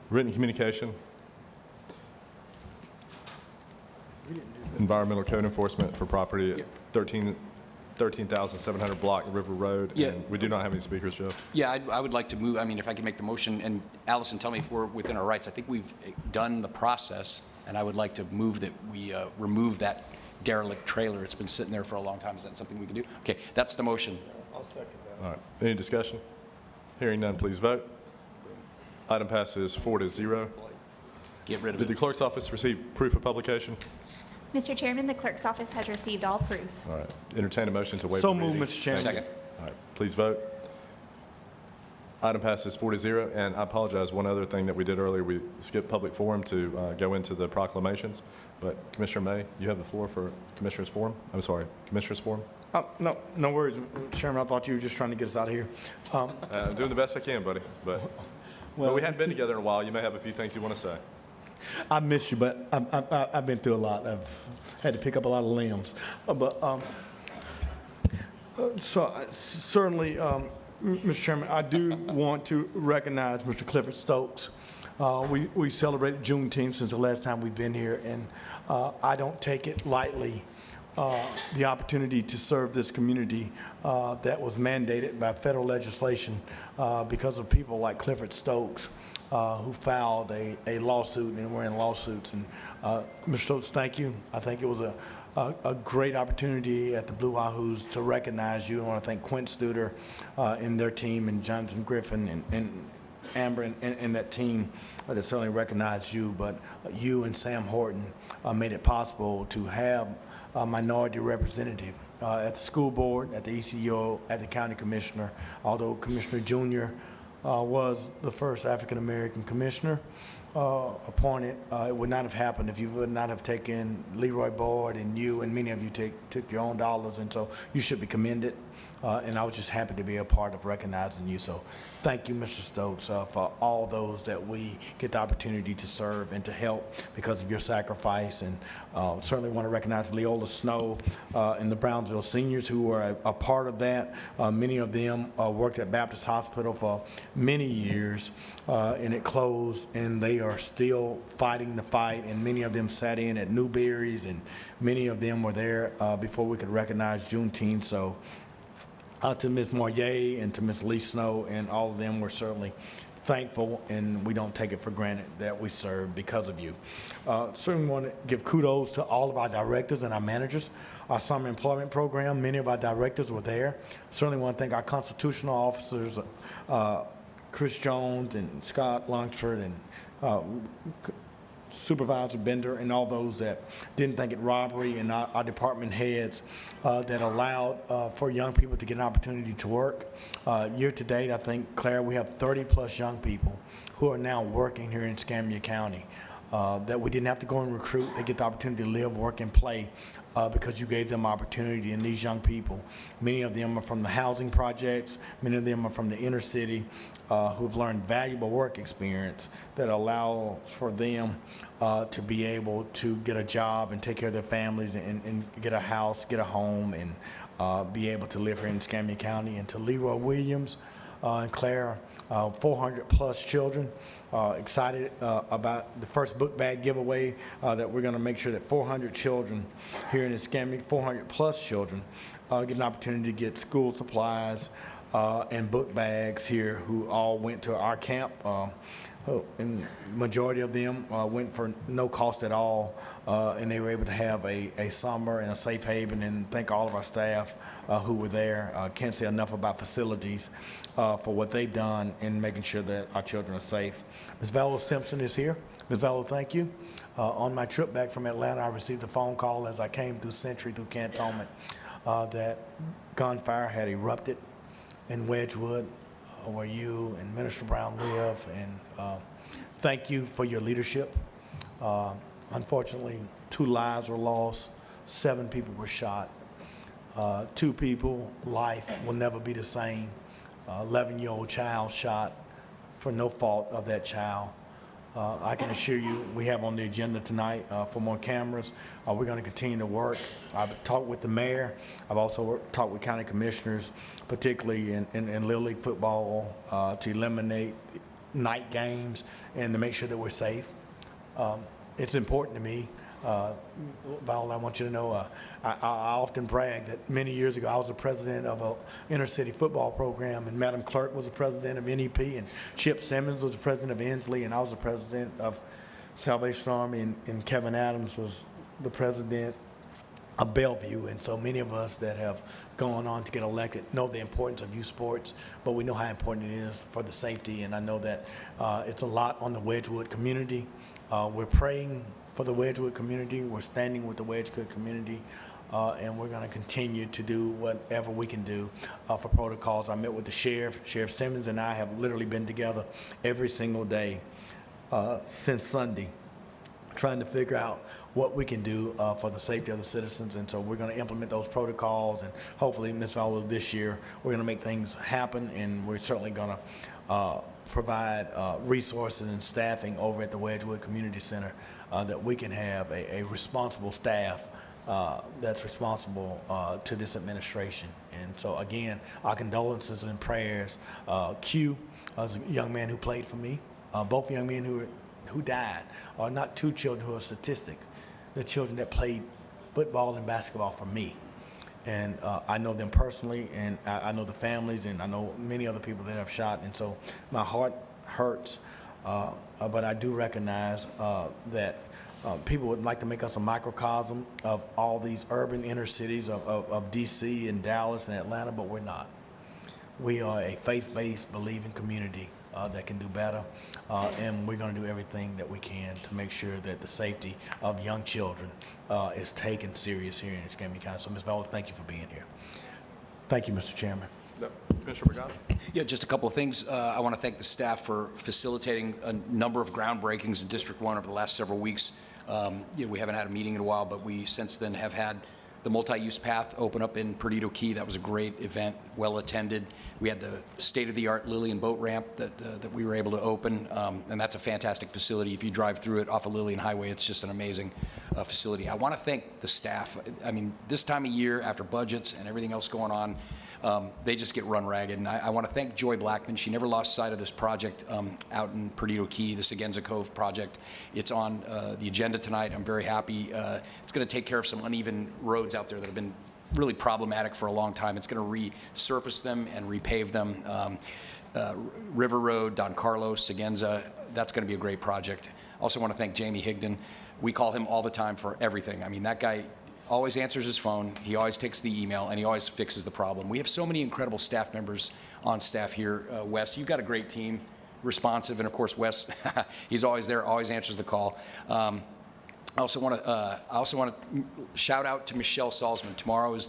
Written communication. Environmental code enforcement for property at 13,700 Block River Road. Yeah. And we do not have any speakers, Jeff. Yeah, I would like to move, I mean, if I can make the motion, and Allison, tell me if we're within our rights. I think we've done the process, and I would like to move that we remove that derelict trailer. It's been sitting there for a long time. Is that something we can do? Okay, that's the motion. I'll second that. All right. Any discussion? Hearing none, please vote. Item passes 4-0. Get rid of Did the it. clerk's office receive proof of publication? Mr. Chairman, the clerk's office has received all proofs. All right. Entertain a motion to waive So the reading. moved, Mr. Chairman. Second. All right. Please vote. Item passes 4-0. And I apologize, one other thing that we did earlier, we skipped public forum to go into the proclamations. But Commissioner May, you have the floor for Commissioner's Forum. I'm sorry, Commissioner's Forum. No worries, Mr. Chairman. I thought you were just trying to get us out of here. I'm doing the best I can, buddy. But we hadn't been together in a while. You may have a few things you want to say. I miss you, but I've been through a lot. I've had to pick up a lot of limbs. Certainly, Mr. Chairman, I do want to recognize Mr. Clifford Stokes. We celebrated Juneteenth since the last time we've been here, and I don't take it lightly, the opportunity to serve this community that was mandated by federal legislation because of people like Clifford Stokes, who filed a lawsuit and were in lawsuits. And Mr. Stokes, thank you. I think it was a great opportunity at the Blue Wahoos to recognize you. I want to thank Quint Studer and their team, and Jonathan Griffin and Amber and that team that certainly recognized you. But you and Sam Horton made it possible to have a minority representative at the school board, at the ECO, at the county commissioner. Although Commissioner Junior was the first African-American commissioner appointed, it would not have happened if you would not have taken Leroy Board, and you and many of you took your own dollars, and so you should be commended. And I was just happy to be a part of recognizing you. So thank you, Mr. Stokes, for all those that we get the opportunity to serve and to help because of your sacrifice. And certainly want to recognize Leola Snow and the Brownsville seniors who were a part of that. Many of them worked at Baptist Hospital for many years, and it closed, and they are still fighting the fight. And many of them sat in at Newberry's, and many of them were there before we could recognize Juneteenth. So to Ms. Moyer and to Ms. Lee Snow and all of them, we're certainly thankful, and we don't take it for granted that we serve because of you. Certainly want to give kudos to all of our directors and our managers. Our summer employment program, many of our directors were there. Certainly want to thank our constitutional officers, Chris Jones and Scott Lunsford and Supervisor Bender and all those that didn't think it robbery, and our department heads that allowed for young people to get an opportunity to work. Year to date, I think, Claire, we have 30-plus young people who are now working here in Escambia County. that we didn't have to go and recruit. They get the opportunity to live, work, and play because you gave them opportunity. And these young people, many of them are from the housing projects, many of them are from the inner city, who've learned valuable work experience that allow for them to be able to get a job and take care of their families and get a house, get a home, and be able to live here in Escambia County. And to Leroy Williams and Claire, 400-plus children, excited about the first book bag giveaway that we're going to make sure that 400 children here in Escambia, 400-plus children, get an opportunity to get school supplies and book bags here, who all went to our camp. And majority of them went for no cost at all, and they were able to have a summer and a safe haven. And thank all of our staff who were there. Can't say enough about facilities for what they've done in making sure that our children are safe. Ms. Velo Simpson is here. Ms. Velo, thank you. On my trip back from Atlanta, I received a phone call as I came through Century, through Cantonment, that gunfire had erupted in Wedgwood, where you and Minister Brown live, and thank you for your leadership. Unfortunately, 2 lives were lost, 7 people were shot. 2 people, life will never be the same. 11-year-old child shot for no fault of that child. I can assure you, we have on the agenda tonight for more cameras. We're going to continue to work. I've talked with the mayor. I've also talked with county commissioners, particularly in Little League football, to eliminate night games and to make sure that we're safe. It's important to me. Val, I want you to know, I often brag that many years ago I was the president of an inner city football program, and Madam Clerk was the president of NEP, and Chip Simmons was the president of Inslee, and I was the president of Salvation Army, and Kevin Adams was the president of Bellevue. And so many of us that have gone on to get elected know the importance of youth sports, but we know how important it is for the safety. And I know that it's a lot on the Wedgwood community. We're praying for the Wedgwood community. We're standing with the Wedgwood community, and we're going to continue to do whatever we can do for protocols. I met with the sheriff. Sheriff Simmons and I have literally been together every single day since Sunday, trying to figure out what we can do for the safety of the citizens. And so we're going to implement those protocols, and hopefully, Ms. Fowler, this year we're going to make things happen, and we're certainly going to provide resources and staffing over at the Wedgwood Community Center that we can have a responsible staff that's responsible to this administration. And so again, our condolences and prayers. Q was a young man who played for me. Both young men who died are not 2 children who are statistics. They're children that played football and basketball for me. And I know them personally, and I know the families, and I know many other people that have shot. And so my heart hurts, but I do recognize that people would like to make us a microcosm of all these urban inner cities of D.C. and Dallas and Atlanta, but we're not. We are a faith-based, believing community that can do better, and we're going to do everything that we can to make sure that the safety of young children is taken serious here in Escambia County. So, Ms. Vowler, thank you for being here. Thank you, Mr. Chairman. Commissioner Bergano? Yeah, just a couple of things. I want to thank the staff for facilitating a number of groundbreakings in District 1 over the last several weeks. We haven't had a meeting in a while, but we since then have had the multi-use path open up in Perdido Key. That was a great event, well attended. We had the state-of-the-art Lillian boat ramp that we were able to open, and that's a fantastic facility. If you drive through it off of Lillian Highway, it's just an amazing facility. I want to thank the staff. I mean, this time of year, after budgets and everything else going on, they just get run ragged. And I want to thank Joy Blackman. She never lost sight of this project out in Perdido Key, the Seguenza Cove project. It's on the agenda tonight. I'm very happy. It's going to take care of some uneven roads out there that have been really problematic for a long time. It's going to resurface them and repave them. River Road, Don Carlos, Seguenza, that's going to be a great project. Also want to thank Jamie Higdon. We call him all the time for everything. I mean, that guy always answers his phone, he always takes the email, and he always fixes the problem. We have so many incredible staff members on staff here. Wes, you've got a great team, responsive, and of course, Wes, he's always there, always answers the call. I also want to shout out to Michelle Salzman. Tomorrow is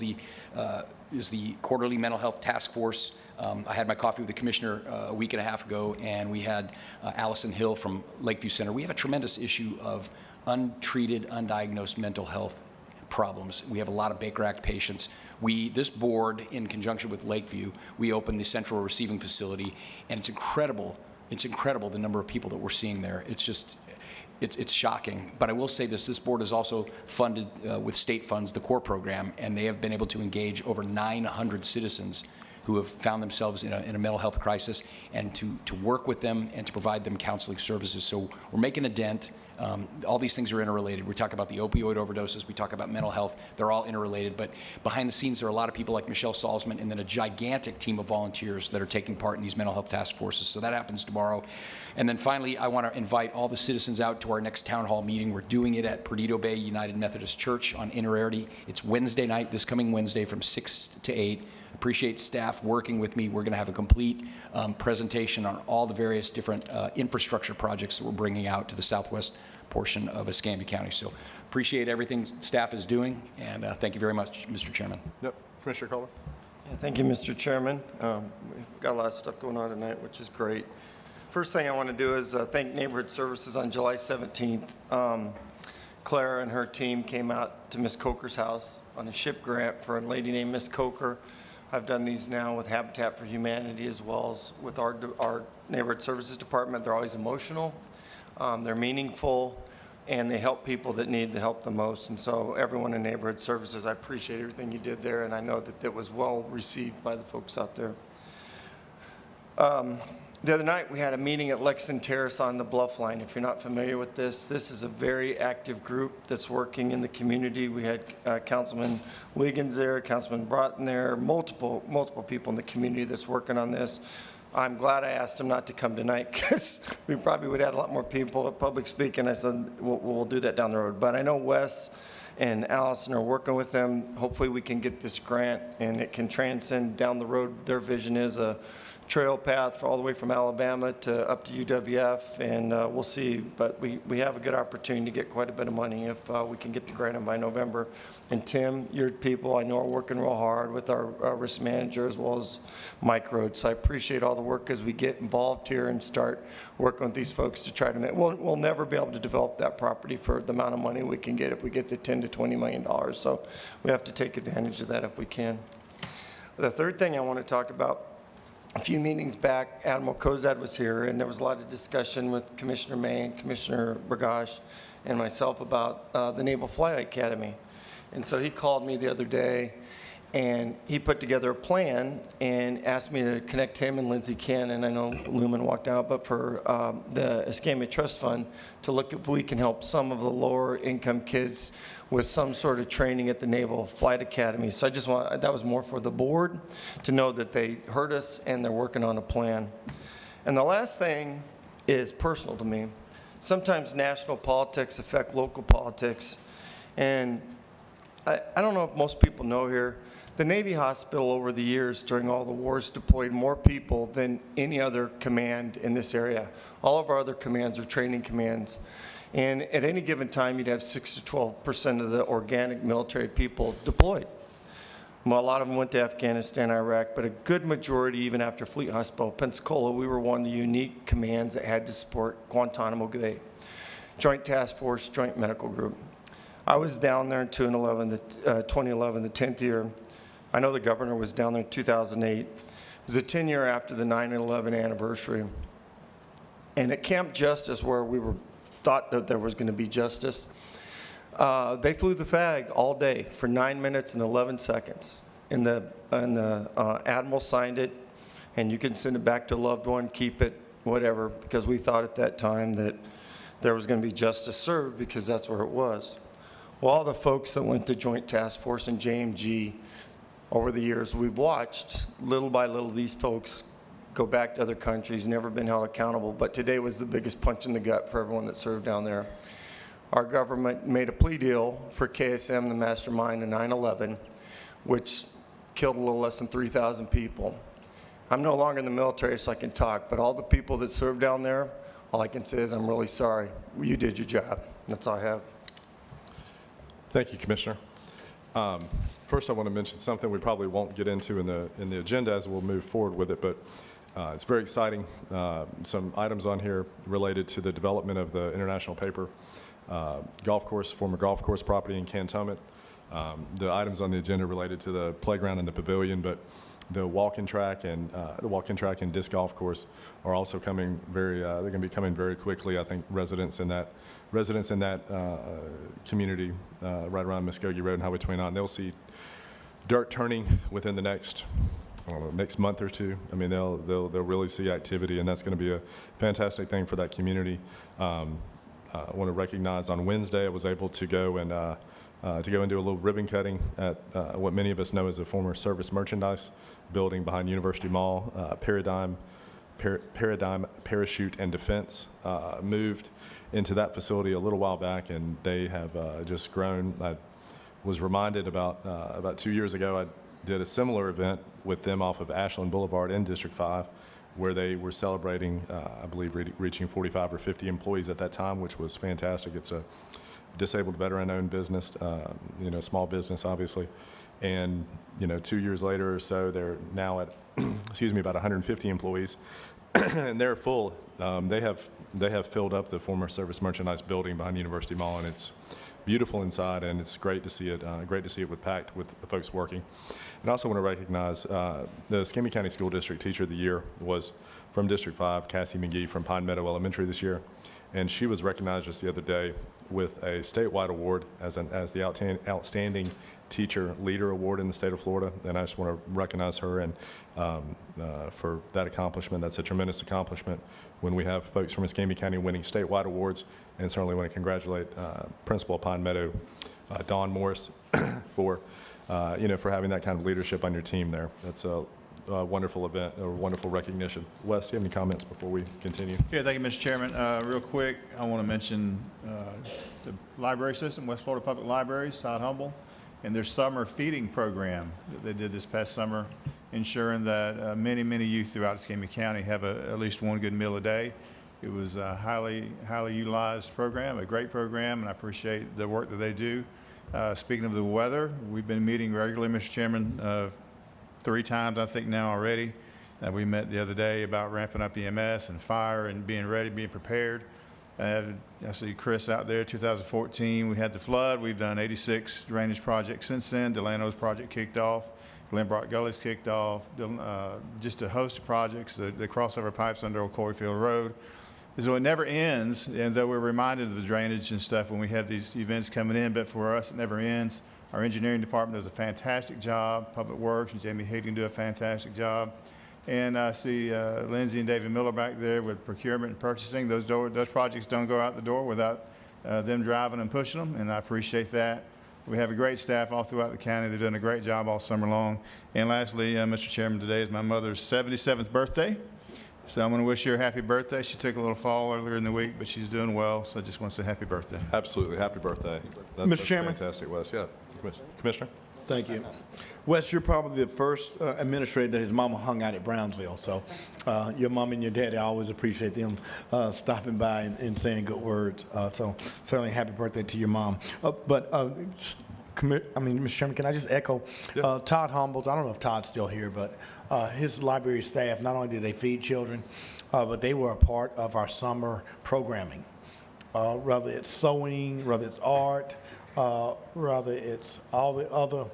the quarterly mental health task force. I had my coffee with the commissioner a week and a half ago, and we had Allison Hill from Lakeview Center. We have a tremendous issue of untreated, undiagnosed mental health problems. We have a lot of Baker Act patients. This board, in conjunction with Lakeview, we opened the central receiving facility, and it's incredible. It's incredible the number of people that we're seeing there. It's just, it's shocking. But I will say this board has also funded with state funds the CORE program, and they have been able to engage over 900 citizens who have found themselves in a mental health crisis, and to work with them and to provide them counseling services. So we're making a dent. All these things are interrelated. We talk about the opioid overdoses, we talk about mental health, they're all interrelated, but behind the scenes there are a lot of people like Michelle Salzman and then a gigantic team of volunteers that are taking part in these mental health task forces. So that happens tomorrow. And then finally, I want to invite all the citizens out to our next town hall meeting. We're doing it at Perdido Bay United Methodist Church on Innerarity. It's Wednesday night, this coming Wednesday from 6 to 8. Appreciate staff working with me. We're going to have a complete presentation on all the various different infrastructure projects that we're bringing out to the southwest portion of Escambia County. So appreciate everything staff is doing, and thank you very much, Mr. Chairman. Yep. Commissioner Kohler? Yeah, thank you, Mr. Chairman. We've got a lot of stuff going on tonight, which is great. First thing I want to do is thank Neighborhood Services. On July 17th, Clara and her team came out to Miss Coker's house on a SHIP grant for a lady named Miss Coker. I've done these now with Habitat for Humanity as well as with our Neighborhood Services Department. They're always emotional, they're meaningful, and they help people that need the help the most. And so everyone in Neighborhood Services, I appreciate everything you did there, and I know that it was well received by the folks out there. The other night, we had a meeting at Lexington Terrace on the Bluff Line. If you're not familiar with this is a very active group that's working in the community. We had Councilman Wiggins there, Councilman Broughton there, multiple people in the community that's working on this. I'm glad I asked him not to come tonight because we probably would have had a lot more people at public speaking. I said, we'll do that down the road. But I know Wes and Allison are working with them. Hopefully we can get this grant and it can transcend down the road. Their vision is a trail path for all the way from Alabama to up to UWF, and we'll see. But we have a good opportunity to get quite a bit of money if we can get the grant in by November. And Tim, your people I know are working real hard with our risk manager as well as Mike Rhodes. So I appreciate all the work as we get involved here and start working with these folks to try to make, we'll never be able to develop that property for the amount of money we can get if we get to $10 to $20 million. So we have to take advantage of that if we can. The third thing I want to talk about, a few meetings back, Admiral Kozad was here, and there was a lot of discussion with Commissioner May and Commissioner Burgash and myself about the Naval Flight Academy. And so he called me the other day, and he put together a plan and asked me to connect him and Lindsay Cannon. I know Lumen walked out, but for the Escambia Trust Fund to look if we can help some of the lower income kids with some sort of training at the Naval Flight Academy. So I just want, that was more for the board to know that they heard us and they're working on a plan. And the last thing is personal to me. Sometimes national politics affect local politics. And I don't know if most people know here, the Navy Hospital over the years during all the wars deployed more people than any other command in this area. All of our other commands are training commands. And at any given time, you'd have 6 to 12% of the organic military people deployed. Well, a lot of them went to Afghanistan, Iraq, but a good majority, even after Fleet Hospital, Pensacola, we were one of the unique commands that had to support Guantanamo Bay. Joint Task Force, Joint Medical Group. I was down there in 2011, the 10th year. I know the governor was down there in 2008. It was the 10th year after the 9/11 anniversary. And at Camp Justice, where we were thought that there was going to be justice, they flew the flag all day for 9 minutes and 11 seconds. And the admiral signed it, and you can send it back to a loved one, keep it, whatever, because we thought at that time that there was going to be justice served because that's where it was. Well, all the folks that went to Joint Task Force and JMG over the years, we've watched little by little these folks go back to other countries, never been held accountable, but today was the biggest punch in the gut for everyone that served down there. Our government made a plea deal for KSM, the mastermind in 9/11, which killed a little less than 3,000 people. I'm no longer in the military, so I can talk, but all the people that served down there, all I can say is I'm really sorry. You did your job. That's all I have. Thank you, Commissioner. First, I want to mention something we probably won't get into in the agenda as we'll move forward with it, but it's very exciting. Some items on here related to the development of the International Paper golf course, former golf course property in Cantonment. The items on the agenda related to the playground and the pavilion, but the walking track and disc golf course are also coming they're going to be coming very quickly. I think residents in that community right around Muskogee Road and Highway 29, they'll see dirt turning within the next month or two. I mean, they'll really see activity, and that's going to be a fantastic thing for that community. I want to recognize on Wednesday I was able to go and do a little ribbon cutting at what many of us know as a former Service Merchandise building behind University Mall. Paradigm Parachute and Defense moved into that facility a little while back, and they have just grown. I was reminded about 2 years ago, I did a similar event with them off of Ashland Boulevard in District 5, where they were celebrating, I believe, reaching 45 or 50 employees at that time, which was fantastic. It's a disabled veteran-owned business, small business, obviously. And, 2 years later or so, they're now at, about 150 employees, and they're full. They have filled up the former Service Merchandise building behind University Mall, and it's beautiful inside, and it's great to see it. Packed with the folks working. And I also want to recognize the Escambia County School District Teacher of the Year was from District 5, Cassie McGee from Pine Meadow Elementary this year, and she was recognized just the other day with a statewide award as the Outstanding Teacher Leader Award in the state of Florida. And I just want to recognize her and for that accomplishment. That's a tremendous accomplishment when we have folks from Escambia County winning statewide awards. And certainly want to congratulate Principal of Pine Meadow, Dawn Morris, for having that kind of leadership on your team there. That's a wonderful event, a wonderful recognition. Wes, do you have any comments before we continue? Yeah, thank you, Mr. Chairman. Real quick, I want to mention the library system, West Florida Public Libraries, Todd Humble, and their summer feeding program that they did this past summer, ensuring that many, many youth throughout Escambia County have at least one good meal a day. It was a highly utilized program, a great program, and I appreciate the work that they do. Speaking of the weather, we've been meeting regularly, Mr. Chairman, 3 times, I think, now already. We met the other day about ramping up EMS and fire and being ready, being prepared. I see Chris out there, 2014, we had the flood. We've done 86 drainage projects since then. Delano's project kicked off. Glenbrook Gully's kicked off. Just a host of projects, the crossover pipes under Old Coreyfield Road. So it never ends, and though we're reminded of the drainage and stuff when we have these events coming in, but for us, it never ends. Our engineering department does a fantastic job. Public Works and Jamie Higgin do a fantastic job. And I see Lindsay and David Miller back there with procurement and purchasing. Those projects don't go out the door without them driving and pushing them, and I appreciate that. We have a great staff all throughout the county. They've done a great job all summer long. And lastly, Mr. Chairman, today is my mother's 77th birthday. So I'm going to wish her a happy birthday. She took a little fall earlier in the week, but she's doing well, so I just want to say happy birthday. Absolutely. Happy birthday. Mr. Chairman? Fantastic, Wes. Yeah. Commissioner? Thank you. Wes, you're probably the first administrator that his mama hung out at Brownsville. So your mom and your daddy, I always appreciate them stopping by and saying good words. So certainly happy birthday to your mom. Mr. Chairman, can I just echo Todd Humbles? I don't know if Todd's still here, but his library staff, not only did they feed children, but they were a part of our summer programming. Whether it's sewing, whether it's art, whether it's all the other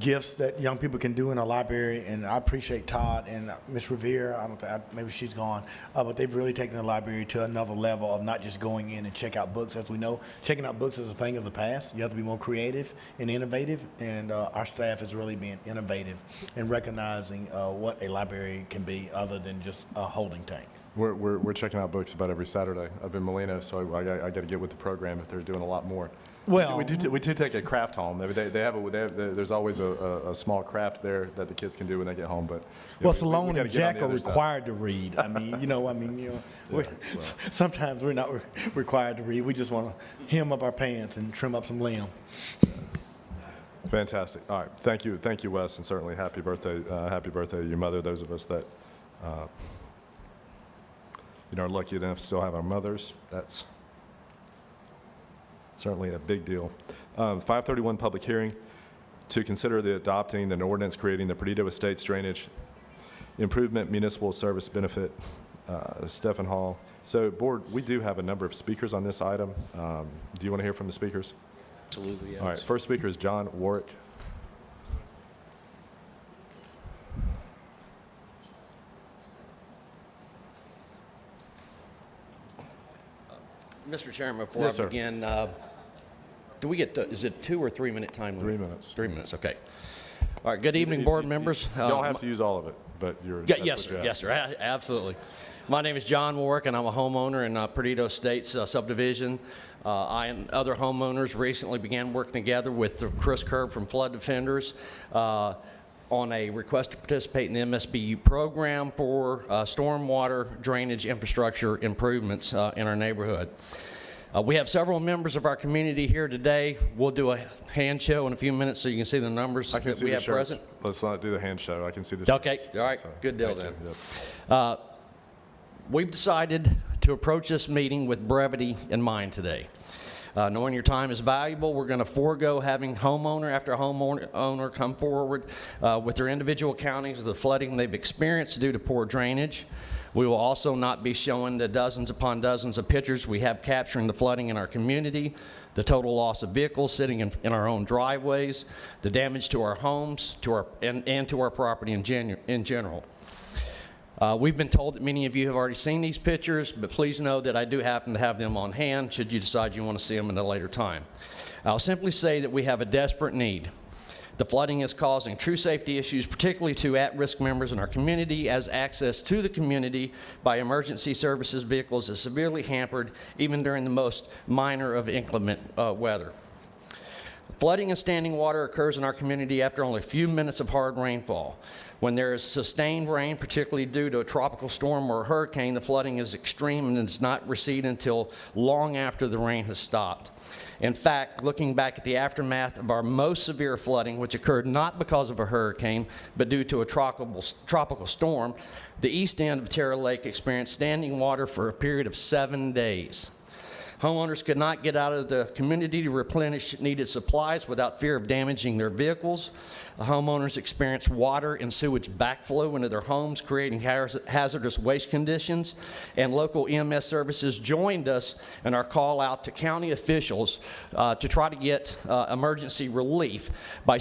gifts that young people can do in a library. And I appreciate Todd and Ms. Revere. Maybe she's gone, but they've really taken the library to another level of not just going in and check out books. As we know, checking out books is a thing of the past. You have to be more creative and innovative, and our staff is really being innovative and recognizing what a library can be other than just a holding tank. We're checking out books about every Saturday up in Molino, so I got to get with the program if they're doing a lot more. Well, we do take a craft home. There's always a small craft there that the kids can do when they get home. But Salone and Jack are required to read. Sometimes we're not required to read. We just want to hem up our pants and trim up some limb. Fantastic. All right, thank you, Wes, and certainly happy birthday to your mother. Those of us that are lucky enough to still have our mothers, that's certainly a big deal. 531 public hearing to consider the adopting an ordinance creating the Perdido Estates Drainage Improvement Municipal Service Benefit, Stephen Hall. So, Board, we do have a number of speakers on this item. Do you want to hear from the speakers? Absolutely, yes. All right, first speaker is John Warwick. Mr. Chairman, before Yes, I sir. begin, do we get, is it 2 or 3 minute time limit? 3 minutes. 3 minutes, okay. All right, good evening, board members. You don't have to use all of it, but you're. Yeah, that's yes, what you sir, have. yes, sir, absolutely. My name is John Warwick, and I'm a homeowner in Perdido Estates subdivision. I and other homeowners recently began working together with Chris Kerb from Flood Defenders on a request to participate in the MSBU program for stormwater drainage infrastructure improvements in our neighborhood. We have several members of our community here today. We'll do a hand show in a few minutes so you can see the numbers I can that see we the have shirts. present. Let's not do the hand show. I can see the shirts. Okay, all right, So, good deal thank then. you. Yep. We've decided to approach this meeting with brevity in mind today. Knowing your time is valuable, we're going to forego having homeowner after homeowner come forward with their individual counties of the flooding they've experienced due to poor drainage. We will also not be showing the dozens upon dozens of pictures we have capturing the flooding in our community, the total loss of vehicles sitting in our own driveways, the damage to our homes and to our property in general. We've been told that many of you have already seen these pictures, but please know that I do happen to have them on hand should you decide you want to see them at a later time. I'll simply say that we have a desperate need. The flooding is causing true safety issues, particularly to at-risk members in our community, as access to the community by emergency services vehicles is severely hampered, even during the most minor of inclement weather. Flooding and standing water occurs in our community after only a few minutes of hard rainfall. When there is sustained rain, particularly due to a tropical storm or a hurricane, the flooding is extreme and does not recede until long after the rain has stopped. In fact, looking back at the aftermath of our most severe flooding, which occurred not because of a hurricane, but due to a tropical storm, the east end of Terra Lake experienced standing water for a period of 7 days. Homeowners could not get out of the community to replenish needed supplies without fear of damaging their vehicles. The homeowners experienced water and sewage backflow into their homes, creating hazardous waste conditions. And local EMS services joined us in our call out to county officials to try to get emergency relief by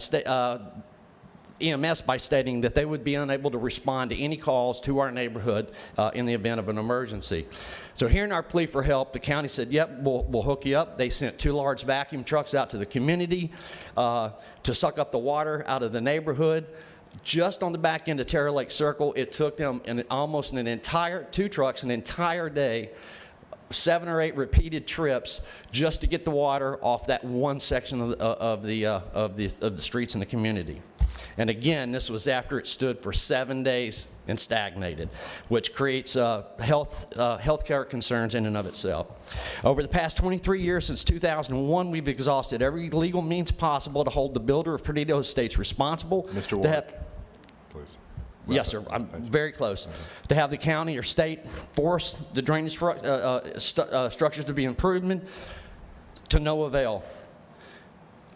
EMS by stating that they would be unable to respond to any calls to our neighborhood in the event of an emergency. So hearing our plea for help, the county said, yep, we'll hook you up. They sent 2 large vacuum trucks out to the community to suck up the water out of the neighborhood. Just on the back end of Terra Lake Circle, it took them almost an entire, 2 trucks, an entire day, 7 or 8 repeated trips just to get the water off that one section of the streets in the community. And again, this was after it stood for 7 days and stagnated, which creates healthcare concerns in and of itself. Over the past 23 years, since 2001, we've exhausted every legal means possible to hold the builder of Perdido Estates responsible. Mr. Warwick, please. Yes, sir. I'm very close. To have the county or state force the drainage structures to be improved to no avail.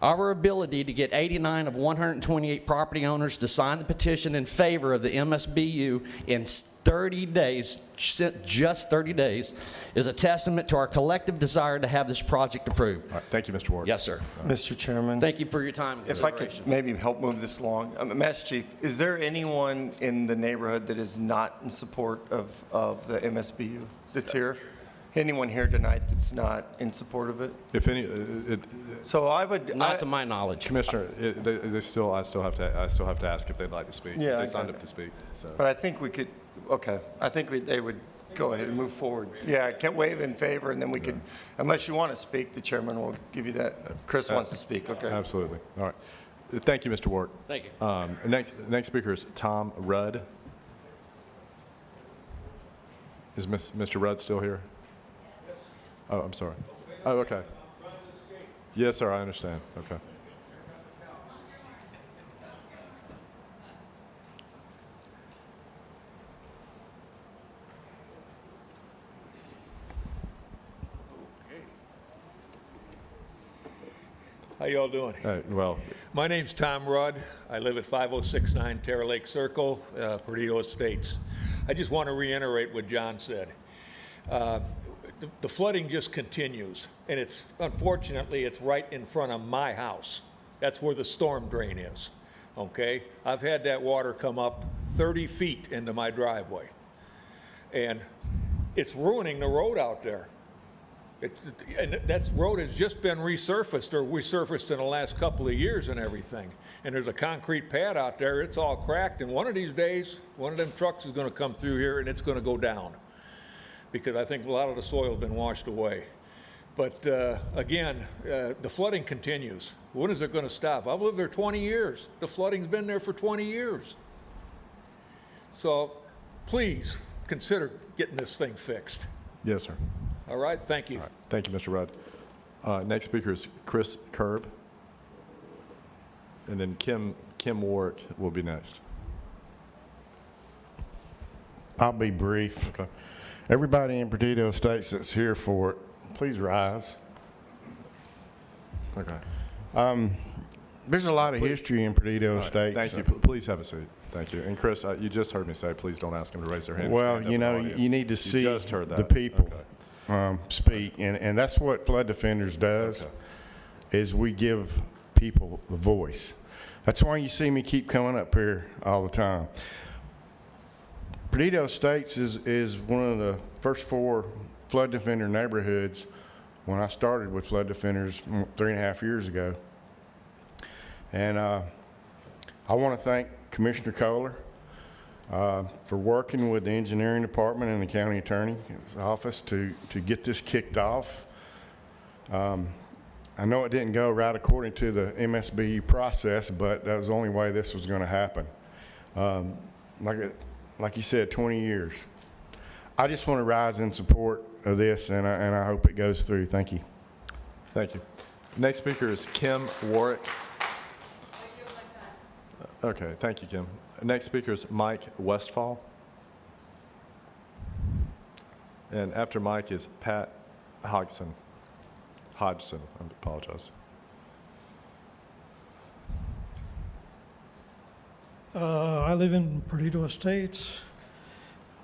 Our ability to get 89 of 128 property owners to sign the petition in favor of the MSBU in 30 days, just 30 days, is a testament to our collective desire to have this project approved. All right, thank you, Mr. Ward. Yes, sir. Mr. Chairman. Thank you for your time and If I could consideration. maybe help move this along. Master Chief, is there anyone in the neighborhood that is not in support of the MSBU that's here? Anyone here tonight that's not in support of it? If any, So I would. Not to my knowledge. Commissioner, I still have to ask if they'd like to speak. Yeah, They signed up to speak, so. But I think we could, okay, I think they would go ahead and move forward. Yeah, I can't wave in favor, and then we could, unless you want to speak, the chairman will give you that. Chris wants to speak, okay. Absolutely. All right. Thank you, Mr. Ward. Thank you. Next speaker is Tom Rudd. Is Mr. Rudd still here? Oh, I'm sorry. Oh, okay. Yes, sir, I understand. Okay. How y'all doing? Well, My name's Tom Rudd. I live at 5069 Terra Lake Circle, Perdido Estates. I just want to reiterate what John said. The flooding just continues, and unfortunately, it's right in front of my house. That's where the storm drain is, okay? I've had that water come up 30 feet into my driveway, and it's ruining the road out there. And that road has just been resurfaced in the last couple of years and everything. And there's a concrete pad out there, it's all cracked, and one of these days, one of them trucks is gonna come through here and it's gonna go down. Because I think a lot of the soil has been washed away. But again, the flooding continues. When is it gonna stop? I've lived there 20 years. The flooding's been there for 20 years. So please consider getting this thing fixed. yes, sir. All right, thank you. All right. Thank you, Mr. Rudd. Next speaker is Chris Kerb. And then Kim Warwick will be next. I'll be brief. Okay. Everybody in Perdido Estates that's here for it, please rise. Okay. There's a lot of history in Perdido Estates. Thank you. Please have a seat. Thank you. And Chris, you just heard me say, please don't ask them to raise their hand. Well, you know, you need to see just heard the that. people Okay. speak, and that's what Flood Defenders does, is we give people a voice. That's why you see me keep coming up here all the time. Perdido Estates is one of the first 4 Flood Defender neighborhoods when I started with Flood Defenders 3.5 years ago. And I want to thank Commissioner Kohler for working with the engineering department and the county attorney's office to get this kicked off. I know it didn't go right according to the MSBU process, but that was the only way this was going to happen. Like you said, 20 years. I just want to rise in support of this, and I hope it goes through. Thank you. Thank you. Next speaker is Kim Warwick. Okay, thank you, Kim. Next speaker is Mike Westfall. And after Mike is Pat Hodgson. I apologize. I live in Perdido Estates.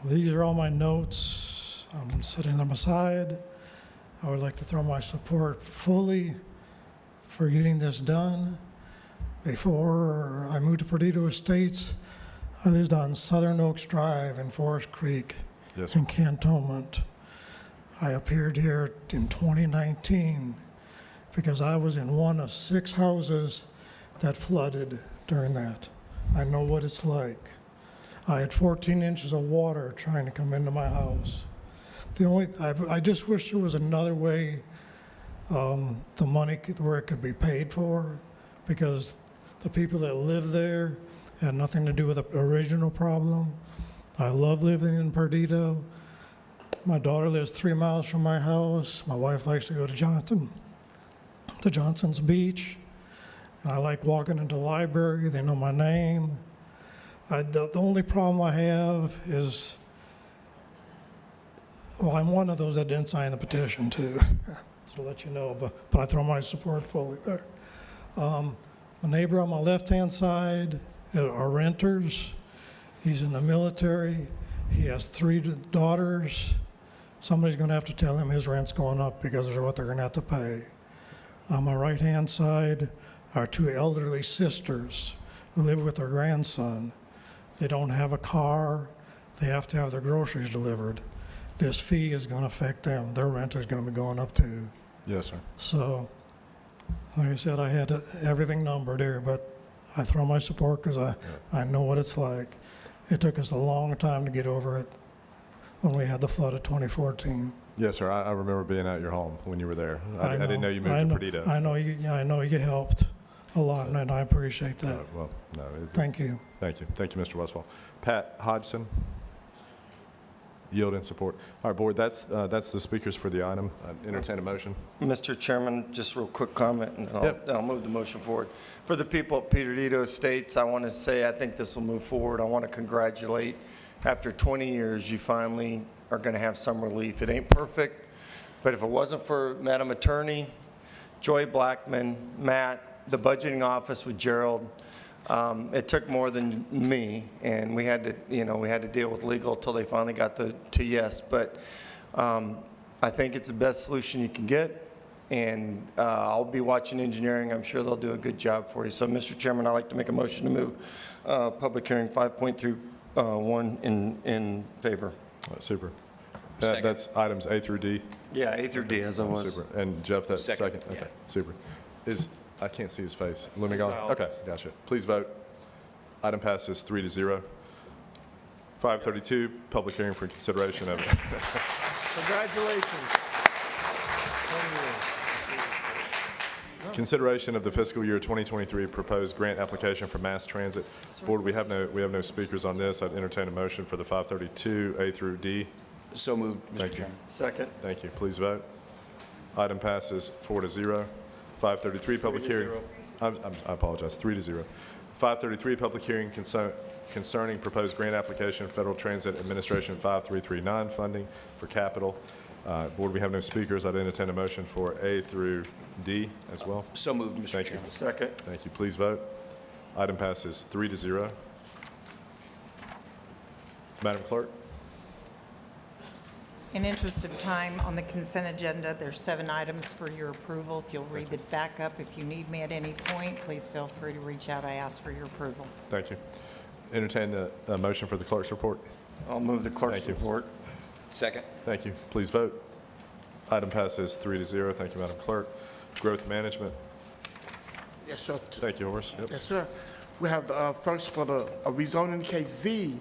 These are all my notes. I'm setting them aside. I would like to throw my support fully for getting this done. Before I moved to Perdido Estates, I lived on Southern Oaks Drive in Forest Creek in Cantonment. I appeared here in 2019 because I was in one of 6 houses that flooded during that. I know what it's like. I had 14 inches of water trying to come into my house. I just wish there was another way, the money where it could be paid for, because the people that live there had nothing to do with the original problem. I love living in Perdido. My daughter lives 3 miles from my house. My wife likes to go to Johnson's Beach. I like walking into the library. They know my name. The only problem I have is, well, I'm one of those that didn't sign the petition too, to let you know, but I throw my support fully there. The neighbor on my left-hand side are renters. He's in the military. He has 3 daughters. Somebody's going to have to tell him his rent's going up because of what they're going to have to pay. On my right-hand side are 2 elderly sisters who live with their grandson. They don't have a car. They have to have their groceries delivered. This fee is going to affect them. Their rent is going to be going up too. Yes, sir. So, like I said, I had everything numbered here, but I throw my support because I know what it's like. It took us a long time to get over it when we had the flood of 2014. Yes, sir. I remember being at your home when you were there. I didn't know you moved to Perdido. I know you helped a lot, and I appreciate that. Well, no. Thank you. Thank you. Thank you, Mr. Westfall. Pat Hodgson. Yield and support. All right, board, that's the speakers for the item. I entertain a motion. Mr. Chairman, just real quick comment, and I'll move the motion forward. For the people at Perdido Estates, I want to say I think this will move forward. I want to congratulate. After 20 years, you finally are going to have some relief. It ain't perfect, but if it wasn't for Madam Attorney Joy Blackman, Matt, the budgeting office with Gerald. It took more than me, and we had to deal with legal till they finally got to yes. But I think it's the best solution you can get, and I'll be watching engineering. I'm sure they'll do a good job for you. So, Mr. Chairman, I'd like to make a motion to move public hearing 5.31 in favor. All right, super. Second. That's items A through D. Yeah, A through D as I was. Super. And Jeff, that's Second. second? Okay, super. I can't see his face. Let me go. Okay, gotcha. Please vote. Item passes 3-0. 532, public hearing for consideration of. Congratulations. Consideration of the fiscal year 2023 proposed grant application for mass transit. Board, we have no speakers on this. I'd entertain a motion for the 532, A through D. So moved, Mr. Thank you. Chairman. Second. Thank you. Please vote. Item passes 4-0. 533, public hearing. I apologize, 3-0. 533, public hearing concerning proposed grant application, Federal Transit Administration 5339 funding for capital. Board, we have no speakers. I'd entertain a motion for A through D as well. So moved, Mr. Thank you. Chairman. Second. Thank you. Please vote. Item passes 3-0. Madam Clerk? In interest of time, on the consent agenda, there's 7 items for your approval. If you'll read it back up, if you need me at any point, please feel free to reach out. I ask for your approval. Thank you. Entertain the motion for the clerk's report. I'll move the clerk's Thank you. report. Second. Thank you. Please vote. Item passes 3-0. Thank you, Madam Clerk. Growth Management. Yes, sir. Thank you, Horace. Yep. Yes, sir. We have first for the rezoning case Z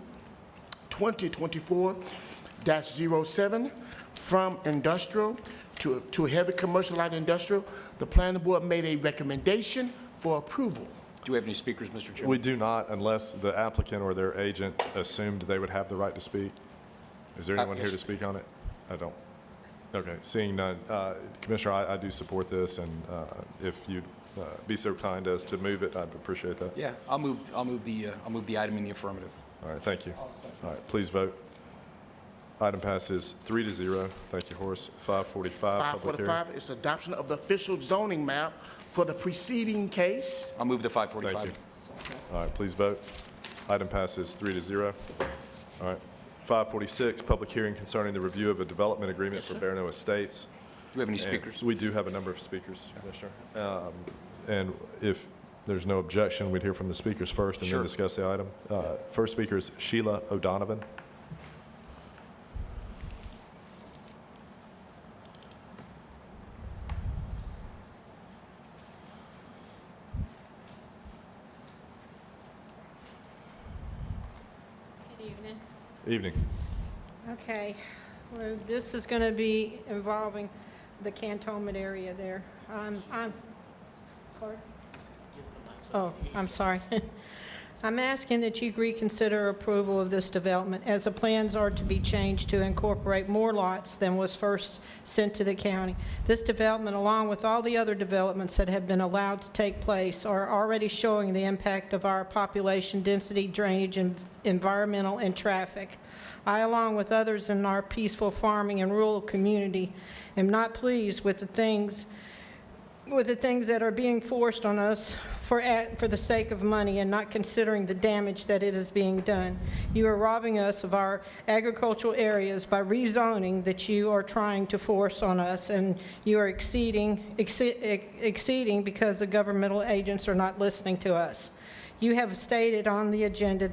2024-07 from industrial to heavy commercial light industrial. The planning board made a recommendation for approval. Do we have any speakers, Mr. Chairman? We do not unless the applicant or their agent assumed they would have the right to speak. Is there anyone here to speak on it? I don't. Okay, seeing none. Commissioner, I do support this, and if you'd be so kind as to move it, I'd appreciate that. Yeah, I'll move the item in the affirmative. All right, thank you. All right, please vote. Item passes 3-0. Thank you, Horace. 545, public hearing. 545 is adoption of the official zoning map for the preceding case. I'll move the 545. Thank you. All right, please vote. Item passes 3-0. All right. 546, public hearing concerning the review of a development agreement for Barano Estates. Do we have any And speakers? we do have a number of speakers, Commissioner. And if there's no objection, we'd hear from the speakers first and Sure. then discuss the item. First speaker is Sheila O'Donovan. Good evening. Evening. Okay, well, this is going to be involving the cantonment area there. Pardon? Oh, I'm sorry. I'm asking that you reconsider approval of this development as the plans are to be changed to incorporate more lots than was first sent to the county. This development, along with all the other developments that have been allowed to take place, are already showing the impact of our population density, drainage, and environmental and traffic. I, along with others in our peaceful farming and rural community, am not pleased with the things that are being forced on us for the sake of money and not considering the damage that it is being done. You are robbing us of our agricultural areas by rezoning that you are trying to force on us, and you are exceeding because the governmental agents are not listening to us. You have stated on the agenda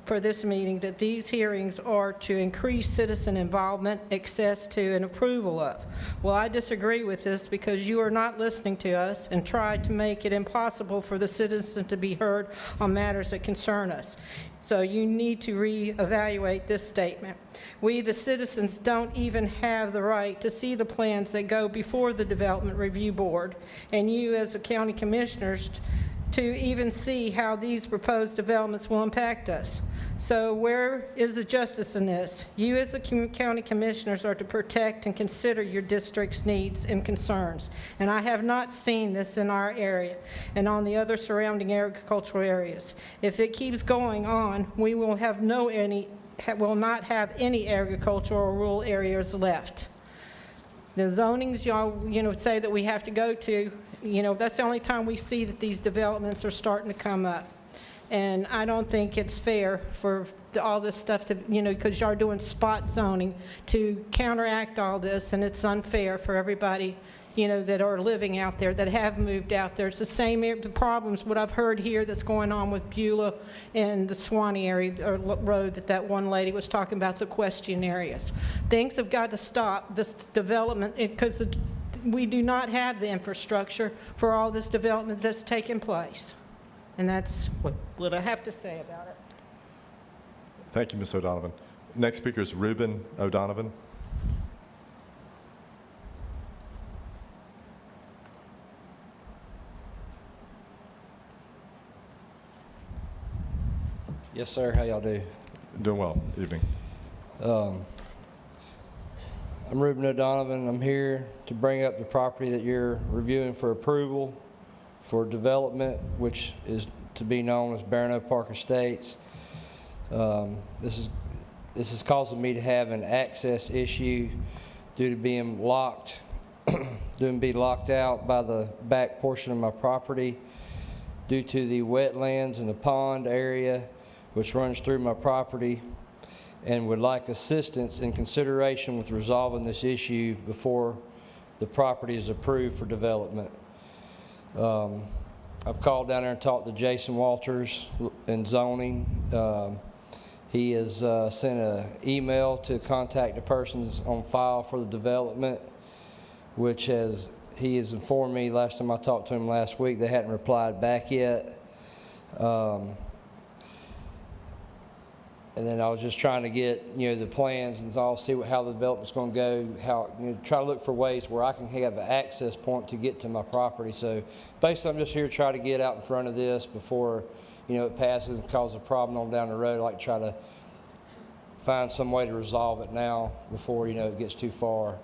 for this meeting that these hearings are to increase citizen involvement, access to, and approval of. Well, I disagree with this because you are not listening to us and tried to make it impossible for the citizens to be heard on matters that concern us. So you need to reevaluate this statement. We, the citizens, don't even have the right to see the plans that go before the Development Review Board, and you, as the county commissioners, to even see how these proposed developments will impact us. So where is the justice in this? You as the county commissioners are to protect and consider your district's needs and concerns. And I have not seen this in our area and on the other surrounding agricultural areas. If it keeps going on, we will not have any agricultural or rural areas left. The zonings y'all, say that we have to go to, that's the only time we see that these developments are starting to come up. And I don't think it's fair for all this stuff to, because y'all are doing spot zoning to counteract all this, and it's unfair for everybody, that are living out there, that have moved out there. It's the same the problems, what I've heard here that's going on with Beulah and the Swanee area, or road that one lady was talking about, the question areas. Things have got to stop, this development, because we do not have the infrastructure for all this development that's taking place. And that's what I have to say about it. Thank you, Ms. O'Donovan. Next speaker is Reuben O'Donovan. Yes, sir. How y'all do? Doing well. Evening. I'm Reuben O'Donovan. I'm here to bring up the property that you're reviewing for approval for development, which is to be known as Barano Park Estates. This is causing me to have an access issue due to being locked, locked out by the back portion of my property due to the wetlands and the pond area which runs through my property, and would like assistance in consideration with resolving this issue before the property is approved for development. I've called down there and talked to Jason Walters in zoning. He has sent an email to contact the persons on file for the development, which he has informed me last time I talked to him last week, they hadn't replied back yet. And then I was just trying to get, the plans and all, see how the development's going to go, try to look for ways where I can have an access point to get to my property. So basically, I'm just here to try to get out in front of this before, it passes and causes a problem on down the road. I like to try to find some way to resolve it now before, it gets too far.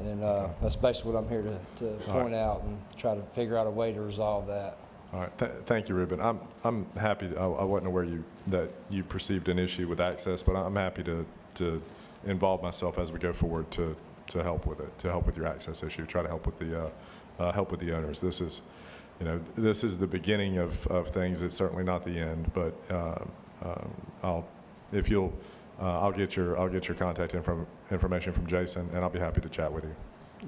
And that's basically what I'm here to point out and try to figure out a way to resolve that. All right, thank you, Reuben. I'm happy. I wasn't aware that you perceived an issue with access, but I'm happy to involve myself as we go forward to help with it, to help with your access issue, try to help with the owners. This is, this is the beginning of things. It's certainly not the end, but I'll get your contact information from Jason, and I'll be happy to chat with you.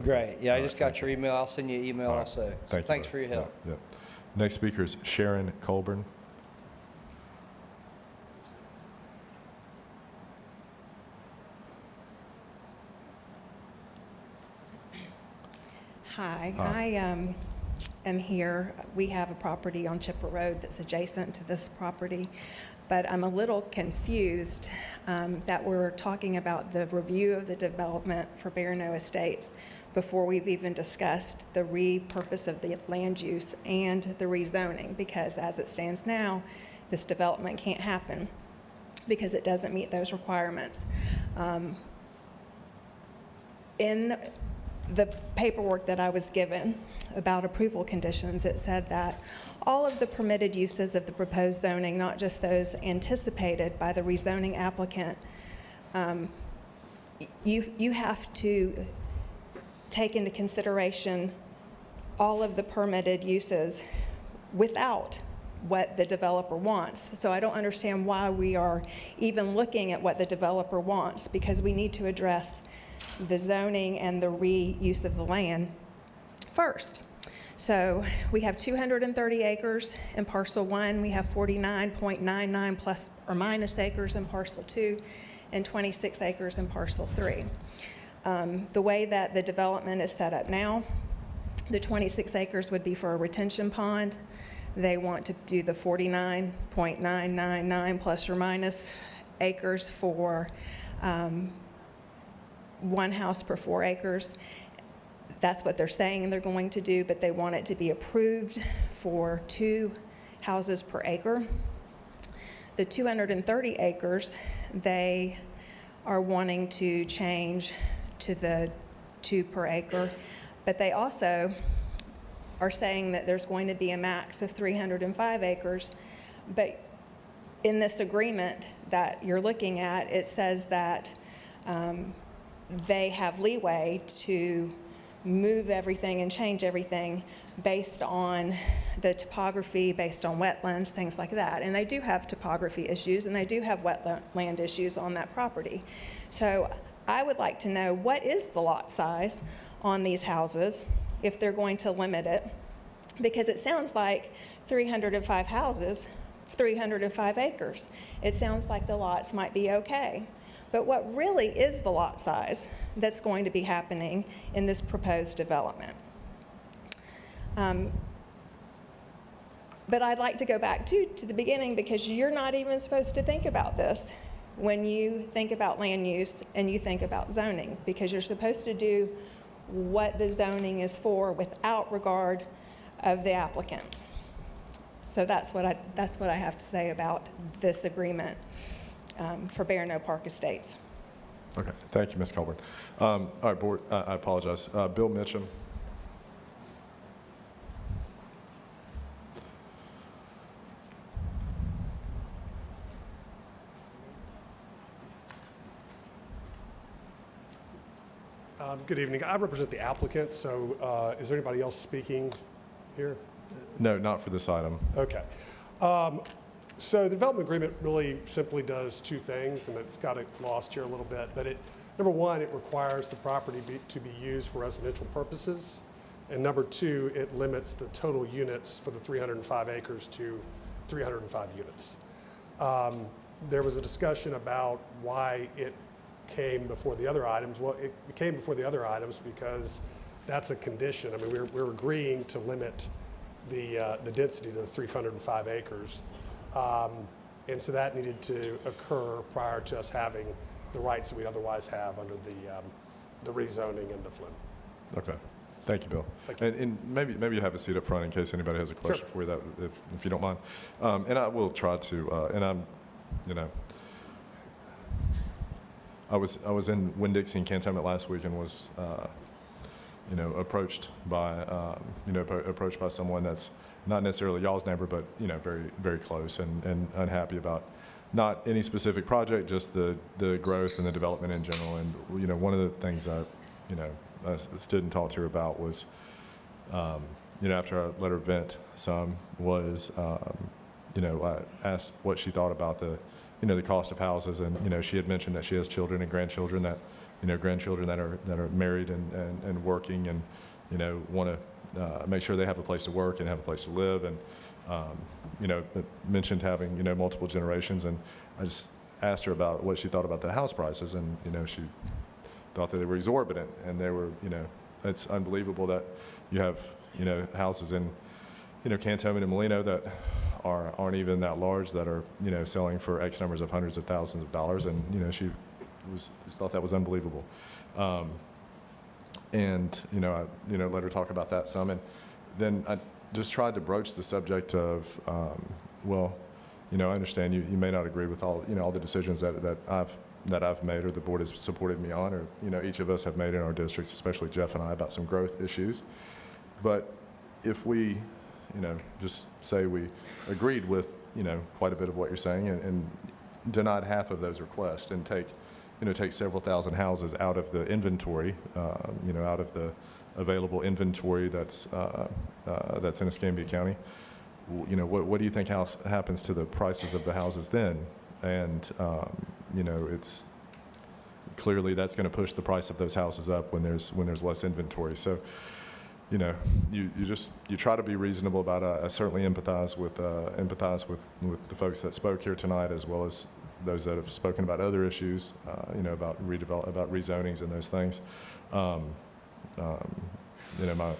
Great. Yeah, I just got your email. I'll send you an email also. So thanks for your help. Yeah. Next speaker is Sharon Colburn. Hi, I am here. We have a property on Chipper Road that's adjacent to this property, but I'm a little confused that we're talking about the review of the development for Barano Estates before we've even discussed the repurpose of the land use and the rezoning, because as it stands now, this development can't happen because it doesn't meet those requirements. In the paperwork that I was given about approval conditions, it said that all of the permitted uses of the proposed zoning, not just those anticipated by the rezoning applicant, you have to take into consideration all of the permitted uses without what the developer wants. So I don't understand why we are even looking at what the developer wants, because we need to address the zoning and the reuse of the land first. So we have 230 acres in parcel 1. We have 49.99 plus or minus acres in parcel 2 and 26 acres in parcel 3. The way that the development is set up now, the 26 acres would be for a retention pond. They want to do the 49.999 plus or minus acres for one house per 4 acres. That's what they're saying they're going to do, but they want it to be approved for 2 houses per acre. The 230 acres, they are wanting to change to the 2 per acre, but they also are saying that there's going to be a max of 305 acres. But in this agreement that you're looking at, it says that they have leeway to move everything and change everything based on the topography, based on wetlands, things like that. And they do have topography issues, and they do have wetland issues on that property. So I would like to know, what is the lot size on these houses if they're going to limit it? Because it sounds like 305 houses, 305 acres. It sounds like the lots might be okay. But what really is the lot size that's going to be happening in this proposed development? But I'd like to go back to the beginning, because you're not even supposed to think about this when you think about land use and you think about zoning, because you're supposed to do what the zoning is for without regard of the applicant. So that's what I have to say about this agreement for Barano Park Estates. Okay, thank you, Ms. Colburn. All right, Board, I apologize. Bill Mitchum. Good evening. I represent the applicant, so is there anybody else speaking here? No, not for this item. Okay. So the development agreement really simply does two things, and it's got it lost here a little bit. But number one, it requires the property to be used for residential purposes. And number two, it limits the total units for the 305 acres to 305 units. There was a discussion about why it came before the other items. Well, it came before the other items because that's a condition. I mean, we're agreeing to limit the density to 305 acres. And so that needed to occur prior to us having the rights that we otherwise have under the rezoning and the FLIM. Okay. Thank you, Bill. Thank you. And maybe you have a seat up front in case anybody has a question for you, that if you don't mind. And I will try to, and I'm, you know, I was in Winn-Dixie Cantonment last week and was, you know, approached by someone that's not necessarily y'all's neighbor, but, you know, very, very close and unhappy about not any specific project, just the growth and the development in general. And, you know, one of the things I stood and talked to her about was, you know, after I let her vent some, was, you know, I asked what she thought about the cost of houses. And, you know, she had mentioned that she has children and grandchildren that, you know, grandchildren that are married and working and, you know, want to make sure they have a place to work and have a place to live. And, you know, mentioned having, you know, multiple generations. And I just asked her about what she thought about the house prices. And, you know, she thought that they were exorbitant, and they were, you know, it's unbelievable that you have, you know, houses in, you know, Cantonment and Molino that aren't even that large, that are, you know, selling for X numbers of hundreds of thousands of dollars. And, you know, she thought that was unbelievable. And, you know, I, you know, let her talk about that some. And then I just tried to broach the subject of, well, you know, I understand you may not agree with all, you know, all the decisions that I've made or the board has supported me on, or, you know, each of us have made in our districts, especially Jeff and I, about some growth issues. But if we, you know, just say we agreed with, you know, quite a bit of what you're saying and denied half of those requests and take several thousand houses out of the inventory, you know, out of the available inventory that's in Escambia County, you know, what do you think happens to the prices of the houses then? And, you know, it's clearly that's going to push the price of those houses up when there's less inventory. So, you know, you try to be reasonable about it. I certainly empathize with the folks that spoke here tonight, as well as those that have spoken about other issues, you know, about rezonings and those things. You know, my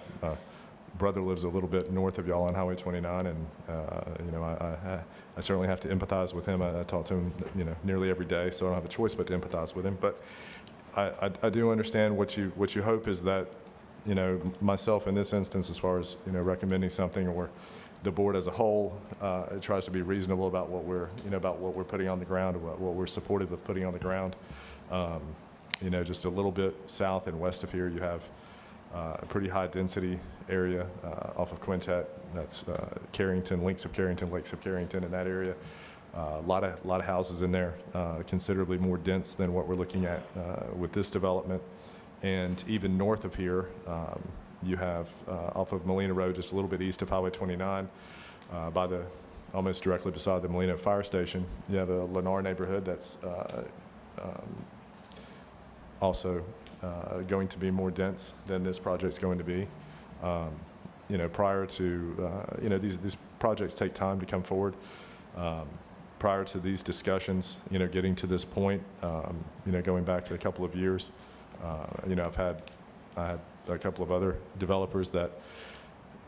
brother lives a little bit north of y'all on Highway 29, and you know, I certainly have to empathize with him. I talk to him, you know, nearly every day, so I don't have a choice but to empathize with him. But I do understand what you hope is that, you know, myself in this instance, as far as, you know, recommending something, or the board as a whole, it tries to be reasonable about what we're putting on the ground, or what we're supportive of putting on the ground. You know, just a little bit south and west of here, you have a pretty high density area off of Quintet. That's Carrington, Lakes of Carrington, in that area. A lot of houses in there, considerably more dense than what we're looking at with this development. And even north of here, you have off of Molina Road, just a little bit east of Highway 29, almost directly beside the Molina Fire Station, you have a Lennar neighborhood that's also going to be more dense than this project's going to be. Prior to, these projects take time to come forward. Prior to these discussions, getting to this point, going back a couple of years, I had a couple of other developers that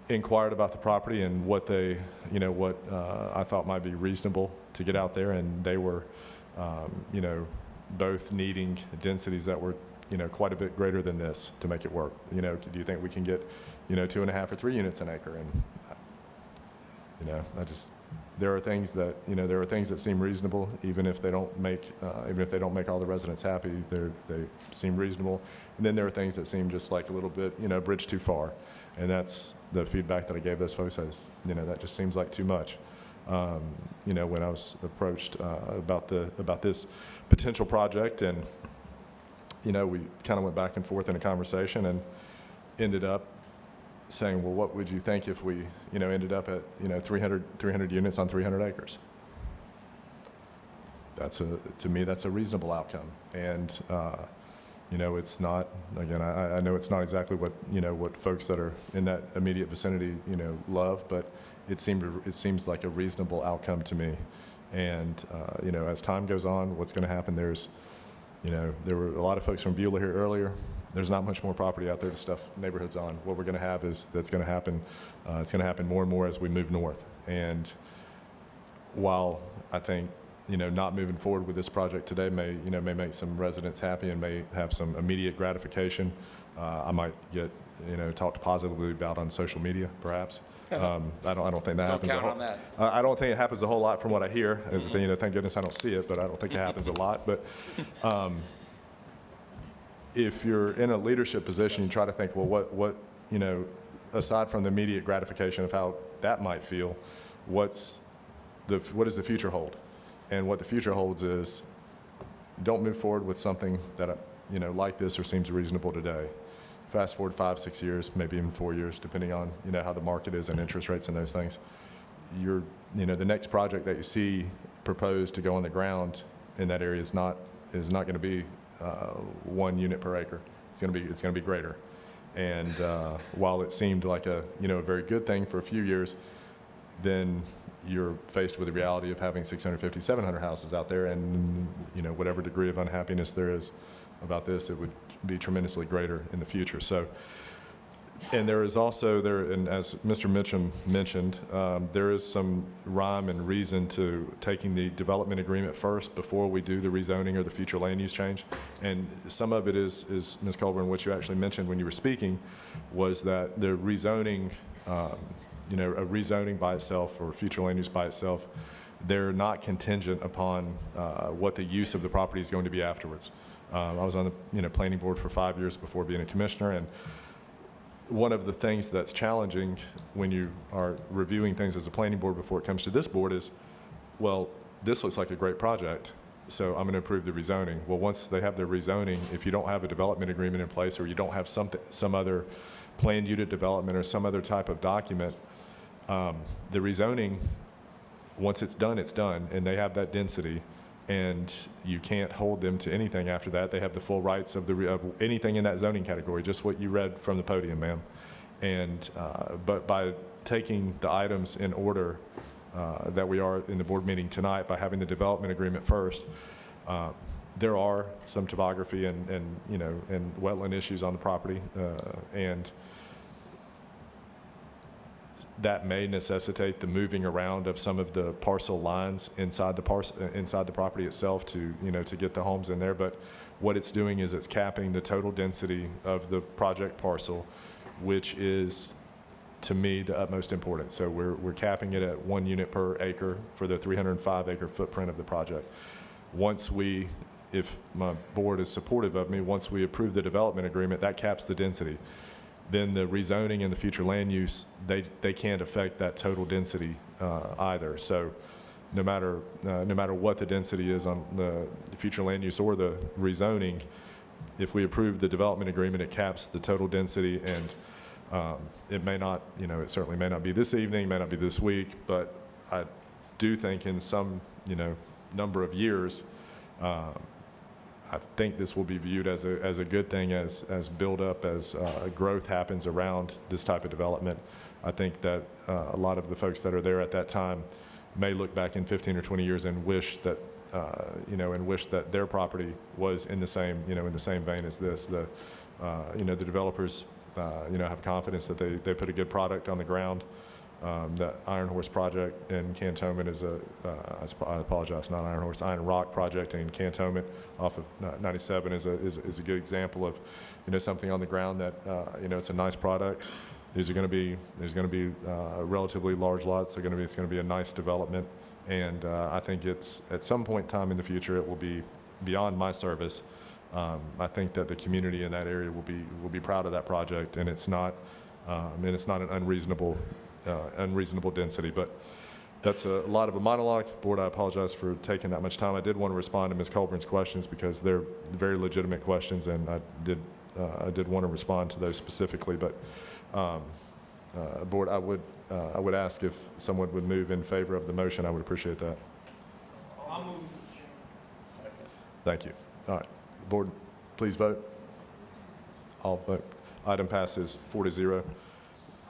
inquired about the property and what they, what I thought might be reasonable to get out there, and they were, both needing densities that were, quite a bit greater than this to make it work. Do you think we can get, 2.5 or 3 units an acre? And, there are things that seem reasonable, even if they don't make all the residents happy. They seem reasonable. And then there are things that seem just like a little bit, bridge too far. And that's the feedback that I gave those folks. That just seems like too much. When I was approached about this potential project, and we kind of went back and forth in a conversation and ended up saying, well, what would you think if we, ended up at, 300 units on 300 acres? To me, that's a reasonable outcome. And, it's not, again, I know it's not exactly what, what folks that are in that immediate vicinity, love, but it seems like a reasonable outcome to me. And, as time goes on, what's going to happen, there were a lot of folks from Beulah here earlier. There's not much more property out there to stuff neighborhoods on. What we're going to have is it's going to happen more and more as we move north. And while I think, not moving forward with this project today may make some residents happy and may have some immediate gratification, I might get, talked positively about on social media, perhaps. I don't think that happens. Don't count on that. I don't think it happens a whole lot from what I hear. Thank goodness I don't see it, but I don't think it happens a lot. But if you're in a leadership position, you try to think, well, what aside from the immediate gratification of how that might feel, what does the future hold? And what the future holds is, don't move forward with something that like this or seems reasonable today. Fast forward 5, 6 years, maybe even 4 years, depending on how the market is and interest rates and those things. The next project that you see proposed to go on the ground in that area is not going to be 1 unit per acre. It's going to be greater. And while it seemed like a very good thing for a few years, then you're faced with the reality of having 650, 700 houses out there, and whatever degree of unhappiness there is about this, it would be tremendously greater in the future. So, and there is also and as Mr. Mitchum mentioned, there is some rhyme and reason to taking the development agreement first before we do the rezoning or the future land use change. And some of it is Ms. Colburn, what you actually mentioned when you were speaking, was that the rezoning, a rezoning by itself or future land use by itself, they're not contingent upon what the use of the property is going to be afterwards. I was on the planning board for 5 years before being a commissioner, and one of the things that's challenging when you are reviewing things as a planning board before it comes to this board is, well, this looks like a great project, so I'm going to approve the rezoning. Well, once they have their rezoning, if you don't have a development agreement in place, or you don't have some other planned unit development or some other type of document, the rezoning, once it's done, and they have that density, and you can't hold them to anything after that. They have the full rights of anything in that zoning category, just what you read from the podium, ma'am. And but by taking the items in order that we are in the board meeting tonight, by having the development agreement first, there are some topography and wetland issues on the property, and that may necessitate the moving around of some of the parcel lines inside the property itself to get the homes in there. But what it's doing is it's capping the total density of the project parcel, which is, to me, the utmost important. So we're capping it at 1 unit per acre for the 305 acre footprint of the project. If my board is supportive of me, once we approve the development agreement, that caps the density. Then the rezoning and the future land use, they can't affect that total density either. So no matter what the density is on the future land use or the rezoning, if we approve the development agreement, it caps the total density, and it may not, it certainly may not be this evening, may not be this week, but I do think in some, number of years, I think this will be viewed as a good thing as build up, as growth happens around this type of development. I think that a lot of the folks that are there at that time may look back in 15 or 20 years and wish that, and wish that their property was in the same, in the same vein as this. The developers, have confidence that they put a good product on the ground. That Iron Horse project in Cantonment is I apologize, not Iron Horse, Iron Rock project in Cantonment off of 97 is a good example of, something on the ground that, it's a nice product. There's going to be relatively large lots. It's going to be a nice development. And I think it's, at some point in time in the future, it will be beyond my service. I think that the community in that area will be proud of that project, and it's not an unreasonable density. But that's a lot of a monologue. Board, I apologize for taking that much time. I did want to respond to Ms. Colburn's questions because they're very legitimate questions, and I did want to respond to those specifically. But Board, I would ask if someone would move in favor of the motion. I would appreciate that. I'll move. Thank you. All right. Board, please vote. All vote. Item passes 4-0.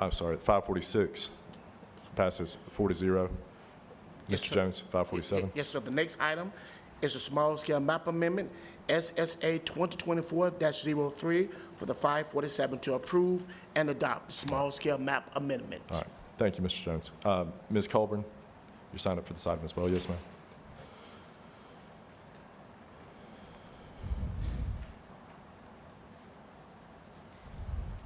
I'm sorry, 546 passes 4-0. Mr. Jones, 547. Yes, sir. The next item is a small-scale map amendment, SSA 2024-03 for the 547 to approve and adopt the small-scale map amendment. All right. Thank you, Mr. Jones. Ms. Colburn, you're signed up for this item as well. Yes, ma'am.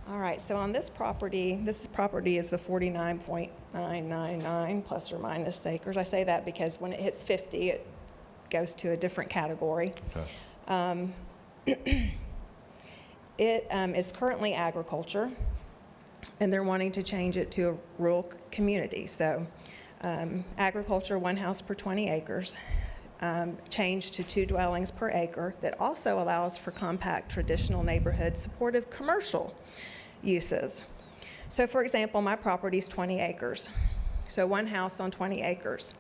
All right, so on this property is the 49.999 plus or minus acres. I say that because when it hits 50, it goes to a different category. Okay. It is currently agriculture, and they're wanting to change it to a rural community. So agriculture, 1 house per 20 acres, changed to 2 dwellings per acre. That also allows for compact, traditional neighborhood, supportive commercial uses. So for example, my property is 20 acres. So 1 house on 20 acres.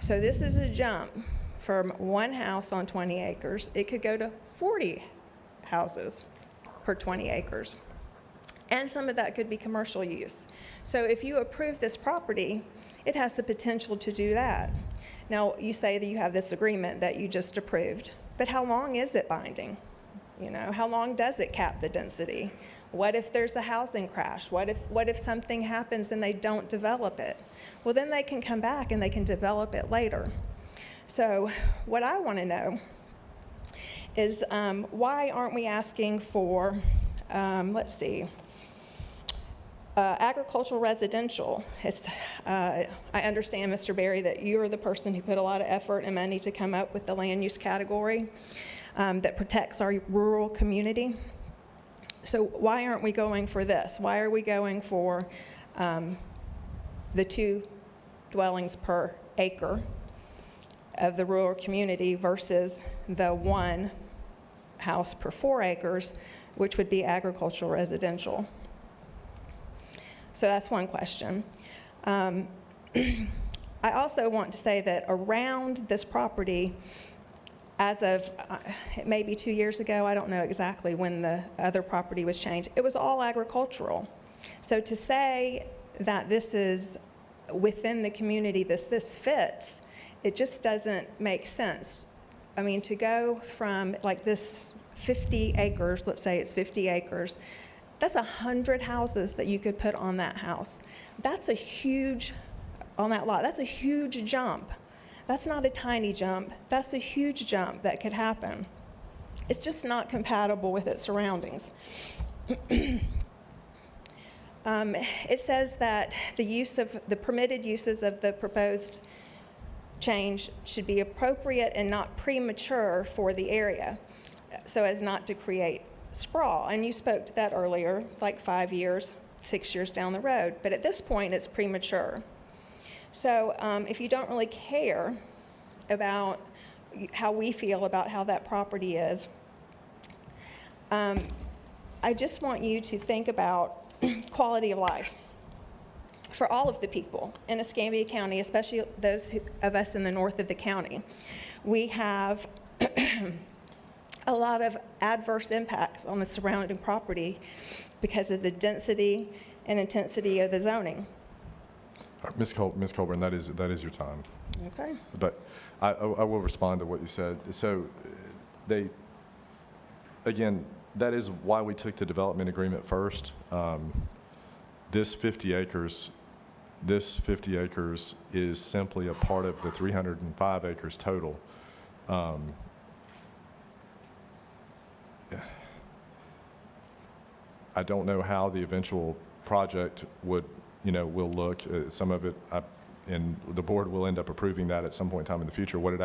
So this is a jump from 1 house on 20 acres. It could go to 40 houses per 20 acres. And some of that could be commercial use. So if you approve this property, it has the potential to do that. Now, you say that you have this agreement that you just approved, but how long is it binding? How long does it cap the density? What if there's a housing crash? What if something happens and they don't develop it? Well, then they can come back and they can develop it later. So what I want to know is why aren't we asking for, agricultural residential? I understand, Mr. Berry, that you're the person who put a lot of effort and money to come up with the land use category that protects our rural community. So why aren't we going for this? Why are we going for the 2 dwellings per acre of the rural community versus the 1 house per 4 acres, which would be agricultural residential? So that's one question. I also want to say that around this property, as of maybe 2 years ago, I don't know exactly when the other property was changed, it was all agricultural. So to say that this is within the community, this fits, it just doesn't make sense. I mean, to go from like this 50 acres, let's say it's 50 acres, that's 100 houses that you could put on that house. That's a huge, on that lot, that's a huge jump. That's not a tiny jump. That's a huge jump that could happen. It's just not compatible with its surroundings. It says that the permitted uses of the proposed change should be appropriate and not premature for the area, so as not to create sprawl. And you spoke to that earlier, like 5 years, 6 years down the road. But at this point, it's premature. So if you don't really care about how we feel about how that property is, I just want you to think about quality of life for all of the people in Escambia County, especially those of us in the north of the county. We have a lot of adverse impacts on the surrounding property because of the density and intensity of the zoning. All right, Ms. Colburn, that is your time. Okay. But I will respond to what you said. So again, that is why we took the development agreement first. This 50 acres is simply a part of the 305 acres total. I don't know how the eventual project will look. Some of it, and the board will end up approving that at some point in time in the future, what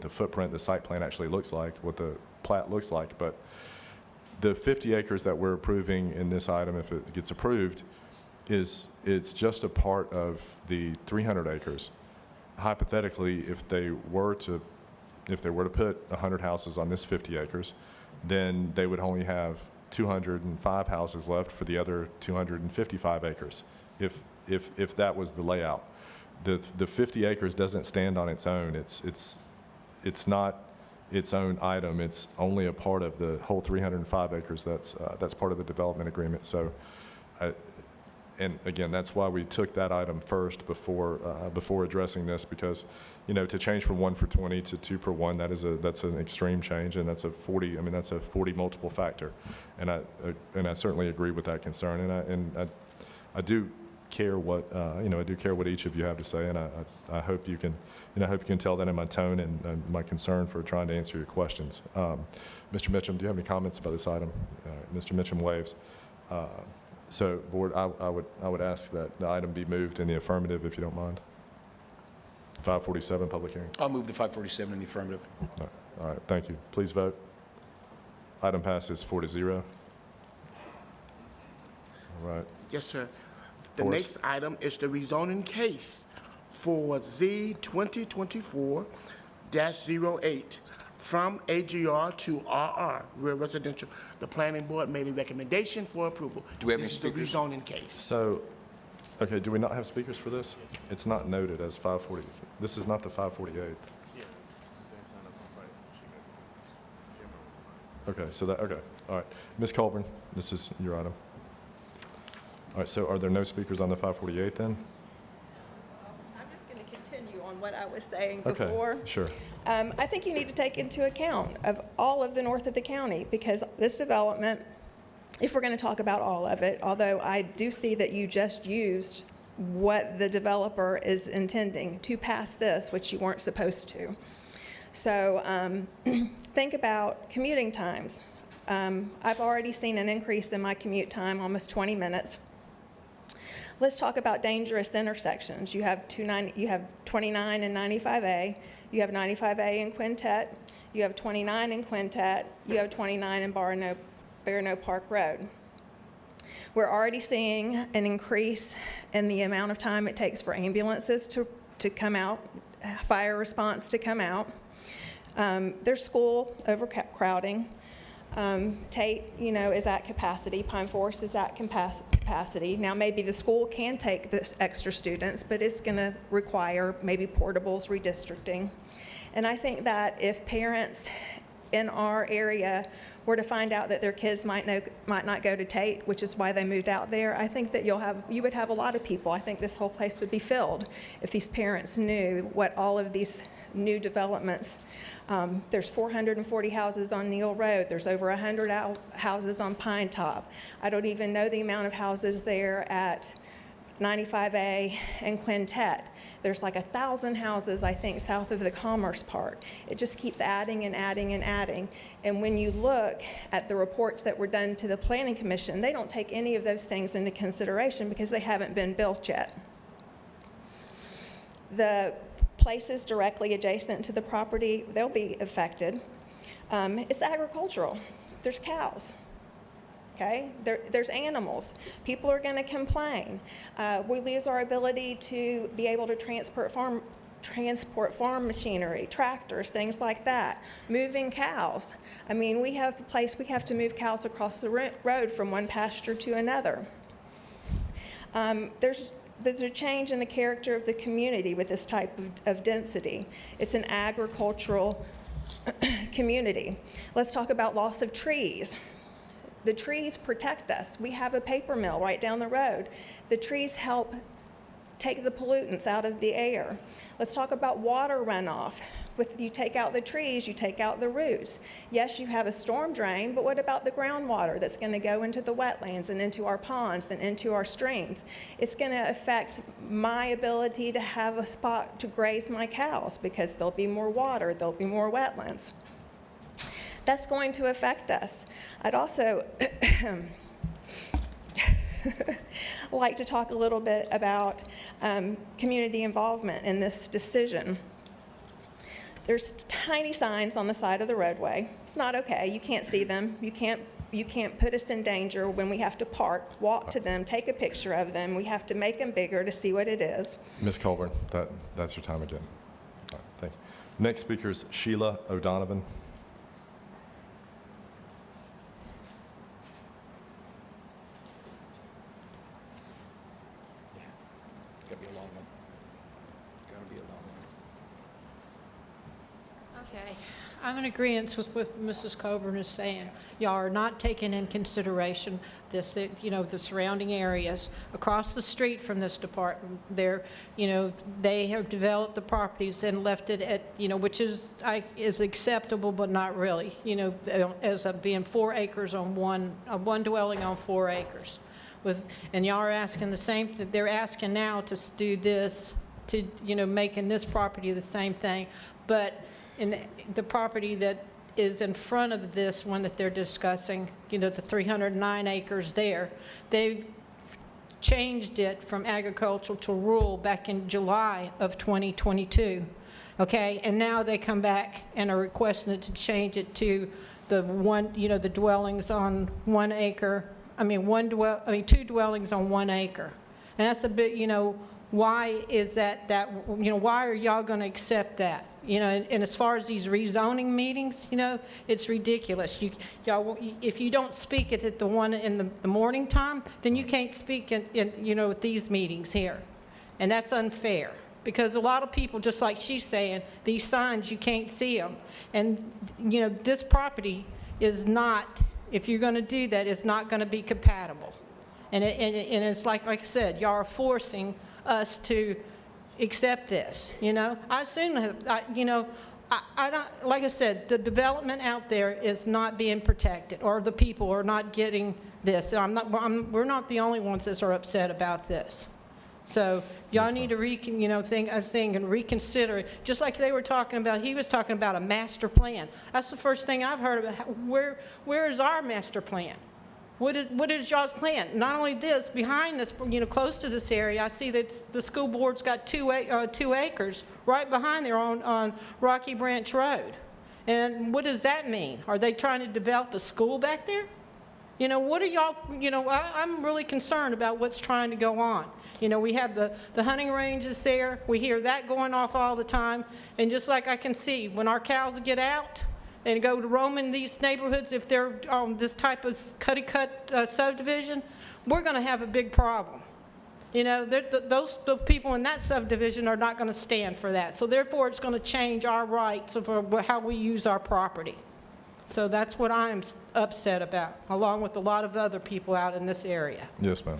the footprint, the site plan actually looks like, what the plat looks like. But the 50 acres that we're approving in this item, if it gets approved, it's just a part of the 300 acres. Hypothetically, if they were to put 100 houses on this 50 acres, then they would only have 205 houses left for the other 255 acres, if that was the layout. The 50 acres doesn't stand on its own. It's not its own item. It's only a part of the whole 305 acres that's part of the development agreement. So, and again, that's why we took that item first before addressing this, because to change from 1 for 20 to 2 per 1, that's an extreme change, and that's a 40 multiple factor, and I certainly agree with that concern, and I do care what I do care what each of you have to say, and I hope you can tell that in my tone and my concern for trying to answer your questions. Mr. Mitchum, do you have any comments about this item? Mr. Mitchum waves. So, board, I would ask that the item be moved in the affirmative, if you don't mind. 547, public hearing. I'll move to 547 in the affirmative. All right, thank you. Please vote. Item passes 4-0. All right. Yes, sir. The Forrest. next item is the rezoning case for Z 2024-08 from AGR to RR, real residential. The planning board made a recommendation for approval. Do we have any This is the speakers? rezoning case. So, okay, do we not have speakers for this? It's not noted as 540. This is not the 548. Okay, okay, all right. Ms. Colburn, this is your item. All right, so are there no speakers on the 548 then? I'm just going to continue on what I was saying Okay, before. sure. I think you need to take into account of all of the north of the county, because this development, if we're going to talk about all of it, although I do see that you just used what the developer is intending to pass this, which you weren't supposed to. So think about commuting times. I've already seen an increase in my commute time, almost 20 minutes. Let's talk about dangerous intersections. You have 29 and 95A. You have 95A in Quintet. You have 29 in Quintet. You have 29 in Barano Park Road. We're already seeing an increase in the amount of time it takes for ambulances to come out, fire response to come out. There's school overcrowding. Tate, is at capacity. Pine Forest is at capacity. Now, maybe the school can take this extra students, but it's going to require maybe portables, redistricting. And I think that if parents in our area were to find out that their kids might not go to Tate, which is why they moved out there, I think that you would have a lot of people. I think this whole place would be filled if these parents knew what all of these new developments. There's 440 houses on Neal Road. There's over 100 houses on Pine Top. I don't even know the amount of houses there at 95A and Quintet. There's like 1,000 houses, I think, south of the Commerce Park. It just keeps adding and adding and adding. And when you look at the reports that were done to the Planning Commission, they don't take any of those things into consideration because they haven't been built yet. The places directly adjacent to the property, they'll be affected. It's agricultural. There's cows. okay? There's animals. People are going to complain. We lose our ability to be able to transport farm machinery, tractors, things like that. Moving cows. I mean, we have a place we have to move cows across the road from one pasture to another. There's a change in the character of the community with this type of density. It's an agricultural community. Let's talk about loss of trees. The trees protect us. We have a paper mill right down the road. The trees help take the pollutants out of the air. Let's talk about water runoff. You take out the trees, you take out the roots. Yes, you have a storm drain, but what about the groundwater that's going to go into the wetlands and into our ponds and into our streams? It's going to affect my ability to have a spot to graze my cows because there'll be more water, there'll be more wetlands. That's going to affect us. I'd also like to talk a little bit about community involvement in this decision. There's tiny signs on the side of the roadway. It's not okay. You can't see them. You can't put us in danger when we have to park, walk to them, take a picture of them. We have to make them bigger to see what it is. Ms. Colburn, that's your time again. All right, thank you. Next speaker is Sheila O'Donovan. Gotta be a long one. Gotta be a long one. Okay, I'm in agreement with what Mrs. Coburn is saying. Y'all are not taking in consideration this, the surrounding areas. Across the street from this department, they have developed the properties and left it at, which is acceptable, but not really, as being 4 acres on one dwelling on 4 acres. And y'all are asking the same thing. They're asking now to do this, to, making this property the same thing. But in the property that is in front of this one that they're discussing, the 309 acres there, they've changed it from agricultural to rural back in July of 2022. Okay, and now they come back and are requesting it to change it to the the dwellings on 1 acre. 2 dwellings on 1 acre. And that's a bit, why is that, why are y'all going to accept that? And as far as these rezoning meetings, it's ridiculous. Y'all, if you don't speak it at the one in the morning time, then you can't speak at these meetings here. And that's unfair. Because a lot of people, just like she's saying, these signs, you can't see them. And, this property is not, if you're going to do that, it's not going to be compatible. And it's like I said, y'all are forcing us to accept this, I assume, I don't, like I said, the development out there is not being protected, or the people are not getting this. We're not the only ones that are upset about this. So y'all need to reconsider it. Just like they were talking about, he was talking about a master plan. That's the first thing I've heard about. Where is our master plan? What is y'all's plan? Not only this, behind us, close to this area, I see that the school board's got 2 acres right behind there on Rocky Branch Road. And what does that mean? Are they trying to develop a school back there? What are y'all, I'm really concerned about what's trying to go on. We have the hunting ranges there. We hear that going off all the time. And just like I can see, when our cows get out and go to roam in these neighborhoods, if they're on this type of cutty-cut subdivision, we're going to have a big problem. Those people in that subdivision are not going to stand for that. So therefore, it's going to change our rights of how we use our property. So that's what I'm upset about, along with a lot of other people out in this area. Yes, ma'am.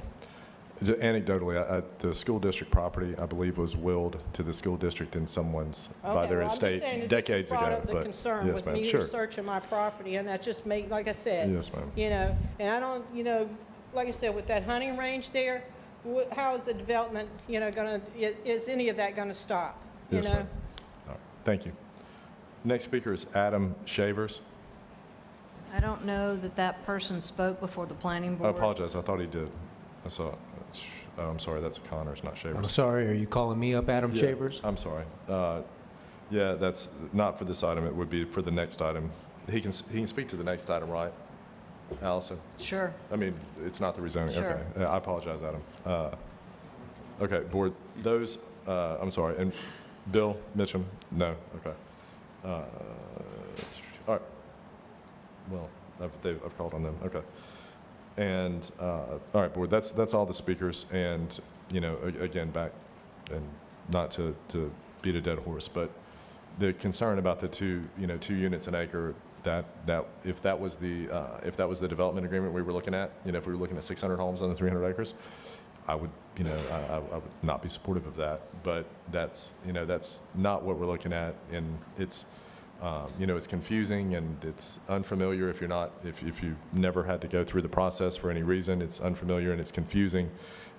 Anecdotally, the school district property, I believe, was willed to the school district in someone's, by their estate decades ago. I'm just saying, it just brought up the concern yes, with ma'am, me sure. researching my property, and that just made, like I said. Yes, ma'am. And I don't, like I said, with that hunting range there, how is the development, is any of that going to stop? Yes, ma'am. All right, thank you. Next speaker is Adam Shavers. I don't know that person spoke before the planning I board. apologize, I thought he did. I saw. I'm sorry, that's Connors, not Shavers. I'm sorry, are you calling me up, Adam Yeah, Shavers? I'm sorry. Yeah, that's not for this item. It would be for the next item. He can speak to the next item, right? Allison? Sure. I mean, it's not the rezoning, Sure. okay. I apologize, Adam. Okay, board, those, I'm sorry, and Bill, Mitchum, no, okay. All right. Well, I've called on them, okay. And, all right, board, that's all the speakers, and, you know, again, back, and not to beat a dead horse, but the concern about the 2 units an acre, that if that was the development agreement we were looking at, you know, if we were looking at 600 homes on the 300 acres, I would, you know, I would not be supportive of that. But that's, you know, that's not what we're looking at, and it's, you know, it's confusing and it's unfamiliar if you've never had to go through the process for any reason. It's unfamiliar and it's confusing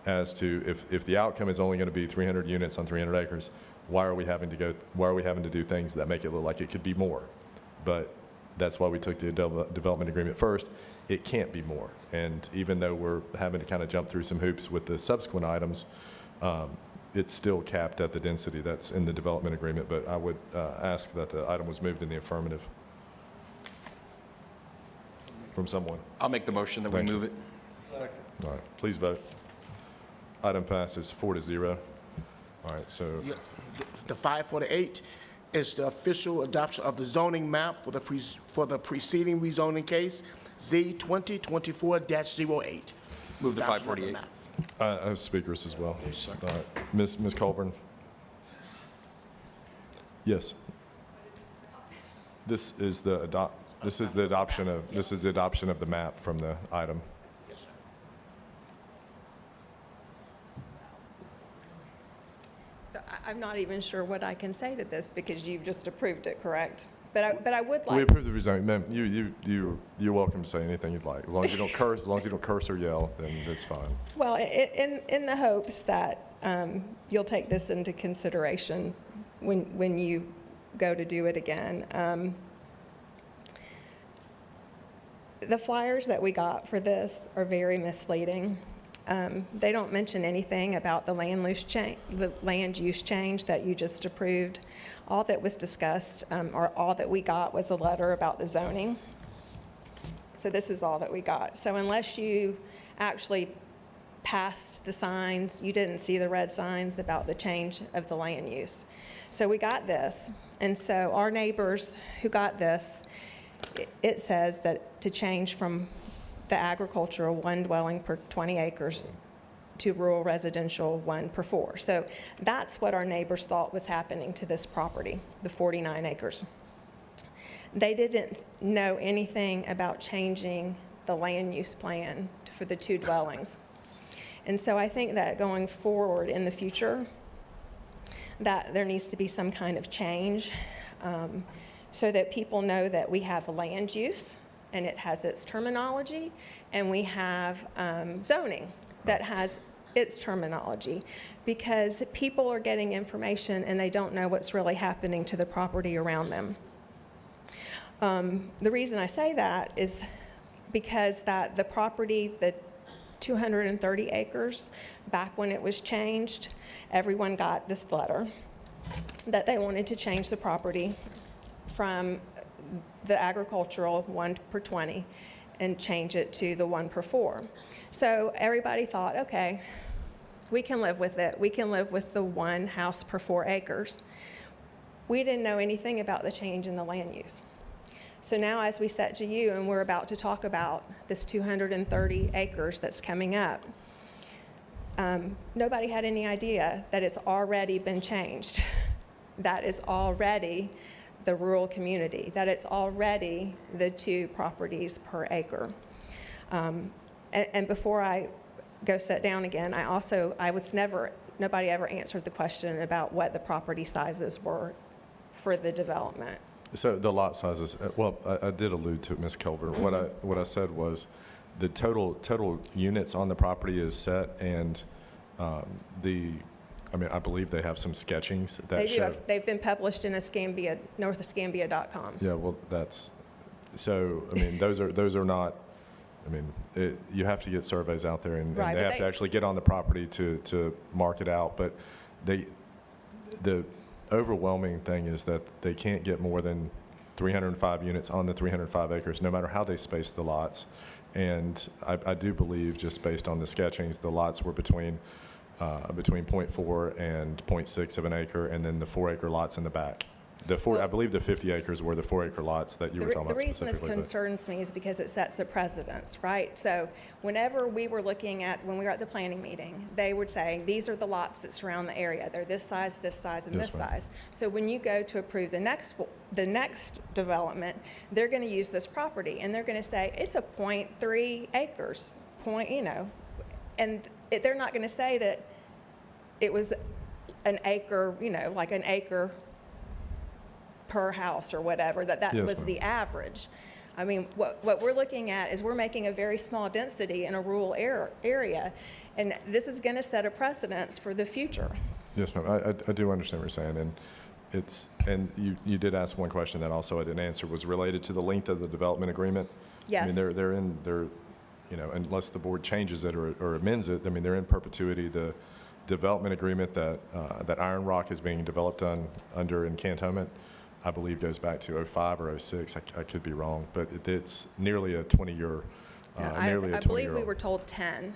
as to if the outcome is only going to be 300 units on 300 acres, why are we having to do things that make it look like it could be more? But that's why we took the development agreement first. It can't be more. And even though we're having to kind of jump through some hoops with the subsequent items, it's still capped at the density that's in the development agreement. But I would ask that the item was moved in the affirmative from someone. I'll make the motion that we Thank you. move it. All right, please vote. Item passes 4-0. All right, so Yeah, the 548 is the official adoption of the zoning map for the preceding rezoning case, Z 2024-08. Move the Adoption of 548. map. I have speakers as well. All right, Ms. Colburn? Yes. This is the adoption of the map from the item. Yes, sir. So I'm not even sure what I can say to this because you've just approved it, correct? But I would We like, approve the rezoning. Ma'am, you're welcome to say anything you'd like. As long as you don't curse or yell, then that's fine. well, in the hopes that you'll take this into consideration when you go to do it again. The flyers that we got for this are very misleading. They don't mention anything about the land use change that you just approved. All that was discussed, or all that we got, was a letter about the zoning. So this is all that we got. So unless you actually passed the signs, you didn't see the red signs about the change of the land use. So we got this. And so our neighbors who got this, it says that to change from the agricultural 1 dwelling per 20 acres to rural residential 1 per 4. So that's what our neighbors thought was happening to this property, the 49 acres. They didn't know anything about changing the land use plan for the 2 dwellings. And so I think that going forward in the future, that there needs to be some kind of change so that people know that we have land use and it has its terminology, and we have zoning that has its terminology, because people are getting information and they don't know what's really happening to the property around them. The reason I say that is because that the property, the 230 acres, back when it was changed, everyone got this letter that they wanted to change the property from the agricultural 1 per 20 and change it to the 1 per 4. So everybody thought, okay, we can live with it. We can live with the 1 house per 4 acres. We didn't know anything about the change in the land use. So now as we set to you and we're about to talk about this 230 acres that's coming up, nobody had any idea that it's already been changed. That is already the rural community, that it's already the 2 properties per acre. And before I go sit down again, nobody ever answered the question about what the property sizes were for the development. So the lot sizes, well, I did allude to it, Ms. Culver. What I said was the total units on the property is set, and I believe they have some sketchings that They show. do. They've been published in Escambia, northescambia.com. Yeah, well, those are not, you have to get surveys out there, and Right, they but have to actually get on the property to mark it out. But the overwhelming thing is that they can't get more than 305 units on the 305 acres, no matter how they space the lots. And I do believe, just based on the sketchings, the lots were between 0.4 and 0.6 of an acre, and then the 4-acre lots in the back. I believe the 50 acres were the 4-acre lots that you were talking about The reason this specifically. concerns me is because it sets a precedence, right? So whenever we were looking at, when we were at the planning meeting, they would say, these are the lots that surround the area. They're this size, and Yes, this ma'am. size. So when you go to approve the next development, they're going to use this property, and they're going to say, it's a 0.3 acres, and they're not going to say that it was an acre, like an acre per house or whatever, that Yes, was ma'am. the average. I mean, what we're looking at is we're making a very small density in a rural area, and this is going to set a precedence for the future. Yes, ma'am. I do understand what you're saying, and you did ask one question that also I didn't answer, was related to the length of the development agreement. Yes. I mean, they're unless the board changes it or amends it, I mean, they're in perpetuity. The development agreement that Iron Rock is being developed under in Cantonment, I believe goes back to 05 or 06. I could be wrong, but it's nearly a 20-year, I believe we were told 10.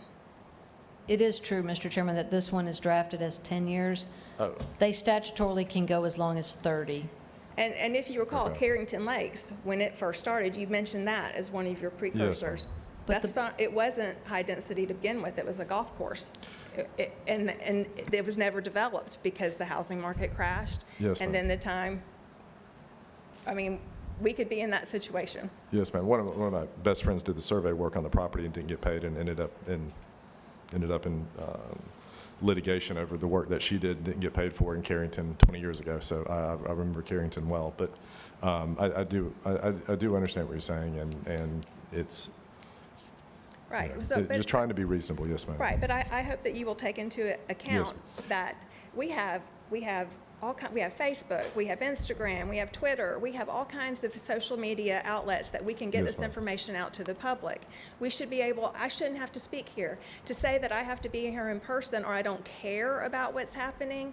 It is true, Mr. Chairman, that this one is drafted as 10 years. Oh. They statutorily can go as long as 30. And if you recall, Okay. Carrington Lakes, when it first started, you mentioned that as one of your precursors. But It wasn't high density to begin with, it was a golf course. And it was never developed because the housing market crashed. Yes, And ma'am. then we could be in that situation. Yes, ma'am. One of my best friends did the survey work on the property and didn't get paid, and ended up in litigation over the work that she didn't get paid for in Carrington 20 years ago. So I remember Carrington well, but I do understand what you're saying, and it's Right. just trying to be reasonable. Yes, ma'am. Right, but I hope that you will take into account that we have we have Facebook, we have Instagram, we have Twitter, we have all kinds of social media outlets that we can get Yes, this ma'am. information out to the public. We should be able, I shouldn't have to speak here. To say that I have to be here in person or I don't care about what's happening,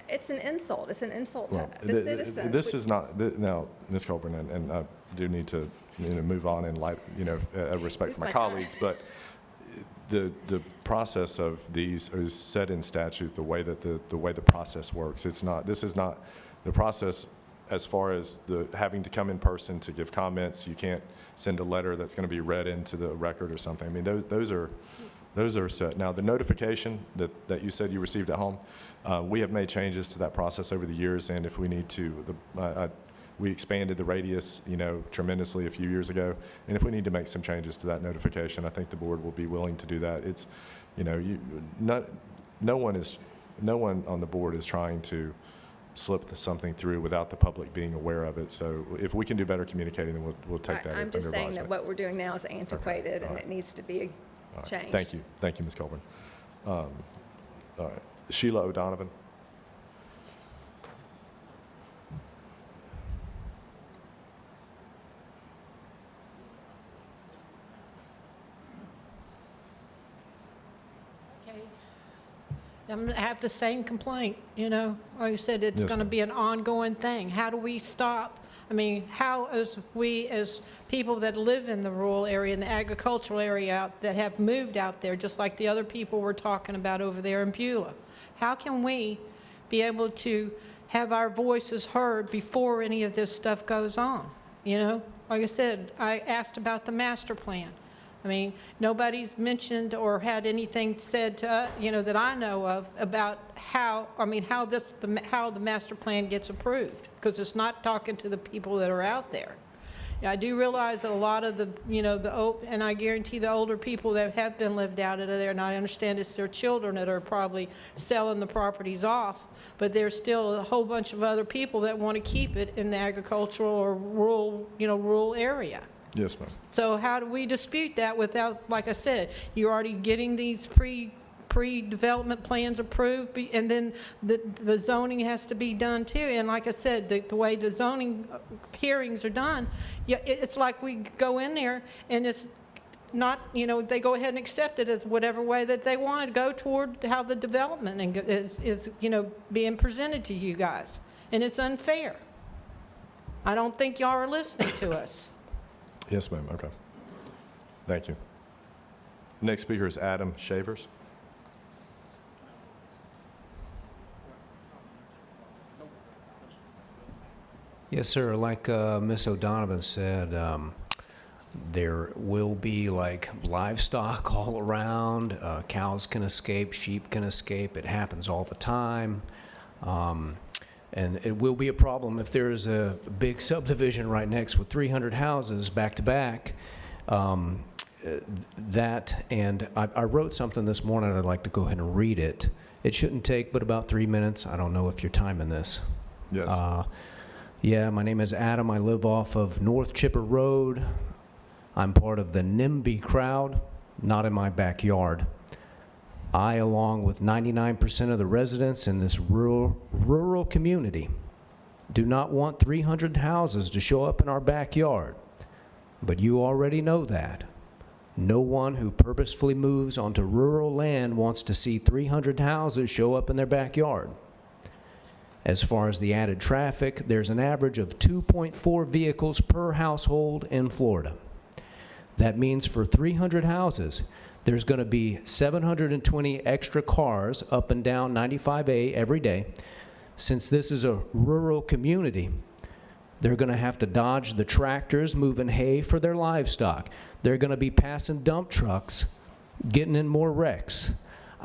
it's an insult. It's an insult Well, to the citizens. this is not, now, Ms. Colburn, and I do need to move on in light, respect It's for my my time. colleagues, but the process of these is set in statute, the way the process works. This is not the process as far as having to come in person to give comments. You can't send a letter that's going to be read into the record or something. I mean, those are set. Now, the notification that you said you received at home, we have made changes to that process over the years, and if we need to, we expanded the radius, tremendously a few years ago. And if we need to make some changes to that notification, I think the board will be willing to do that. It's, no one on the board is trying to slip something through without the public being aware of it. So if we can do better communicating, then we'll take that under I'm just saying that advisement. what we're doing now is antiquated and it needs to be All right. changed. Thank you. Thank you, Ms. Colburn. All right. Sheila O'Donovan. I'm going to have the same complaint, Like I said, it's Yes, going to ma'am. be an ongoing thing. How do we stop? I mean, how as people that live in the rural area, in the agricultural area that have moved out there, just like the other people we're talking about over there in Beulah, how can we be able to have our voices heard before any of this stuff goes on? Like I said, I asked about the master plan. I mean, nobody's mentioned or had anything said to, that I know of about how the master plan gets approved, because it's not talking to the people that are out there. I do realize that a lot of and I guarantee the older people that have been lived out of there, and I understand it's their children that are probably selling the properties off, but there's still a whole bunch of other people that want to keep it in the agricultural or rural area. Yes, ma'am. So how do we dispute that without, like I said, you're already getting these pre-development plans approved, and then the zoning has to be done too. And like I said, the way the zoning hearings are done, it's like we go in there and it's not, they go ahead and accept it as whatever way that they want to go toward how the development is being presented to you guys. And it's unfair. I don't think y'all are listening to us. Yes, ma'am, okay. Thank you. Next speaker is Adam Shavers. Yes, sir. Like Ms. O'Donovan said, there will be like livestock all around. Cows can escape, sheep can escape. It happens all the time. And it will be a problem if there is a big subdivision right next with 300 houses back to back. That, and I wrote something this morning. I'd like to go ahead and read it. It shouldn't take but about 3 minutes. I don't know if you're timing this. Yes. Yeah, my name is Adam. I live off of North Chipper Road. I'm part of the NIMBY crowd, not in my backyard. I, along with 99% of the residents in this rural community, do not want 300 houses to show up in our backyard. But you already know that. No one who purposefully moves onto rural land wants to see 300 houses show up in their backyard. As far as the added traffic, there's an average of 2.4 vehicles per household in Florida. That means for 300 houses, there's going to be 720 extra cars up and down 95A every day. Since this is a rural community, they're going to have to dodge the tractors moving hay for their livestock. They're going to be passing dump trucks, getting in more wrecks.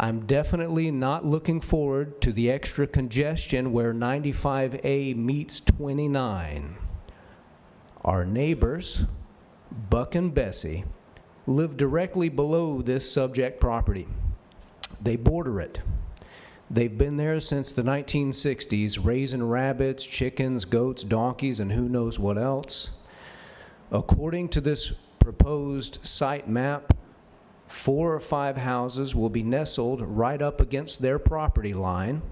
I'm definitely not looking forward to the extra congestion where 95A meets 29. Our neighbors, Buck and Bessie, live directly below this subject property. They border it. They've been there since the 1960s, raising rabbits, chickens, goats, donkeys, and who knows what else. According to this proposed site map, 4 or 5 houses will be nestled right up against their property line.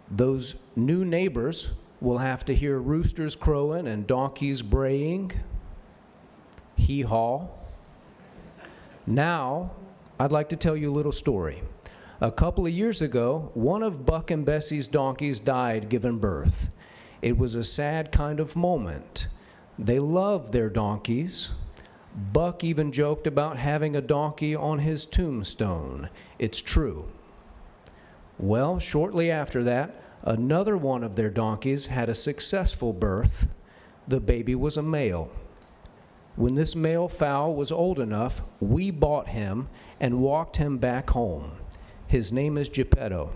Those new neighbors will have to hear roosters crowing and donkeys braying. Hee-haw. Now, I'd like to tell you a little story. A couple of years ago, one of Buck and Bessie's donkeys died giving birth. It was a sad kind of moment. They loved their donkeys. Buck even joked about having a donkey on his tombstone. It's true. Well, shortly after that, another one of their donkeys had a successful birth. The baby was a male. When this male foal was old enough, we bought him and walked him back home. His name is Geppetto.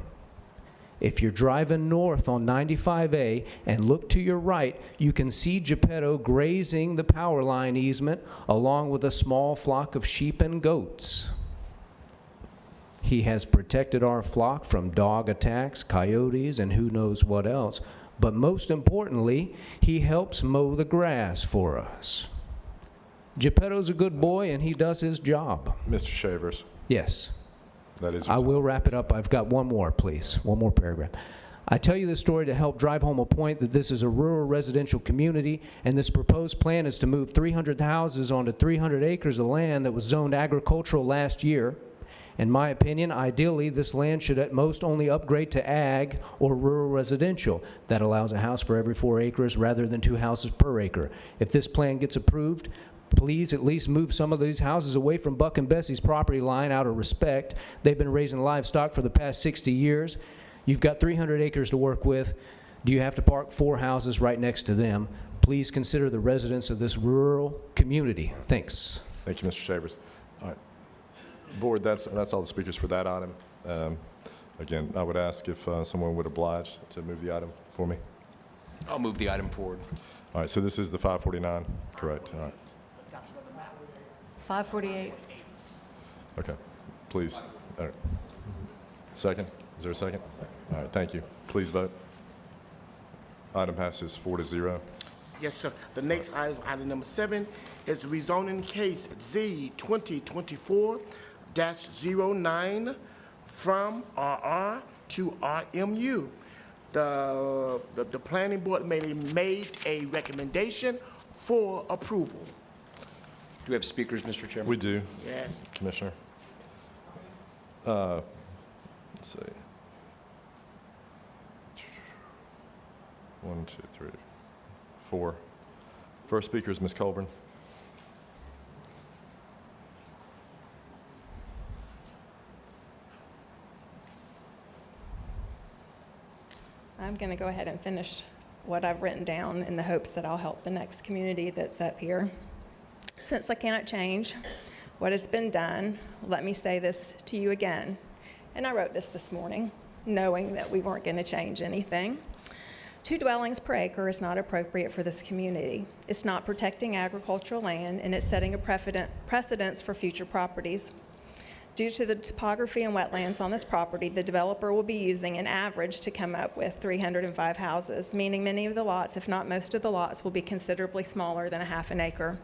If you're driving north on 95A and look to your right, you can see Geppetto grazing the power line easement along with a small flock of sheep and goats. He has protected our flock from dog attacks, coyotes, and who knows what else. But most importantly, he helps mow the grass for us. Geppetto's a good boy, and he does his job. Mr. Shavers, Yes. that is your I time. will wrap it up. I've got one more, please. One more paragraph. I tell you this story to help drive home a point that this is a rural residential community, and this proposed plan is to move 300 houses onto 300 acres of land that was zoned agricultural last year. In my opinion, ideally, this land should at most only upgrade to ag or rural residential. That allows a house for every 4 acres rather than 2 houses per acre. If this plan gets approved, please at least move some of these houses away from Buck and Bessie's property line out of respect. They've been raising livestock for the past 60 years. You've got 300 acres to work with. Do you have to park 4 houses right next to them? Please consider the residents of this rural community. Thanks. Thank you, Mr. Shavers. All right. Board, that's all the speakers for that item. Again, I would ask if someone would oblige to move the item for me. I'll move the item forward. All right, so this is the 549, correct? All right. 548. Okay, please. All right. Second? Is there a second? All right, thank you. Please vote. Item passes 4-0. Yes, sir. The next item, item number 7, is rezoning case Z 2024-09 from RR to RMU. The planning board made a recommendation for approval. Do we have speakers, Mr. Chairman? We do. Yes. Commissioner. Let's see. 1, 2, 3, 4. First speaker is Ms. Colburn. I'm going to go ahead and finish what I've written down in the hopes that I'll help the next community that's up here. Since I cannot change what has been done, let me say this to you again. And I wrote this morning, knowing that we weren't going to change anything. 2 dwellings per acre is not appropriate for this community. It's not protecting agricultural land, and it's setting a precedence for future properties. Due to the topography and wetlands on this property, the developer will be using an average to come up with 305 houses, meaning many of the lots, if not most of the lots, will be considerably smaller than a half an acre.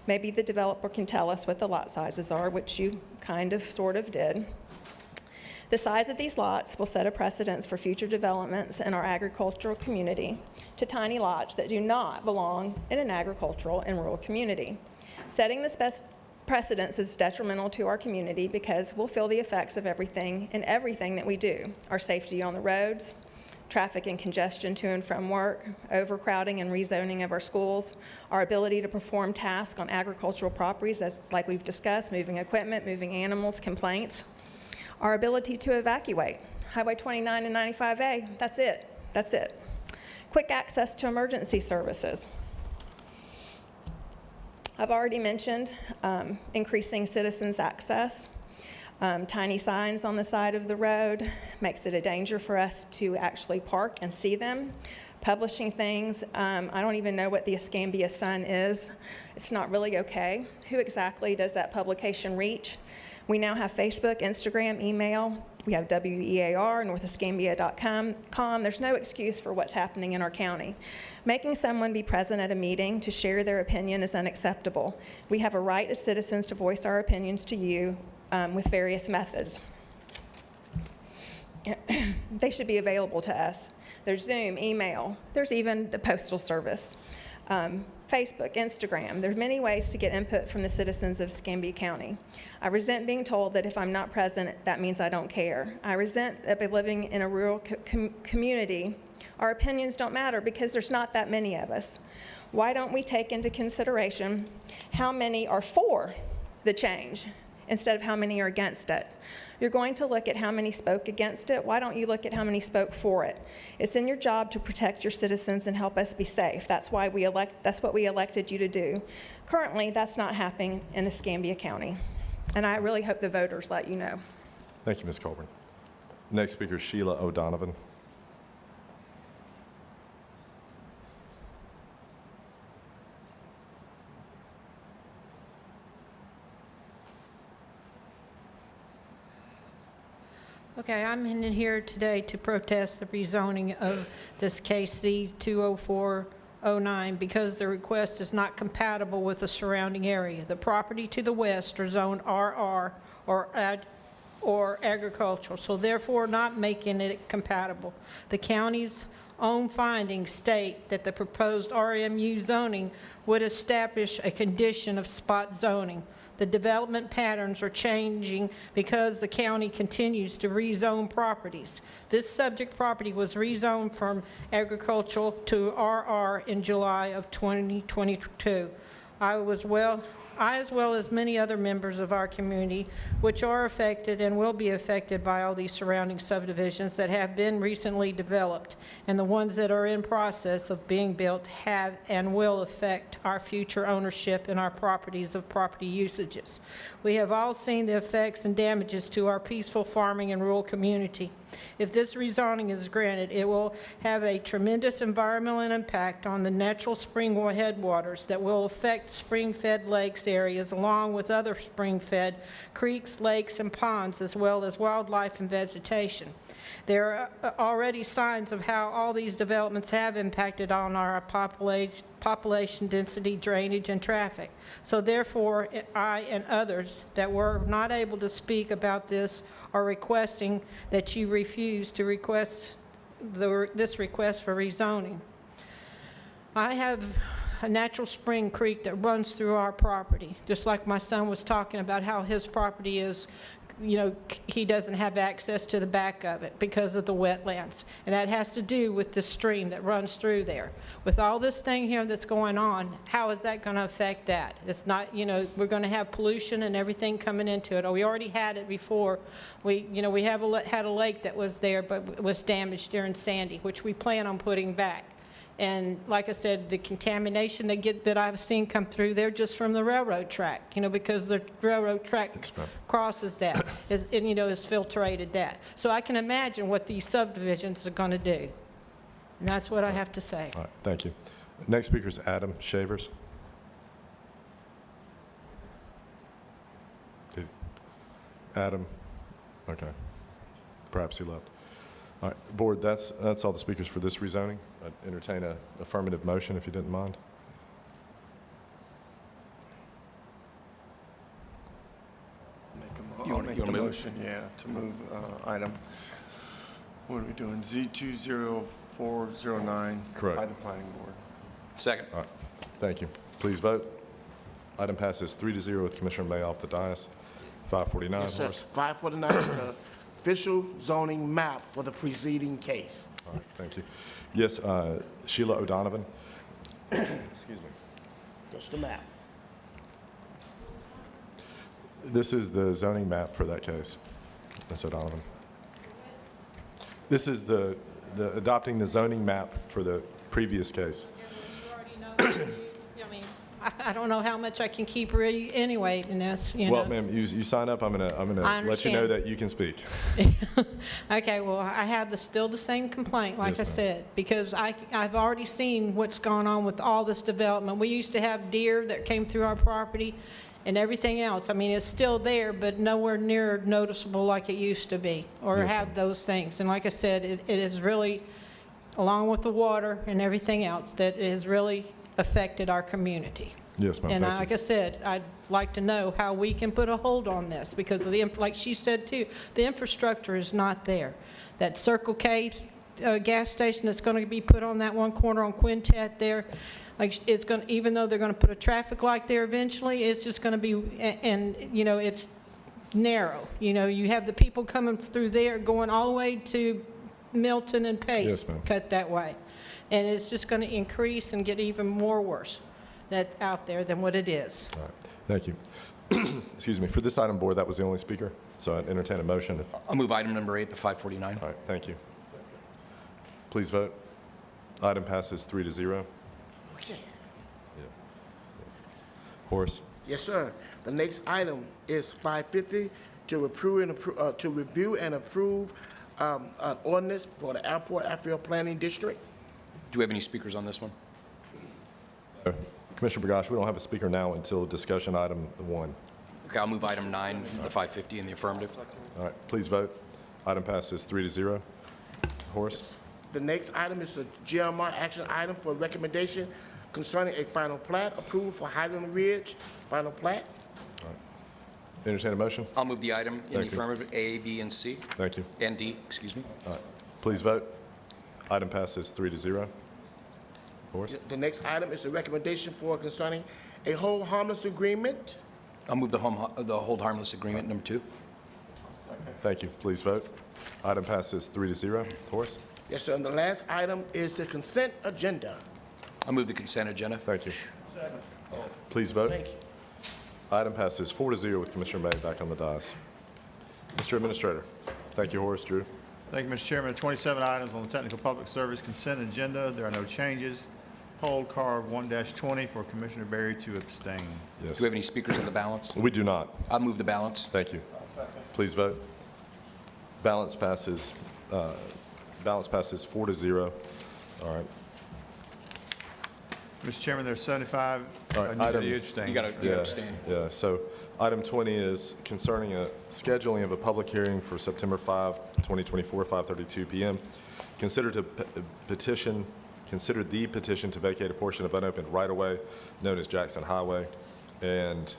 Maybe the developer can tell us what the lot sizes are, which you kind of, sort of did. The size of these lots will set a precedence for future developments in our agricultural community to tiny lots that do not belong in an agricultural and rural community. Setting this best precedence is detrimental to our community because we'll feel the effects of everything that we do. Our safety on the roads, traffic and congestion to and from work, overcrowding and rezoning of our schools, our ability to perform tasks on agricultural properties, like we've discussed, moving equipment, moving animals, complaints, our ability to evacuate. Highway 29 and 95A, that's it. Quick access to emergency services. I've already mentioned increasing citizens' access. Tiny signs on the side of the road makes it a danger for us to actually park and see them. Publishing things, I don't even know what the Escambia Sun is. It's not really okay. Who exactly does that publication reach? We now have Facebook, Instagram, email. We have WEAR, northescambia.com. There's no excuse for what's happening in our county. Making someone be present at a meeting to share their opinion is unacceptable. We have a right as citizens to voice our opinions to you with various methods. They should be available to us. There's Zoom, email. There's even the postal service. Facebook, Instagram. There's many ways to get input from the citizens of Escambia County. I resent being told that if I'm not present, that means I don't care. I resent that by living in a rural community, our opinions don't matter because there's not that many of us. Why don't we take into consideration how many are for the change instead of how many are against it? You're going to look at how many spoke against it. Why don't you look at how many spoke for it? It's in your job to protect your citizens and help us be safe. That's what we elected you to do. Currently, that's not happening in Escambia County. And I really hope the voters let you know. Thank you, Ms. Colburn. Next speaker is Sheila O'Donovan. Okay, I'm in here today to protest the rezoning of this KC 20409 because the request is not compatible with the surrounding area. The property to the west are zoned RR or agricultural, so therefore not making it compatible. The county's own findings state that the proposed RMU zoning would establish a condition of spot zoning. The development patterns are changing because the county continues to rezone properties. This subject property was rezoned from agricultural to RR in July of 2022. I, as well as many other members of our community, which are affected and will be affected by all these surrounding subdivisions that have been recently developed, and the ones that are in process of being built have and will affect our future ownership in our properties of property usages. We have all seen the effects and damages to our peaceful farming and rural community. If this rezoning is granted, it will have a tremendous environmental impact on the natural spring headwaters that will affect spring-fed lakes areas along with other spring-fed creeks, lakes, and ponds, as well as wildlife and vegetation. There are already signs of how all these developments have impacted on our population density, drainage, and traffic. So therefore, I and others that were not able to speak about this are requesting that you refuse to request this request for rezoning. I have a natural spring creek that runs through our property, just like my son was talking about how his property is, you know, he doesn't have access to the back of it because of the wetlands. And that has to do with the stream that runs through there. With all this thing here that's going on, how is that going to affect that? It's not, you know, we're going to have pollution and everything coming into it. Oh, we already had it before. We, you know, we have had a lake that was there, but it was damaged during Sandy, which we plan on putting back. And like I said, the contamination that I've seen come through there just from the railroad track, you know, because the railroad track crosses that, and, you know, has filtrated that. So I can imagine what these subdivisions are going to do. And that's what I have to say. All right, thank you. Next speaker is Adam Shavers. Adam, okay. Perhaps he left. All right, Board, that's all the speakers for this rezoning. I'd entertain an affirmative motion if you didn't mind. I'll make the motion, yeah, to move item, what are we doing, Z20409? Correct. By the planning board. Second. All right, thank you. Please vote. Item passes 3-0 with Commissioner May off the dais. 549, Yes, sir. Horace. 549 is the official zoning map for the preceding case. All right, thank you. Yes, Sheila O'Donovan. Excuse me. Just the map. This is the zoning map for that case, Ms. O'Donovan. This is the adopting the zoning map for the previous case. I don't know how much I can keep anyway in this, you know. Well, ma'am, you sign up, I'm gonna I let you know understand. that you can speak. Okay, well, I have still the same complaint, like Yes, I ma'am. said, because I've already seen what's gone on with all this development. We used to have deer that came through our property and everything else. I mean, it's still there, but nowhere near noticeable like it used to be, or Yes, have those things. And like I said, it is really, along with the water and everything else, that it has really affected our community. Yes, ma'am, And thank you. like I said, I'd like to know how we can put a hold on this, because of like she said too, the infrastructure is not there. That Circle K gas station that's going to be put on that one corner on Quintet there, like it's going to, even though they're going to put a traffic light there eventually, it's just going to be, and you know, it's narrow. You know, you have the people coming through there going all the way to Milton and Pace, Yes, ma'am. cut that way. And it's just going to increase and get even more worse that's out there than what it is. All right, thank you. Excuse me, for this item, Board, that was the only speaker, so I'd entertain a motion. I'll move item number 8, the 549. All right, thank you. Please vote. Item passes 3-0. Okay. Horace? Yes, sir. The next item is 550, to review and approve an ordinance for the Airport Airfield Planning District. Do we have any speakers on this one? Commissioner Bergosh, we don't have a speaker now until discussion item 1. Okay, I'll move item 9, the 550 in the affirmative. All right, please vote. Item passes 3-0. Horace? The next item is a GMR action item for recommendation concerning a final plat approval for Highland Ridge, final plat. Entertain a motion? I'll move the item in the Thank you. affirmative, A, B, and C, Thank you. and D, excuse me. All right, please vote. Item passes 3-0. Horace? The next item is a recommendation for concerning a hold harmless agreement. I'll move the hold harmless agreement, number 2. Thank you. Please vote. Item passes 3-0. Horace? Yes, sir. And the last item is the consent agenda. I'll move the consent agenda. Thank you. Please vote. Thank you. Item passes 4-0 with Commissioner May back on the dais. Mr. Administrator. Thank you, Horace. Drew? Thank you, Mr. Chairman. 27 items on the technical public service consent agenda. There are no changes. Hold card 1-20 for Commissioner Berry to abstain. Yes. Do we have any speakers on the balance? We do not. I'll move the balance. Thank you. Please vote. Balance passes 4-0. All right. Mr. Chairman, there's 75. All right, You item- abstain. You got to abstain. Yeah, so item 20 is concerning a scheduling of a public hearing for September 5, 2024, 5:32 PM. Consider the petition to vacate a portion of unopened right-of-way known as Jackson Highway. And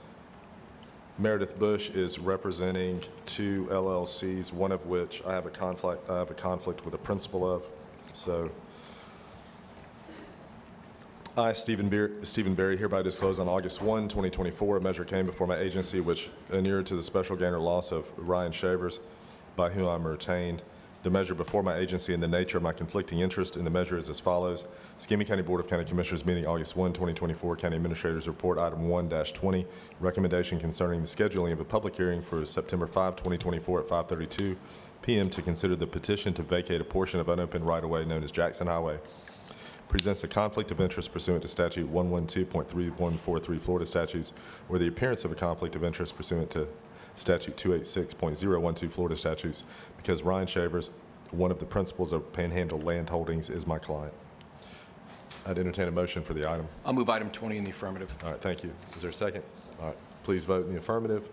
Meredith Bush is representing 2 LLCs, one of which I have a conflict with the principal of. So I, Stephen Berry, hereby disclose on August 1, 2024, a measure came before my agency which inured to the special gain or loss of Ryan Shavers, by whom I am retained. The measure before my agency and the nature of my conflicting interest in the measure is as follows. Escambia County Board of County Commissioners meeting August 1, 2024, County Administrator's Report, Item 1-20, recommendation concerning the scheduling of a public hearing for September 5, 2024 at 5:32 p.m. to consider the petition to vacate a portion of unopened right-of-way known as Jackson Highway. Presents a conflict of interest pursuant to statute 112.3143 Florida statutes, or the appearance of a conflict of interest pursuant to statute 286.012 Florida statutes, because Ryan Shavers, one of the principals of Panhandle Land Holdings, is my client. I'd entertain a motion for the item. I'll move item 20 in the affirmative. All right, thank you. Is there a second? All right, please vote in the affirmative.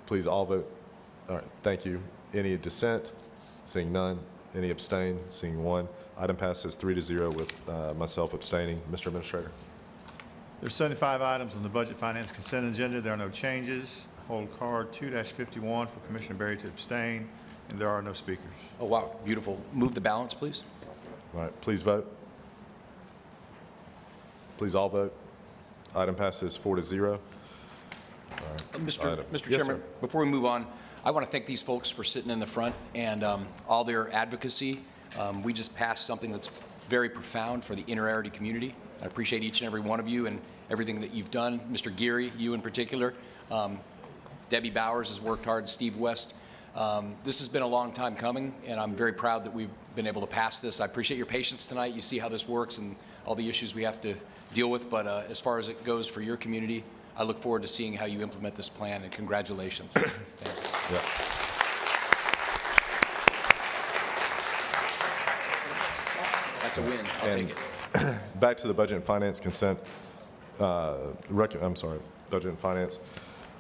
Please all vote. All right, thank you. Any dissent? Seeing none. Any abstain? Seeing one. Item passes 3-0 with myself abstaining. Mr. Administrator. There's 75 items on the Budget Finance consent agenda. There are no changes. Hold card 2-51 for Commissioner Berry to abstain, and there are no speakers. Oh, wow, beautiful. Move the balance, please. All right, please vote. Please all vote. Item passes 4-0. Mr. Yes, Chairman, sir. before we move on, I want to thank these folks for sitting in the front and all their advocacy. We just passed something that's very profound for the inter-area community. I appreciate each and every one of you and everything that you've done. Mr. Geary, you in particular. Debbie Bowers has worked hard, Steve West. This has been a long time coming, and I'm very proud that we've been able to pass this. I appreciate your patience tonight. You see how this works and all the issues we have to deal with, but as far as it goes for your community, I look forward to seeing how you implement this plan, and congratulations. Thank you. Yeah. That's a win. I'll take it. Back to the Budget and Finance consent. Budget and Finance.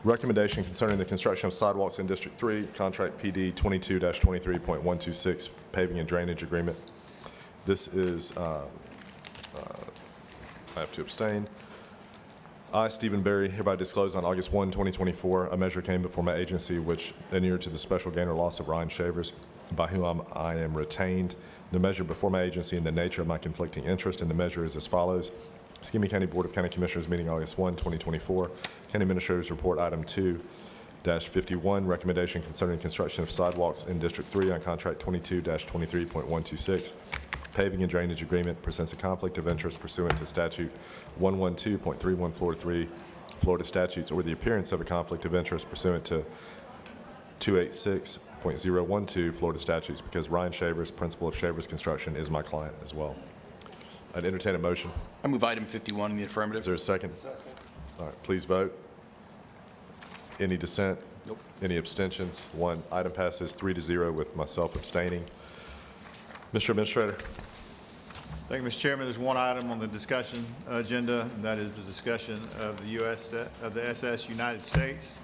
Recommendation concerning the construction of sidewalks in District 3, Contract PD 22-23.126, paving and drainage agreement. This is, I have to abstain. I, Stephen Berry, hereby disclose on August 1, 2024, a measure came before my agency which inured to the special gain or loss of Ryan Shavers, by whom I am retained. The measure before my agency and the nature of my conflicting interest in the measure is as follows. Escambia County Board of County Commissioners meeting August 1, 2024. County Administrator's Report, Item 2-51, recommendation concerning construction of sidewalks in District 3 on Contract 22-23.126. Paving and drainage agreement presents a conflict of interest pursuant to statute 112.3143 Florida statutes, or the appearance of a conflict of interest pursuant to 286.012 Florida statutes, because Ryan Shavers, principal of Shavers Construction, is my client as well. I'd entertain a motion. I move item 51 in the affirmative. Is there a second? All right, please vote. Any dissent? Nope. Any abstentions? One. Item passes 3-0 with myself abstaining. Mr. Administrator. Thank you, Mr. Chairman. There's one item on the discussion agenda, and that is the discussion of the SS United States,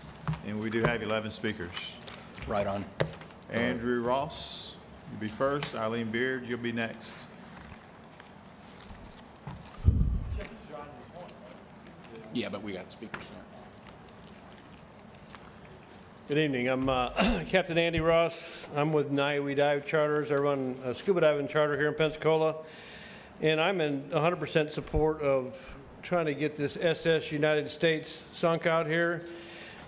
and we do have 11 speakers. Right on. Andrew Ross, you'll be first. Eileen Beard, you'll be next. Yeah, but we got speakers now. Good evening. I'm Captain Andy Ross. I'm with Niagara Dive Charters. I run a scuba diving charter here in Pensacola. And I'm in 100% support of trying to get this SS United States sunk out here.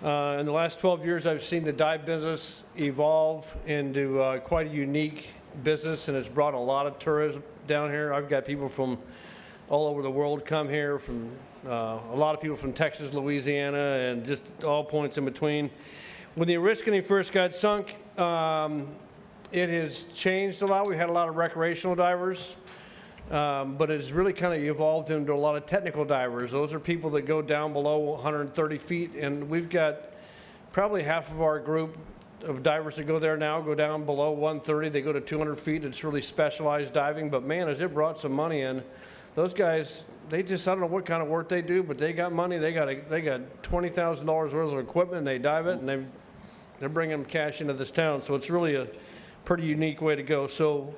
In the last 12 years, I've seen the dive business evolve into quite a unique business, and it's brought a lot of tourism down here. I've got people from all over the world come here, from a lot of people from Texas, Louisiana, and just all points in between. When the Oriskany first got sunk, it has changed a lot. We had a lot of recreational divers, but it's really kind of evolved into a lot of technical divers. Those are people that go down below 130 feet, and we've got probably half of our group of divers that go there now go down below 130. They go to 200 feet. It's really specialized diving, but man, has it brought some money in. Those guys, they just, I don't know what kind of work they do, but they got money. They got $20,000 worth of equipment, and they dive it, and they're bringing cash into this town. So it's really a pretty unique way to go. So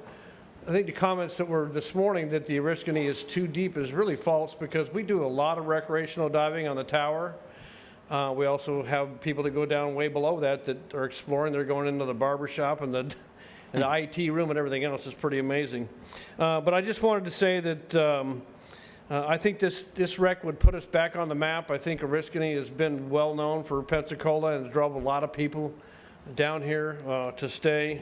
I think the comments that were this morning that the Oriskany is too deep is really false, because we do a lot of recreational diving on the tower. We also have people that go down way below that are exploring. They're going into the barber shop and the IT room and everything else. Is pretty amazing. But I just wanted to say that I think this wreck would put us back on the map. I think Oriskany has been well-known for Pensacola and drove a lot of people down here to stay.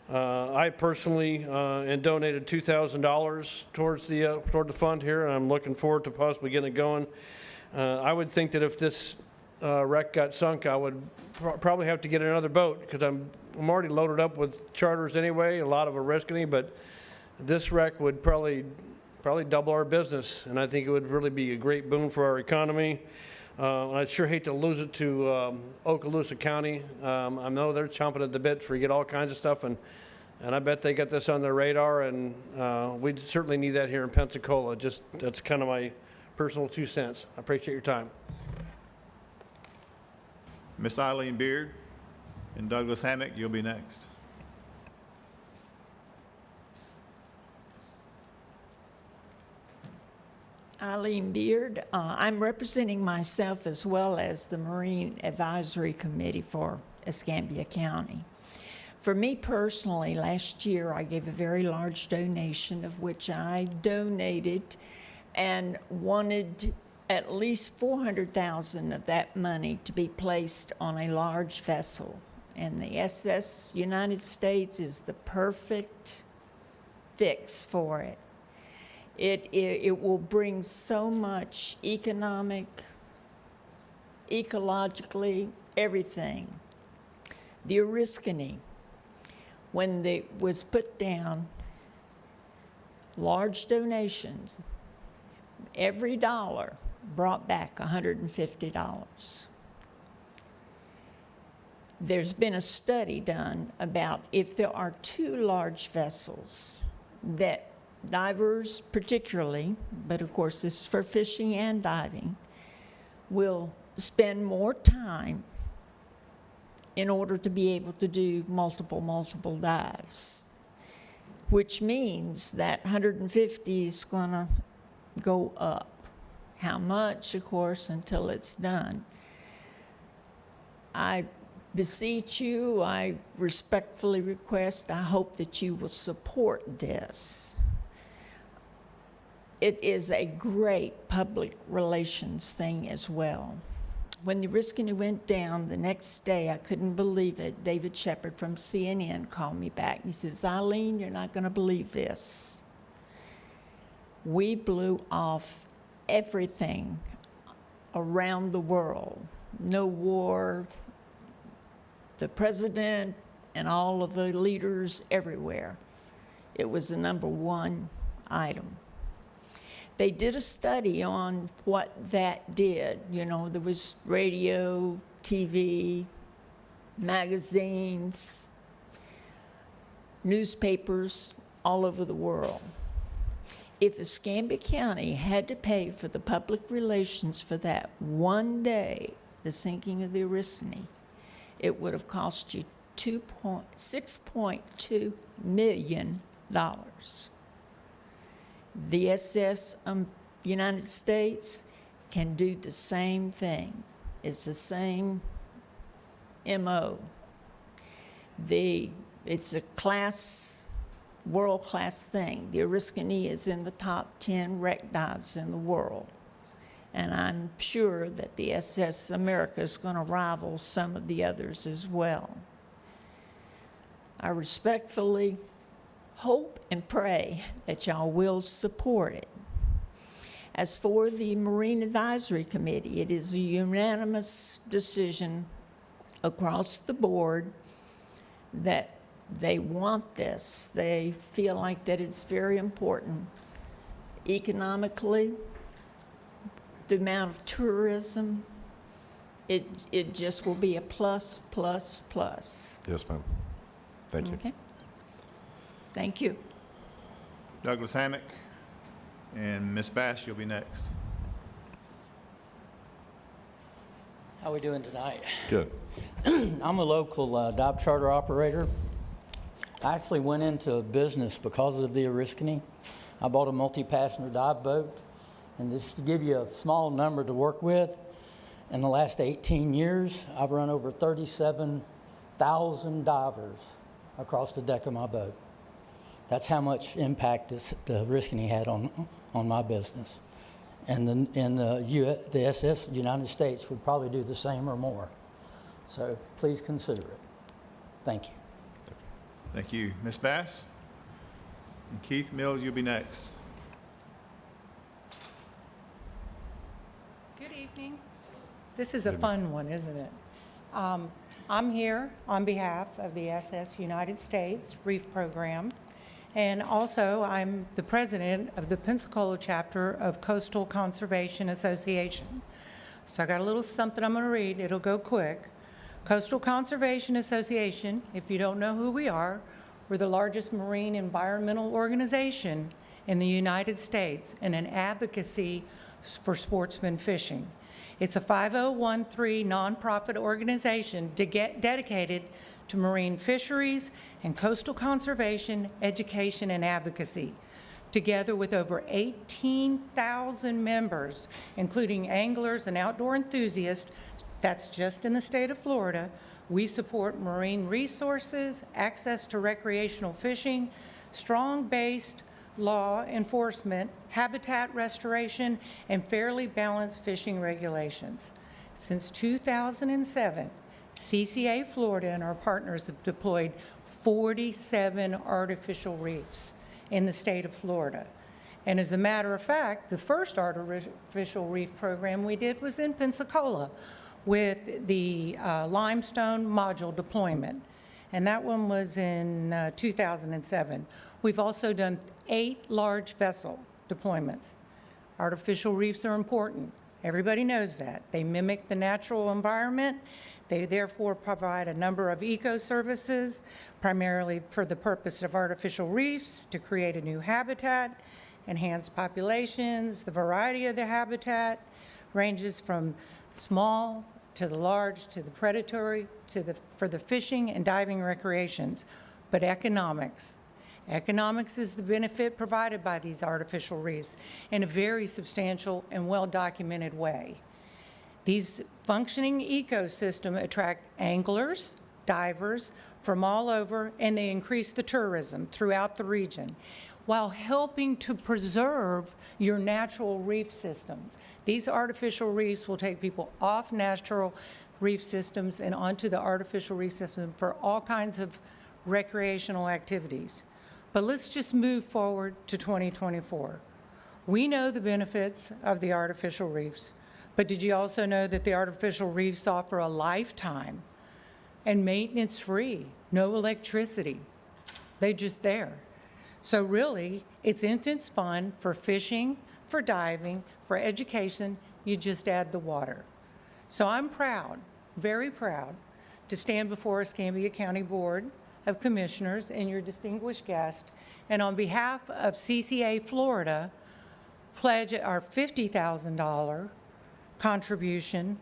I personally donated $2,000 toward the fund here, and I'm looking forward to possibly getting it going. I would think that if this wreck got sunk, I would probably have to get another boat, because I'm already loaded up with charters anyway, a lot of Oriskany, but this wreck would probably double our business, and I think it would really be a great boon for our economy. I'd sure hate to lose it to Okaloosa County. I know they're chomping at the bit for get all kinds of stuff, and I bet they got this on their radar, and we certainly need that here in Pensacola. That's kind of my personal 2 cents. I appreciate your time. Miss Eileen Beard and Douglas Hammock, you'll be next. Eileen Beard. I'm representing myself as well as the Marine Advisory Committee for Escambia County. For me personally, last year I gave a very large donation, of which I donated and wanted at least $400,000 of that money to be placed on a large vessel. And the SS United States is the perfect fix for it. It will bring so much economic, ecologically, everything. The Oriskany, when it was put down, large donations, every dollar brought back $150. There's been a study done about if there are two large vessels that divers particularly, but of course this is for fishing and diving, will spend more time in order to be able to do multiple dives, which means that 150 is going to go up. How much, of course, until it's done. I beseech you, I respectfully request, I hope that you will support this. It is a great public relations thing as well. When the Oriskany went down the next day, I couldn't believe it. David Shepard from CNN called me back. He says, Eileen, you're not going to believe this. We blew off everything around the world. No war, the president and all of the leaders everywhere. It was the #1 item. They did a study on what that did. You know, there was radio, TV, magazines, newspapers all over the world. If Escambia County had to pay for the public relations for that one day, the sinking of the Oriskany, it would have cost you $6.2 million. The SS United States can do the same thing. It's the same MO. It's a world-class thing. The Oriskany is in the top 10 wreck dives in the world. And I'm sure that the SS America is going to rival some of the others as well. I respectfully hope and pray that y'all will support it. As for the Marine Advisory Committee, it is a unanimous decision across the board that they want this. They feel like that it's very important. Economically, the amount of tourism, it just will be a plus, plus, plus. Yes, ma'am. Thank you. Okay. Thank you. Douglas Hammock and Ms. Bass, you'll be next. How are we doing tonight? Good. I'm a local dive charter operator. I actually went into business because of the Oriskany. I bought a multi-passenger dive boat, and just to give you a small number to work with, in the last 18 years, I've run over 37,000 divers across the deck of my boat. That's how much impact the Oriskany had on my business. And the SS, United States, would probably do the same or more. So please consider it. Thank you. Thank you. Ms. Bass? And Keith Mills, you'll be next. Good evening. This is a fun one, isn't it? I'm here on behalf of the SS United States Reef Program, and also I'm the president of the Pensacola chapter of Coastal Conservation Association. So I got a little something I'm going to read. It'll go quick. Coastal Conservation Association, if you don't know who we are, we're the largest marine environmental organization in the United States and an advocacy for sportsman fishing. It's a 5013 nonprofit organization dedicated to marine fisheries and coastal conservation, education, and advocacy. Together with over 18,000 members, including anglers and outdoor enthusiasts, that's just in the state of Florida, we support marine resources, access to recreational fishing, strong-based law enforcement, habitat restoration, and fairly balanced fishing regulations. Since 2007, CCA Florida and our partners have deployed 47 artificial reefs in the state of Florida. And as a matter of fact, the first artificial reef program we did was in Pensacola with the limestone module deployment. And that one was in 2007. We've also done 8 large vessel deployments. Artificial reefs are important. Everybody knows that. They mimic the natural environment. They therefore provide a number of eco-services, primarily for the purpose of artificial reefs, to create a new habitat, enhance populations. The variety of the habitat ranges from small to the large, to the predatory, for the fishing and diving recreations. But economics. Economics is the benefit provided by these artificial reefs in a very substantial and well-documented way. These functioning ecosystems attract anglers, divers from all over, and they increase the tourism throughout the region while helping to preserve your natural reef systems. These artificial reefs will take people off natural reef systems and onto the artificial reef system for all kinds of recreational activities. But let's just move forward to 2024. We know the benefits of the artificial reefs, but did you also know that the artificial reefs offer a lifetime and maintenance-free, no electricity? They're just there. So really, it's intense fun for fishing, for diving, for education. You just add the water. So I'm proud, very proud, to stand before Escambia County Board of Commissioners and your distinguished guest, and on behalf of CCA Florida, pledge our $50,000 contribution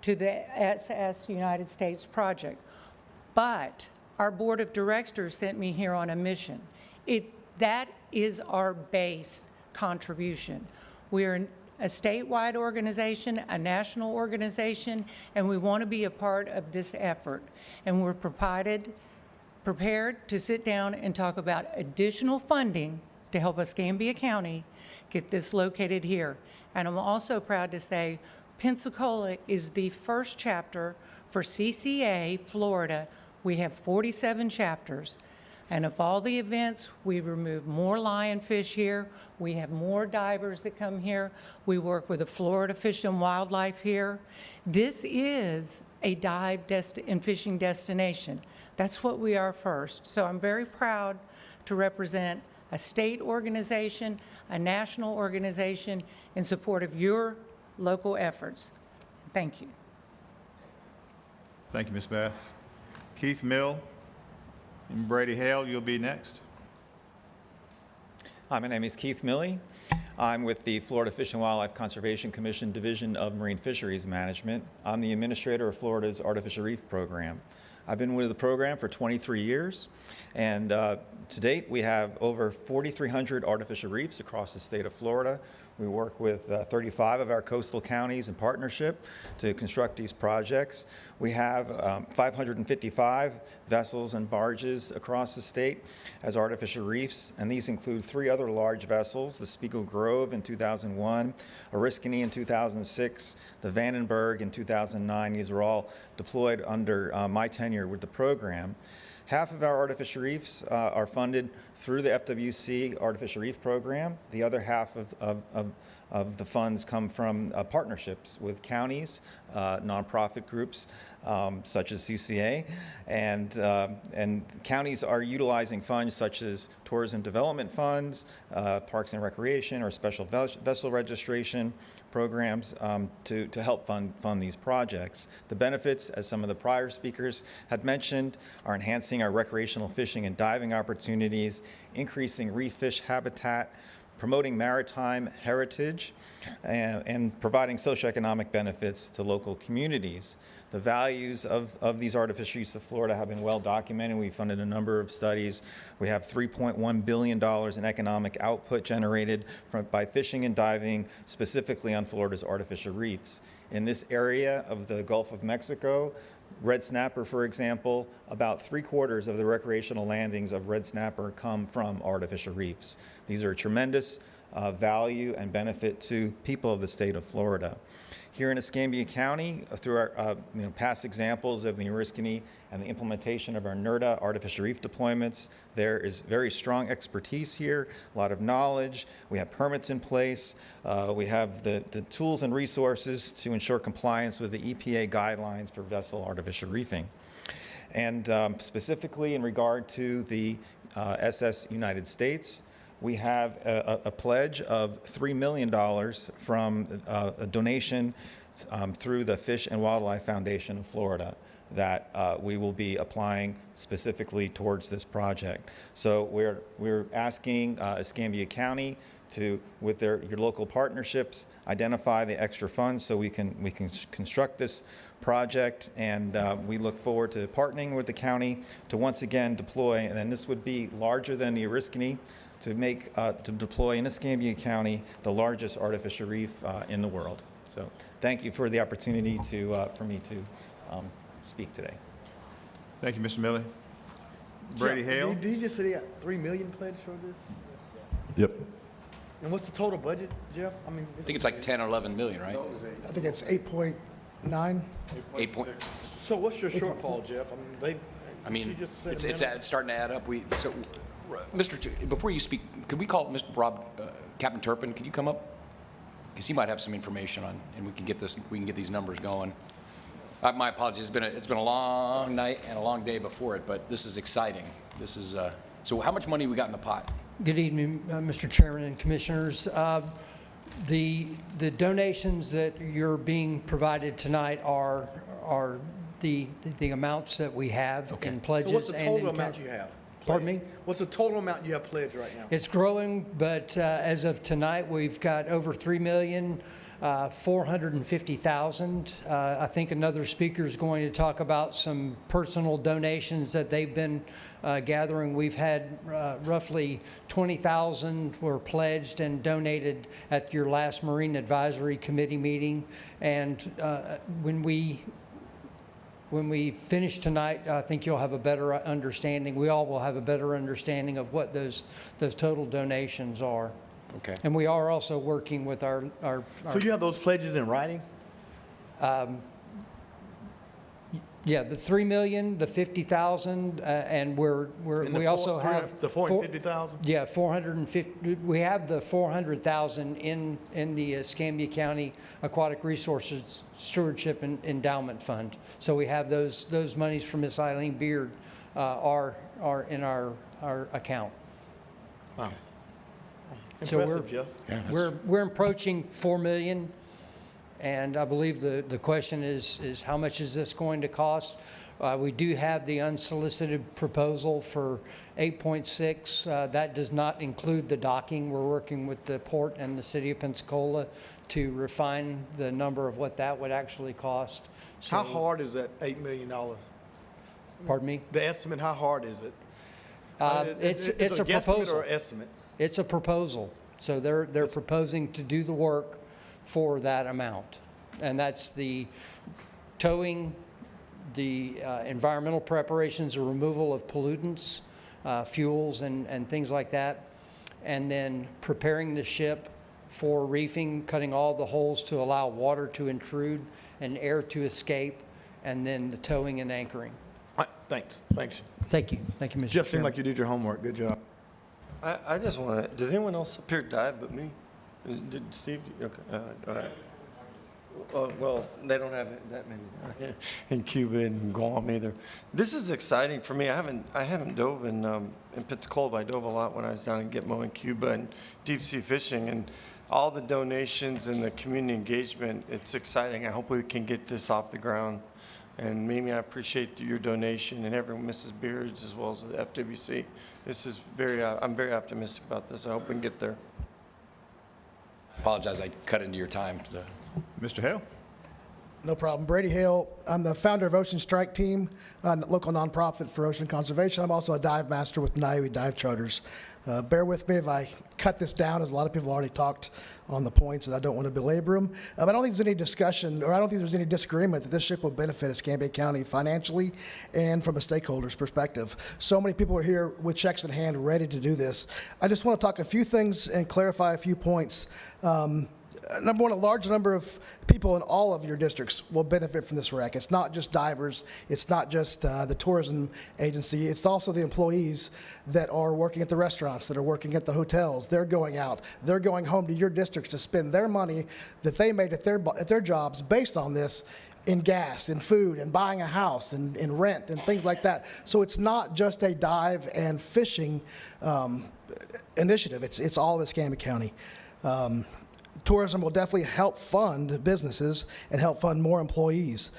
to the SS United States project. But our board of directors sent me here on a mission. That is our base contribution. We're a statewide organization, a national organization, and we want to be a part of this effort. And we're prepared to sit down and talk about additional funding to help Escambia County get this located here. And I'm also proud to say Pensacola is the first chapter for CCA Florida. We have 47 chapters. And of all the events, we remove more lionfish here. We have more divers that come here. We work with the Florida Fish and Wildlife here. This is a dive and fishing destination. That's what we are first. So I'm very proud to represent a state organization, a national organization in support of your local efforts. Thank you. Thank you, Ms. Bass. Keith Mill and Brady Hale, you'll be next. Hi, my name is Keith Milley. I'm with the Florida Fish and Wildlife Conservation Commission Division of Marine Fisheries Management. I'm the administrator of Florida's Artificial Reef Program. I've been with the program for 23 years, and to date we have over 4,300 artificial reefs across the state of Florida. We work with 35 of our coastal counties in partnership to construct these projects. We have 555 vessels and barges across the state as artificial reefs, and these include 3 other large vessels, the Spiegel Grove in 2001, Oriskany in 2006, the Vandenberg in 2009. These were all deployed under my tenure with the program. Half of our artificial reefs are funded through the FWC Artificial Reef Program. The other half of the funds come from partnerships with counties, nonprofit groups such as CCA, and counties are utilizing funds such as tourism development funds, parks and recreation, or special vessel registration programs to help fund these projects. The benefits, as some of the prior speakers had mentioned, are enhancing our recreational fishing and diving opportunities, increasing reef fish habitat, promoting maritime heritage, and providing socioeconomic benefits to local communities. The values of these artificial reefs of Florida have been well documented. We funded a number of studies. We have $3.1 billion in economic output generated by fishing and diving, specifically on Florida's artificial reefs. In this area of the Gulf of Mexico, red snapper, for example, about 3/4 of the recreational landings of red snapper come from artificial reefs. These are a tremendous value and benefit to people of the state of Florida. Here in Escambia County, through our past examples of the Oriskany and the implementation of our NERDA artificial reef deployments, there is very strong expertise here, a lot of knowledge. We have permits in place. We have the tools and resources to ensure compliance with the EPA guidelines for vessel artificial reefing. And specifically in regard to the SS United States, we have a pledge of $3 million from a donation through the Fish and Wildlife Foundation of Florida that we will be applying specifically towards this project. So we're asking Escambia County to, with your local partnerships, identify the extra funds so we can construct this project, and we look forward to partnering with the county to once again deploy, and then this would be larger than the Oriskany, to deploy in Escambia County the largest artificial reef in the world. So thank you for the opportunity for me to speak today. Thank you, Mr. Milley. Brady Hale. Did you just say they got $3 million pledged for this? Yep. And what's the total budget, Jeff? I mean, I think it's like 10 or 11 million, right? I think it's 8.9. 8 point. So what's your shortfall, Jeff? I mean, you just said a it's minute. starting to add up. Before you speak, could we call Mr. Rob, Captain Turpin? Could you come up? Because he might have some information on, and we can get these numbers going. My apologies. It's been a long night and a long day before it, but this is exciting. This is so. How much money we got in the pot? Good evening, Mr. Chairman and Commissioners. The donations that you're being provided tonight are the amounts that we have in pledges. So what's the and total in amount you have? Pardon me? What's the total amount you have pledged right now? It's growing, but as of tonight, we've got over $3,450,000. I think another speaker is going to talk about some personal donations that they've been gathering. We've had roughly 20,000 were pledged and donated at your last Marine Advisory Committee meeting. And when we finish tonight, I think you'll have a better understanding. We all will have a better understanding of what those total donations are. Okay. And we are also working with our So you have those pledges in writing? Yeah, the 3 million, the 50,000, and we also have the 450,000. Yeah, 450. We have the 400,000 in the Escambia County Aquatic Resources Stewardship and Endowment Fund. So we have those monies from Miss Eileen Beard are in our account. Wow. So Impressive, Jeff. we're approaching 4 million. And I believe the question is how much is this going to cost? We do have the unsolicited proposal for 8.6. That does not include the docking. We're working with the port and the city of Pensacola to refine the number of what that would actually cost. So, How hard is that $8 million? Pardon me? The estimate, how hard is it? It's a guesstimate proposal. or estimate? It's a proposal. So they're proposing to do the work for that amount. And that's the towing, the environmental preparations or removal of pollutants, fuels and things like that, and then preparing the ship for reefing, cutting all the holes to allow water to intrude and air to escape, and then the towing and anchoring. All right, thanks. Thank you, Mr. Jeff, seemed Chairman. like you did your homework. Good job. I just want to, does anyone else up here dive but me? Did Steve? Okay, all right. Well, they don't have that many down here in Cuba and Guam either. This is exciting for me. I haven't dove in Pensacola, but I dove a lot when I was down in Gitmo in Cuba and deep sea fishing, and all the donations and the community engagement. It's exciting. I hope we can get this off the ground. And Mimi, I appreciate your donation, and everyone, Mrs. Beards, as well as the FWC. This is I'm very optimistic about this. I hope we can get there. Apologize, I cut into your time. Mr. Hale? No problem. Brady Hale. I'm the founder of Ocean Strike Team, a local nonprofit for ocean conservation. I'm also a dive master with Niue Dive Charters. Bear with me if I cut this down, as a lot of people already talked on the points, and I don't want to belabor them. I don't think there's any discussion, or I don't think there's any disagreement that this ship will benefit Escambia County financially and from a stakeholder's perspective. So many people are here with checks in hand, ready to do this. I just want to talk a few things and clarify a few points. Number one, a large number of people in all of your districts will benefit from this rec. It's not just divers. It's not just the tourism agency. It's also the employees that are working at the restaurants, that are working at the hotels. They're going out. They're going home to your districts to spend their money that they made at their jobs based on this in gas, in food, and buying a house, and in rent, and things like that. So it's not just a dive and fishing initiative. It's all of Escambia County. Tourism will definitely help fund businesses and help fund more employees.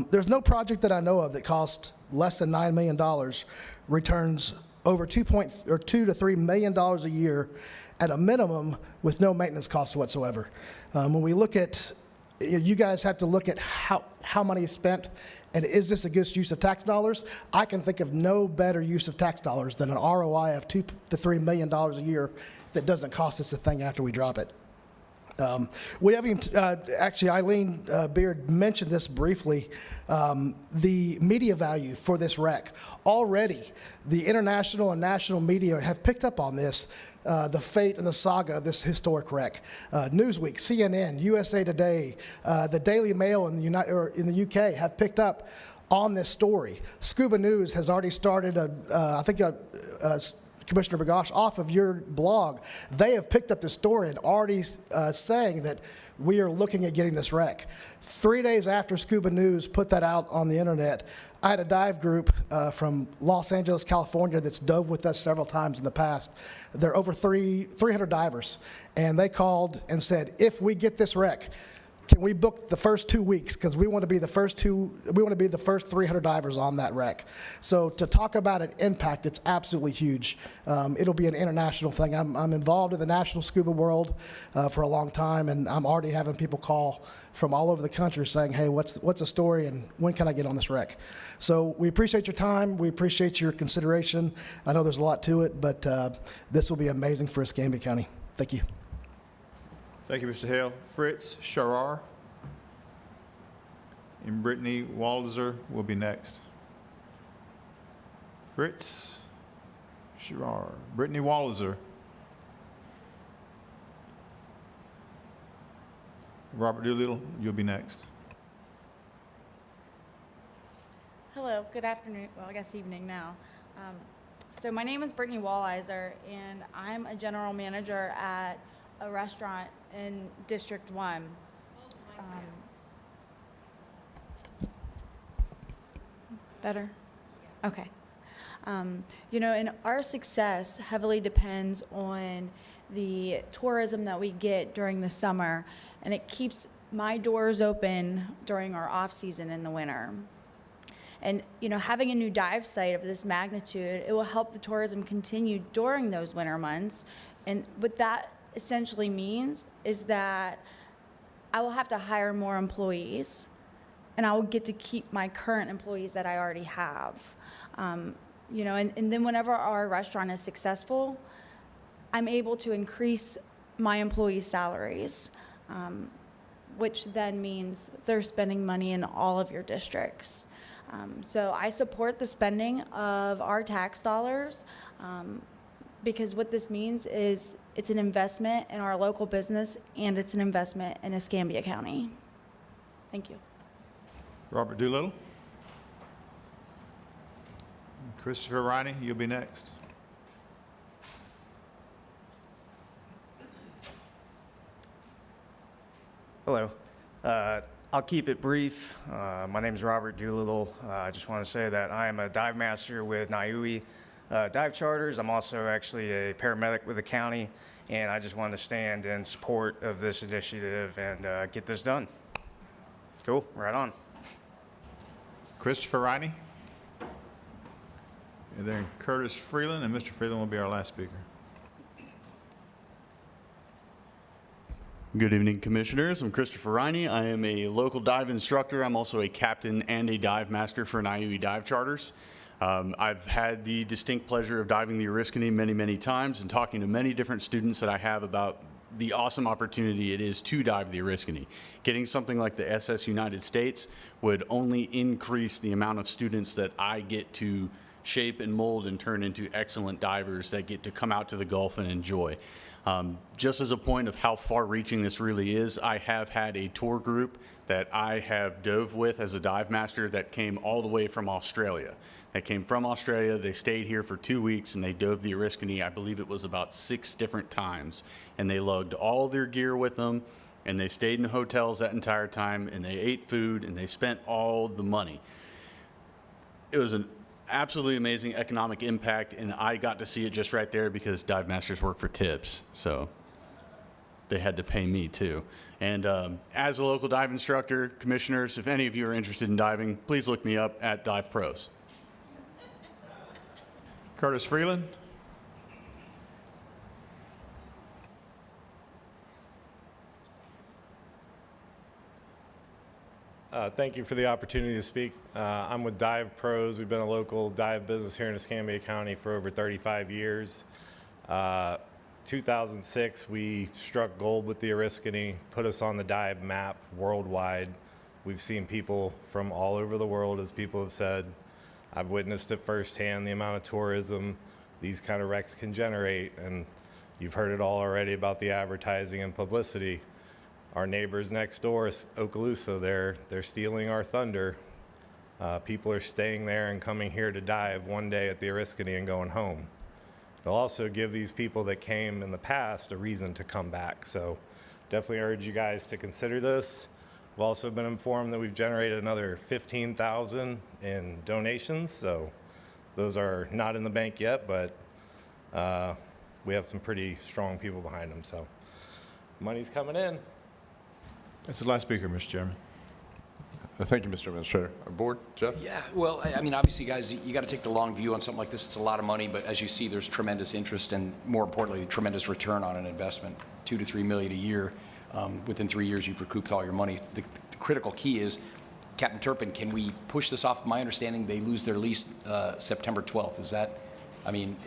There's no project that I know of that costs less than $9 million, returns over $2 to $3 million a year at a minimum with no maintenance costs whatsoever. When we look at, you guys have to look at how money is spent, and is this a good use of tax dollars? I can think of no better use of tax dollars than an ROI of $2 to $3 million a year that doesn't cost us a thing after we drop it. We haven't, actually, Eileen Beard mentioned this briefly, the media value for this wreck. Already, the international and national media have picked up on this, the fate and the saga of this historic wreck. Newsweek, CNN, USA Today, the Daily Mail in the UK have picked up on this story. Scuba News has already started Commissioner Bergosh, off of your blog. They have picked up the story and already saying that we are looking at getting this wreck. 3 days after Scuba News put that out on the internet, I had a dive group from Los Angeles, California that's dove with us several times in the past. They're over 300 divers, and they called and said, if we get this wreck, can we book the first 2 weeks? Because we want to be the first 300 divers on that wreck. So to talk about an impact, it's absolutely huge. It'll be an international thing. I'm involved in the national scuba world for a long time, and I'm already having people call from all over the country saying, hey, what's the story, and when can I get on this wreck? So we appreciate your time. We appreciate your consideration. I know there's a lot to it, but this will be amazing for Escambia County. Thank you. Thank you, Mr. Hale. Fritz Sharar and Brittany Walliser will be next. Fritz Sharar, Brittany Walliser. Robert Doolittle, you'll be next. Hello, good afternoon, well, I guess evening now. So my name is Brittany Walliser, and I'm a general manager at a restaurant in District 1. Better? Okay. And our success heavily depends on the tourism that we get during the summer, and it keeps my doors open during our off-season in the winter. And, having a new dive site of this magnitude, it will help the tourism continue during those winter months. And what that essentially means is that I will have to hire more employees, and I will get to keep my current employees that I already have. And then whenever our restaurant is successful, I'm able to increase my employees' salaries, which then means they're spending money in all of your districts. So I support the spending of our tax dollars because what this means is it's an investment in our local business and it's an investment in Escambia County. Thank you. Robert Doolittle. Christopher Riney, you'll be next. Hello. I'll keep it brief. My name is Robert Doolittle. I just want to say that I am a dive master with Niue Dive Charters. I'm also actually a paramedic with the county, and I just want to stand in support of this initiative and get this done. Cool, right on. Christopher Riney. And then Curtis Freeland, and Mr. Freeland will be our last speaker. Good evening, Commissioners. I'm Christopher Riney. I am a local dive instructor. I'm also a captain and a dive master for Niue Dive Charters. I've had the distinct pleasure of diving the Oriskany many, many times and talking to many different students that I have about the awesome opportunity it is to dive the Oriskany. Getting something like the SS United States would only increase the amount of students that I get to shape and mold and turn into excellent divers that get to come out to the Gulf and enjoy. Just as a point of how far-reaching this really is, I have had a tour group that I have dove with as a dive master that came all the way from Australia. They came from Australia, they stayed here for 2 weeks, and they dove the Oriskany, I believe it was about 6 different times. And they lugged all their gear with them, and they stayed in hotels that entire time, and they ate food, and they spent all the money. It was an absolutely amazing economic impact, and I got to see it just right there because dive masters work for tips, so they had to pay me too. And as a local dive instructor, commissioners, if any of you are interested in diving, please look me up at Dive Pros. Curtis Freeland. Thank you for the opportunity to speak. I'm with Dive Pros. We've been a local dive business here in Escambia County for over 35 years. 2006, we struck gold with the Oriskany, put us on the dive map worldwide. We've seen people from all over the world, as people have said. I've witnessed it firsthand, the amount of tourism these kind of wrecks can generate, and you've heard it all already about the advertising and publicity. Our neighbors next door, Okaloosa, they're stealing our thunder. People are staying there and coming here to dive one day at the Oriskany and going home. It'll also give these people that came in the past a reason to come back. So definitely urge you guys to consider this. We've also been informed that we've generated another $15,000 in donations. So those are not in the bank yet, but we have some pretty strong people behind them. So money's coming in. That's the last speaker, Mr. Chairman. Thank you, Mr. Administrator. Our board, Jeff? Yeah, well, I mean, obviously, guys, you got to take the long view on something like this. It's a lot of money, but as you see, there's tremendous interest and, more importantly, tremendous return on an investment. $2 to $3 million a year. Within 3 years, you've recouped all your money. The critical key is, Captain Turpin, can we push this off? My understanding, they lose their lease September 12th. Is that, I mean,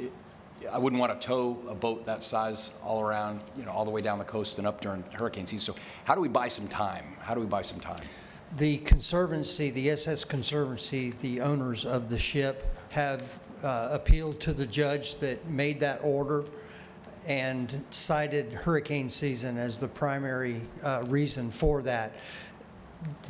I wouldn't want to tow a boat that size all around, you know, all the way down the coast and up during hurricane season. So how do we buy some time? How do we buy some time? The Conservancy, the SS Conservancy, the owners of the ship have appealed to the judge that made that order and cited hurricane season as the primary reason for that.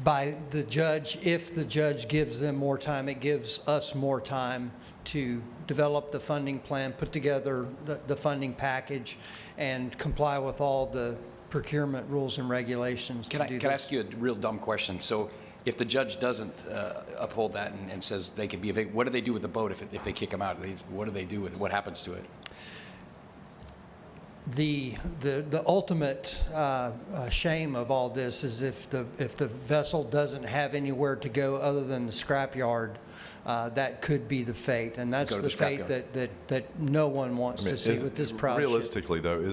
By the judge, if the judge gives them more time, it gives us more time to develop the funding plan, put together the funding package, and comply with all the procurement rules and regulations to do this. Can I ask you a real dumb question? So if the judge doesn't uphold that and says they can be evicted, what do they do with the boat if they kick them out? What do they do with it? What happens to it? The ultimate shame of all this is if the vessel doesn't have anywhere to go other than the scrapyard, that could be the fate, and that's the fate that no one wants to see with this project. Realistically, though,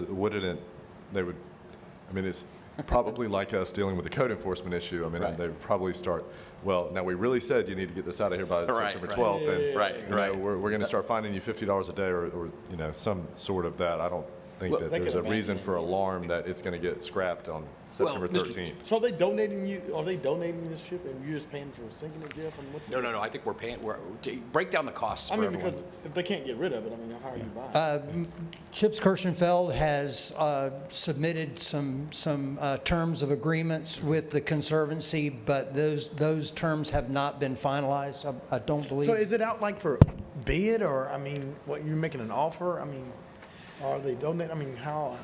it's probably like us dealing with the code enforcement issue. I mean, they would probably start, well, now we really said you need to get this out of here by September 12th, and we're going to start finding you $50 a day or some sort of that. I don't think Well, that they there's could a reason abandon for alarm that it's going to get scrapped on September Mr. 13th. So are they donating this ship and you're just paying for sinking it, Jeff? And what's No, I think we're paying, break down the costs I for mean, everyone. because if they can't get rid of it, I mean, how are you buying it? Chips Kirschenfeld has submitted some terms of agreements with the Conservancy, but those terms have not been finalized. I don't believe. So is it out like for bid, or, I mean, what, you're making an offer? I mean, are they donating? I mean, how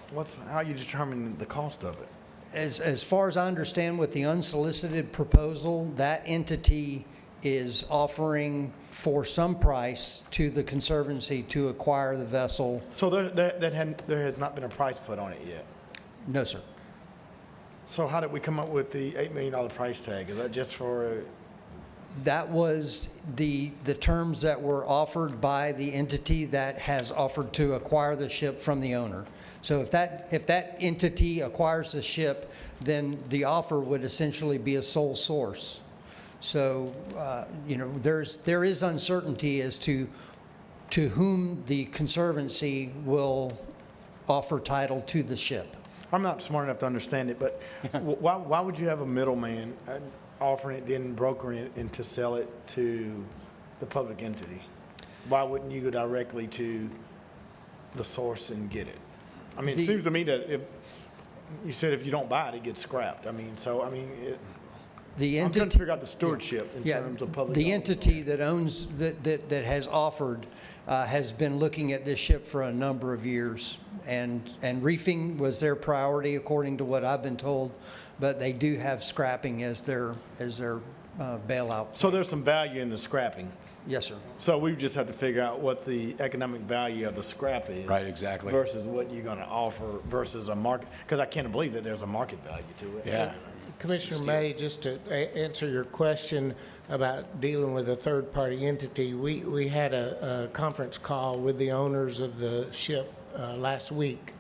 are you determining the cost of it? As far as I understand, with the unsolicited proposal, that entity is offering for some price to the Conservancy to acquire the vessel. So there has not been a price put on it yet? No, sir. So how did we come up with the $8 million price tag? Is that just for, That was the terms that were offered by the entity that has offered to acquire the ship from the owner. So if that entity acquires the ship, then the offer would essentially be a sole source. So, there is uncertainty as to whom the Conservancy will offer title to the ship. I'm not smart enough to understand it, but why would you have a middleman offering it, then brokering it, and to sell it to the public entity? Why wouldn't you go directly to the source and get it? I mean, it seems to me that if you said if you don't buy it, it gets scrapped. I mean, I'm trying to figure out the stewardship in terms of public. The entity that owns, that has offered, has been looking at this ship for a number of years. And reefing was their priority, according to what I've been told, but they do have scrapping as their bailout. So there's some value in the scrapping. Yes, sir. So we just have to figure out what the economic value of the scrap is. Right, exactly. Versus what you're going to offer versus a market, because I can't believe that there's a market value to it. Yeah. Commissioner May, just to answer your question about dealing with a third-party entity, we had a conference call with the owners of the ship last week,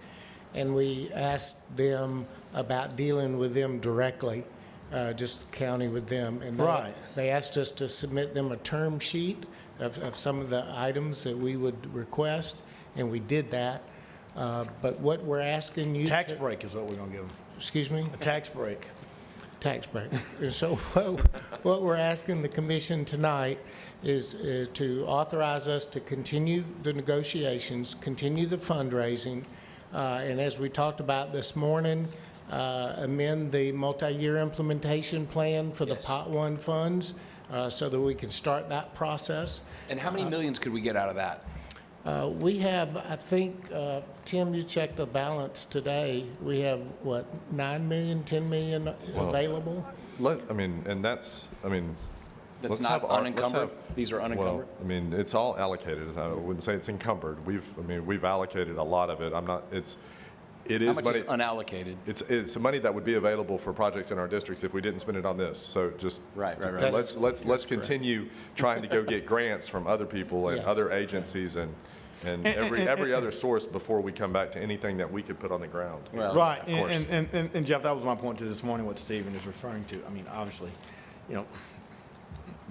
and we asked them about dealing with them directly, just the county with them. And they asked us to submit them a term sheet of some of the items that we would request, and we did that. But what we're asking you Tax break is what we're going to give them. Excuse me? A tax break. Tax break. So what we're asking the commission tonight is to authorize us to continue the negotiations, continue the fundraising, and as we talked about this morning, amend the multi-year implementation plan for the Pot 1 funds so that we can start that process. And how many millions could we get out of that? We have, I think, Tim, you checked the balance today. We have, what, 9 million, 10 million available? That's That's not unencumbered? These are unencumbered? Well, I mean, it's all allocated. I wouldn't say it's encumbered. We've allocated a lot of it. It is How much money. is unallocated? It's money that would be available for projects in our districts if we didn't spend it on this. So just Right. let's continue trying to go get grants from other people and Yes. other agencies and every other source before we come back to anything that we could put on the ground. Right, Of course. and Jeff, that was my point to this morning, what Stephen is referring to. I mean, obviously,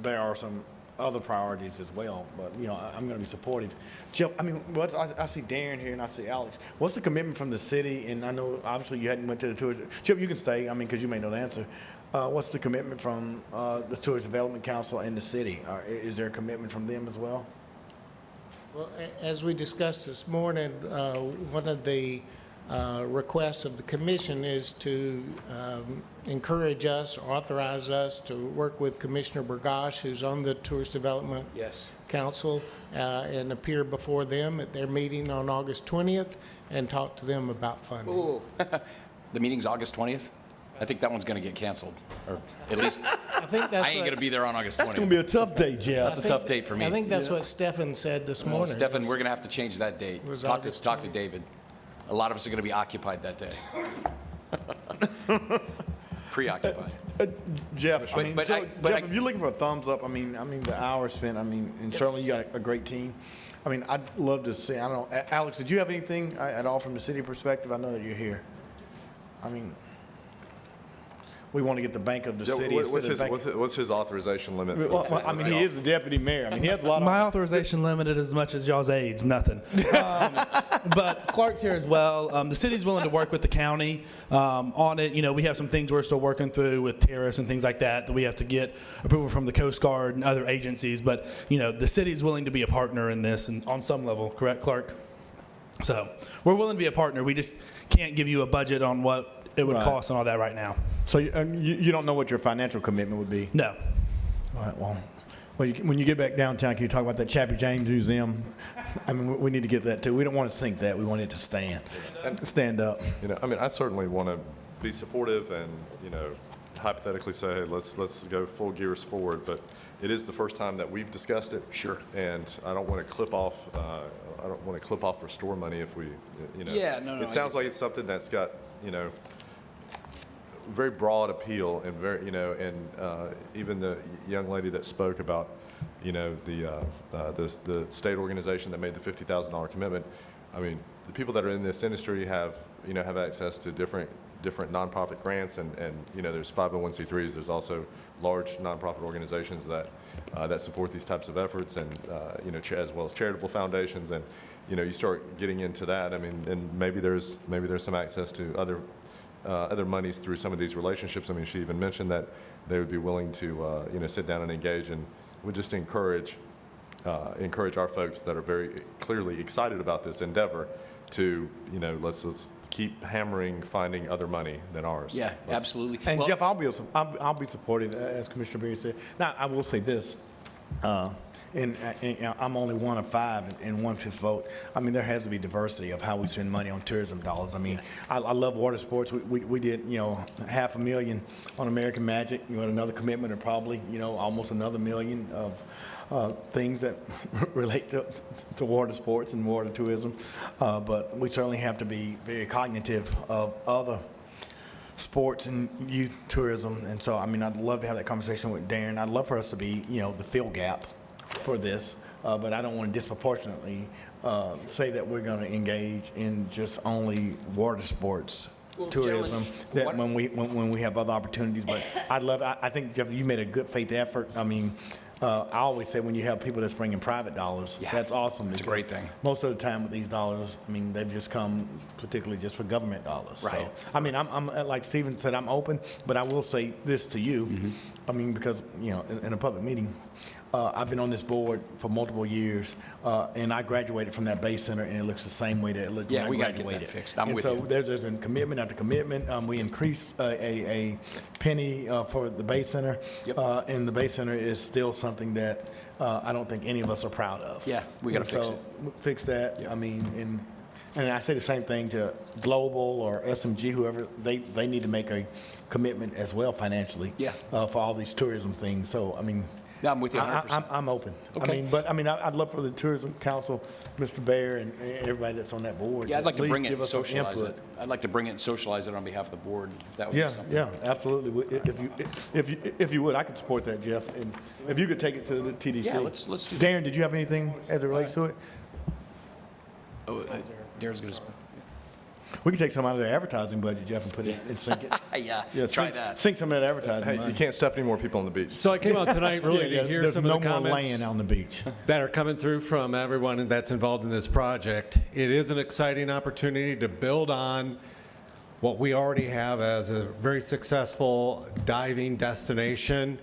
there are some other priorities as well, but, I'm going to be supportive. Jeff, I see Darren here and I see Alex. What's the commitment from the city? And I know, obviously, you hadn't went to the tours. Chip, you can stay, because you may know the answer. What's the commitment from the Tourist Development Council and the city? Is there a commitment from them as well? Well, as we discussed this morning, one of the requests of the commission is to encourage us, authorize us to work with Commissioner Burgash, who's on the Tourist Development Council, and appear before them at their meeting on August 20th and talk to them about funding. Ooh. The meeting's August 20th? I think that one's going to get canceled, or at least I think that's I ain't going to be there on August 20th. That's going to be a tough day, Jeff. That's a tough date for me. I think that's what Stefan said this morning. Stefan, we're going to have to change that date. It was Talk August to David. A lot of us are going to be occupied that day. Preoccupied. Jeff, But if you're looking for a thumbs up, the hours spent, and certainly you got a great team. I'd love to see, I don't know, Alex, did you have anything at all from the city perspective? I know that you're here. we want to get the bank of the Yeah, city. what's instead of what's his authorization limit? For Well, I mean, he is the deputy mayor. I mean, he has a lot of. My authorization limited as much as y'all's aides, nothing. But Clark's here as well. The city's willing to work with the county on it. You know, we have some things we're still working through with tariffs and things like that we have to get approval from the Coast Guard and other agencies. But, you know, the city's willing to be a partner in this and on some level, correct, Clark? So we're willing to be a partner. We just can't give you a budget on what it would Right. cost and all that right now. So you don't know what your financial commitment would be? No. All right, well, when you get back downtown, can you talk about that Chappie James Museum? I mean, we need to get that too. We don't want to sink that. We want it to stand up. You know, I mean, I certainly want to be supportive and, you know, hypothetically say, hey, let's go full gears forward. But it is the first time that we've discussed it. Sure. And I don't want to clip off. I don't want to clip off restore money if we, you know. Yeah, no, It sounds like it's something that's got, you know, very broad appeal and very, you know, and even the young lady that spoke about, you know, the state organization that made the $50,000 commitment. I mean, the people that are in this industry have access to different nonprofit grants, and you know, there's 501c3s. There's also large nonprofit organizations that support these types of efforts, and you know, as well as charitable foundations. And you know, you start getting into that. I mean, and maybe there's some access to other monies through some of these relationships. I mean, she even mentioned that they would be willing to you know, sit down and engage, and would just encourage our folks that are very clearly excited about this endeavor to, you know, let's keep hammering finding other money than ours. Yeah, absolutely. And Well, Jeff, I'll be supportive, as Commissioner Berry said. Now, I will say this, and I'm only one of 5 and 1/5 vote. I mean, there has to be diversity of how we spend money on tourism dollars. I mean, I love water sports. We did, you know, $500,000 on American Magic. You know, another commitment of probably, you know, almost another $1 million of things that relate to water sports and water tourism. But we certainly have to be very cognitive of other sports and youth tourism. And so, I mean, I'd love to have that conversation with Darren. I'd love for us to be, you know, the fill gap for this, but I don't want to disproportionately say that we're going to engage in just only water sports Well, tourism, gentlemen, that when we have other opportunities. But I think, Jeff, you made a good faith effort. I mean, I always say when you have people that's bringing private dollars, that's awesome. It's a great thing. Most of the time with these dollars, I mean, they've just come particularly just for government dollars. Right. So, I mean, I'm like Stephen said, I'm open, but I will say this to you. I mean, because, you know, in a public meeting, I've been on this board for multiple years, and I graduated from that Bay Center, and it looks the same way that it looked when I Yeah, we got to graduated. get that fixed. I'm And with so you. there's been commitment after commitment. We increased a penny for the Bay Center, and the Bay Center is still something that I don't think any of us are proud of. Yeah, we gotta And fix so, it. Fix that. I mean, and I say the same thing to Global or SMG, whoever, they need to make a commitment as well financially. Yeah. For all these tourism things. So, I mean, No, I'm with you 100%. I'm open. Okay. I mean, I'd love for the Tourism Council, Mr. Bear, and everybody that's on that board. Yeah, I'd like to at least bring it give and us some socialize input. it. I'd like to bring it and socialize it on behalf of the board. If that would be Yeah, something. yeah, absolutely. If you would, I could support that, Jeff. And if you could take it to the TDC. Yeah, let's do that. Darren, did you have anything as it relates to it? Oh, Darren's going to. We can take some out of their advertising budget, Jeff, and put it and sink it. Yeah, Try that. Sink some of that advertising Hey, money. you can't stuff any more people on the beach. So I came out tonight really Yeah, to hear there's some of no the more comments land on the beach. that are coming through from everyone that's involved in this project. It is an exciting opportunity to build on what we already have as a very successful diving destination.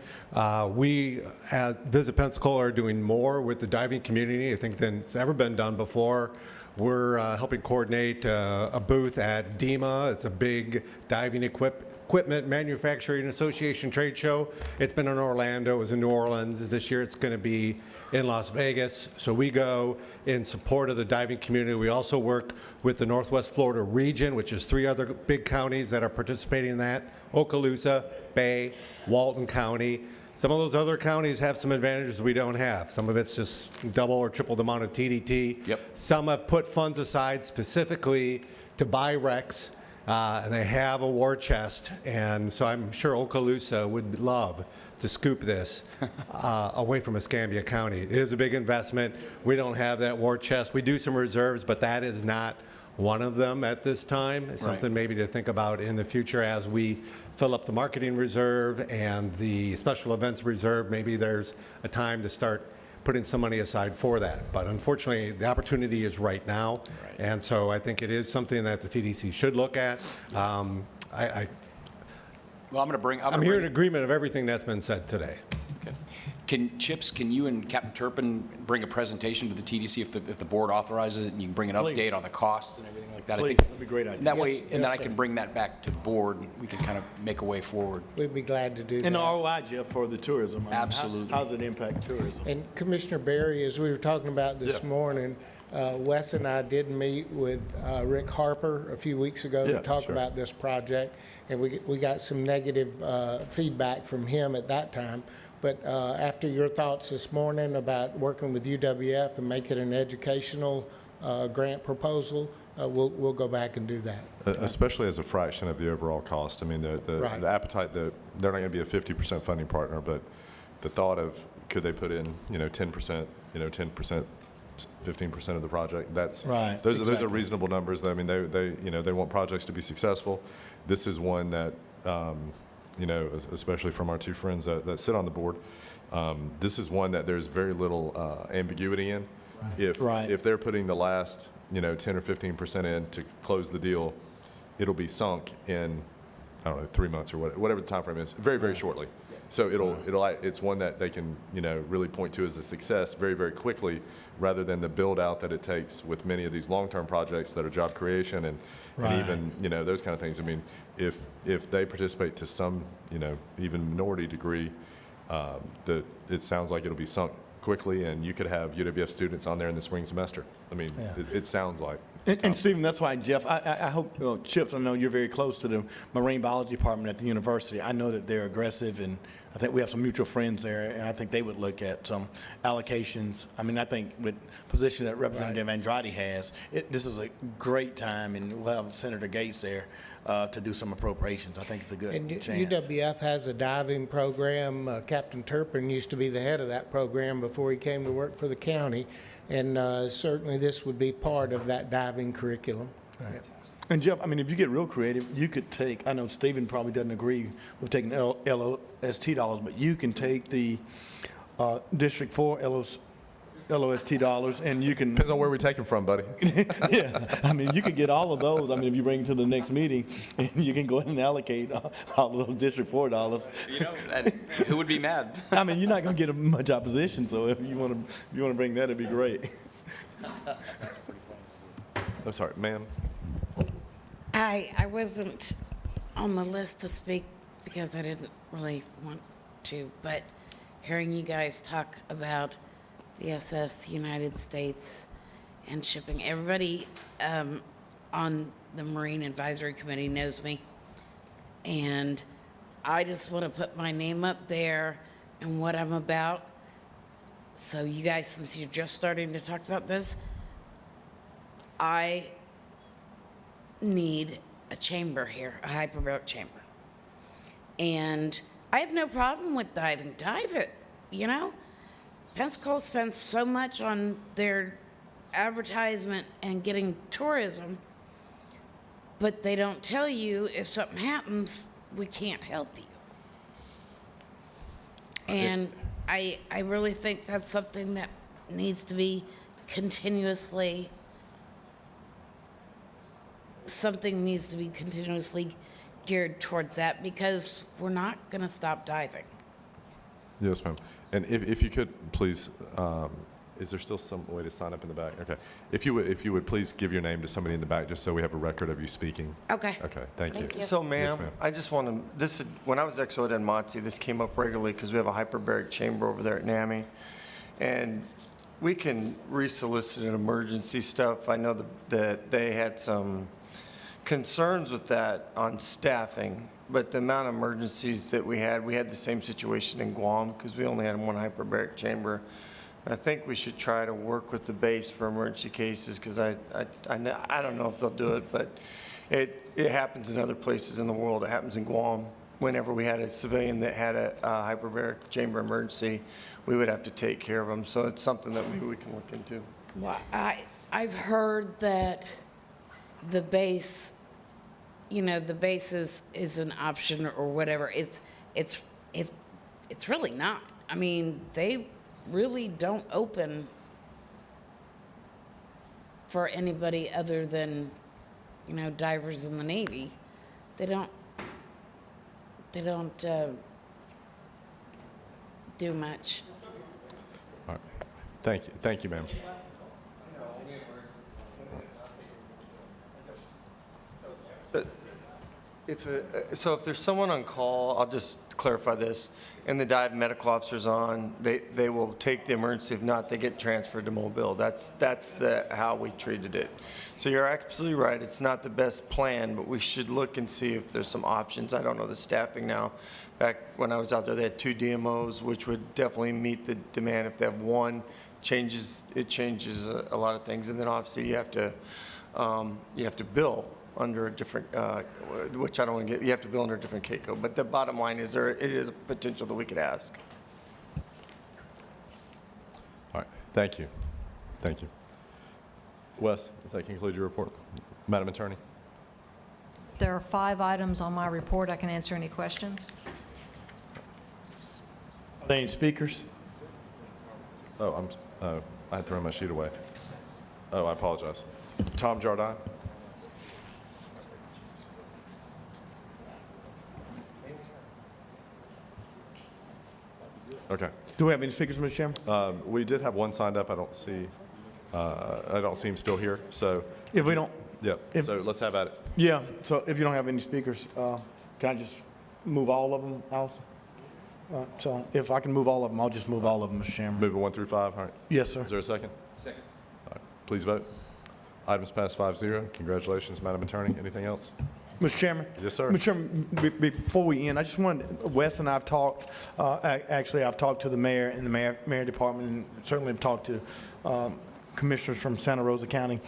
We at Visit Pensacola are doing more with the diving community, I think, than it's ever been done before. We're helping coordinate a booth at DEMA. It's a big diving equipment manufacturing association trade show. It's been in Orlando, it was in New Orleans. This year it's going to be in Las Vegas. So we go in support of the diving community. We also work with the Northwest Florida region, which is 3 other big counties that are participating in that: Okaloosa, Bay, Walton County. Some of those other counties have some advantages we don't have. Some of it's just double or triple the amount of TDT. Yep. Some have put funds aside specifically to buy wrecks, and they have a war chest. And so I'm sure Okaloosa would love to scoop this away from Escambia County. It is a big investment. We don't have that war chest. We do some reserves, but that is not one of them at this time. It's something maybe to think about in the future as we fill up the marketing reserve and the special events reserve. Maybe there's a time to start putting some money aside for that. But unfortunately, the opportunity is right now. And so I think it is something that the TDC should look at. Well, I'm going to bring. I'm here in agreement of everything that's been said today. Okay. Can you and Captain Turpin bring a presentation to the TDC if the board authorizes it, and you can bring an Please. update on the costs and everything like that? Please, I think that'd be a great idea. And that way, Yes, and then yes, I can sir. bring that back to the board, and we can kind of make a way forward. We'd be glad to do that. And the ROI, Jeff, for the tourism. I mean, Absolutely. How does it impact tourism? And Commissioner Barry, as we were talking about this morning, Wes and I did meet with Rick Harper a few weeks ago to talk about this project, and we got some negative feedback from him at that time. But after your thoughts this morning about working with UWF and make it an educational grant proposal, we'll go back and do that. Especially as a fraction of the overall cost. I mean, the appetite, they're not going to be a 50% funding partner, but the thought of could they put in, 10%, 10%, 15% of the project, that's, Right, those are exactly. reasonable numbers. I mean, they want projects to be successful. This is one that, especially from our two friends that sit on the board, this is one that there's very little ambiguity in. If they're putting the last, 10 or 15% in to close the deal, it'll be sunk in, I don't know, 3 months or whatever the time frame is, very, very shortly. So it's one that they can, really point to as a success very, very quickly, rather than the build out that it takes with many of these long-term projects that are job creation and even, those kind of things. I mean, if they participate to some, even minority degree, it sounds like it'll be sunk quickly, and you could have UWF students on there in the spring semester. I mean, it sounds like. And Stephen, that's why, Jeff, I hope, Chips, I know you're very close to the marine biology department at the university. I know that they're aggressive, and I think we have some mutual friends there, and I think they would look at some allocations. I mean, I think with the position that Representative Andrade has, this is a great time, and we'll have Senator Gates there to do some appropriations. I think it's a good And chance. UWF has a diving program. Captain Turpin used to be the head of that program before he came to work for the county. And certainly this would be part of that diving curriculum. Right. And Jeff, I mean, if you get real creative, you could take, I know Stephen probably doesn't agree with taking LOST dollars, but you can take the District 4 LOST dollars, and you can. Depends on where we take them from, buddy. Yeah, I mean, you could get all of those. I mean, if you bring them to the next meeting, and you can go ahead and allocate all of those District 4 dollars. Who would be mad? I mean, you're not going to get much opposition, so if you want to bring that, it'd be great. I'm sorry, ma'am. I wasn't on the list to speak because I didn't really want to, but hearing you guys talk about the SS United States and shipping, everybody on the Marine Advisory Committee knows me, and I just want to put my name up there and what I'm about. So you guys, since you're just starting to talk about this, I need a chamber here, a hyperbaric chamber. And I have no problem with diving. Dive it, Pensacola spends so much on their advertisement and getting tourism, but they don't tell you if something happens, we can't help you. And I really think that's something that needs to be continuously geared towards that, because we're not going to stop diving. Yes, ma'am. And if you could, please, is there still some way to sign up in the back? Okay. If you would please give your name to somebody in the back, just so we have a record of you speaking. Okay. Okay, thank you. So, Yes, ma'am, ma'am. I just want to, when I was ex-OED at MOTSI, this came up regularly because we have a hyperbaric chamber over there at NAMI. And we can resolicit an emergency stuff. I know that they had some concerns with that on staffing, but the amount of emergencies that we had the same situation in Guam because we only had one hyperbaric chamber. I think we should try to work with the base for emergency cases because I don't know if they'll do it, but it happens in other places in the world. It happens in Guam. Whenever we had a civilian that had a hyperbaric chamber emergency, we would have to take care of them. So it's something that maybe we can look into. Well, I've heard that the base, the base is an option or whatever. It's really not. I mean, they really don't open for anybody other than, divers in the Navy. They don't do much. All right. Thank you, ma'am. So if there's someone on call, I'll just clarify this, and the dive medical officer's on, they will take the emergency. If not, they get transferred to Mobile. That's how we treated it. So you're absolutely right. It's not the best plan, but we should look and see if there's some options. I don't know the staffing now. Back when I was out there, they had 2 DMOs, which would definitely meet the demand. If they have one, it changes a lot of things. And then obviously you have to bill under a different, which I don't want to get, you have to bill under a different CAECO. But the bottom line is it is a potential that we could ask. All right, thank you. Thank you. Wes, does that conclude your report? Madam Attorney? There are 5 items on my report. I can answer any questions. Are there any speakers? Oh, I had thrown my sheet away. Oh, I apologize. Tom Jardine? Okay. Do we have any speakers, Mr. Chairman? We did have one signed up. I don't see him still here. So If we don't, yeah. So let's have at it. yeah, so if you don't have any speakers, can I just move all of them, Allison? So if I can move all of them, I'll just move all of them, Mr. Chairman. Moving 1 through 5. All right. Yes, sir. Is there a second? Second. All right. Please vote. Items passed 5-0. Congratulations, Madam Attorney. Anything else? Mr. Chairman? Yes, sir. Mr. Chairman, before we end, I just wanted, Wes and I have talked, actually, I've talked to the mayor and the mayor department, and certainly have talked to commissioners from Santa Rosa County.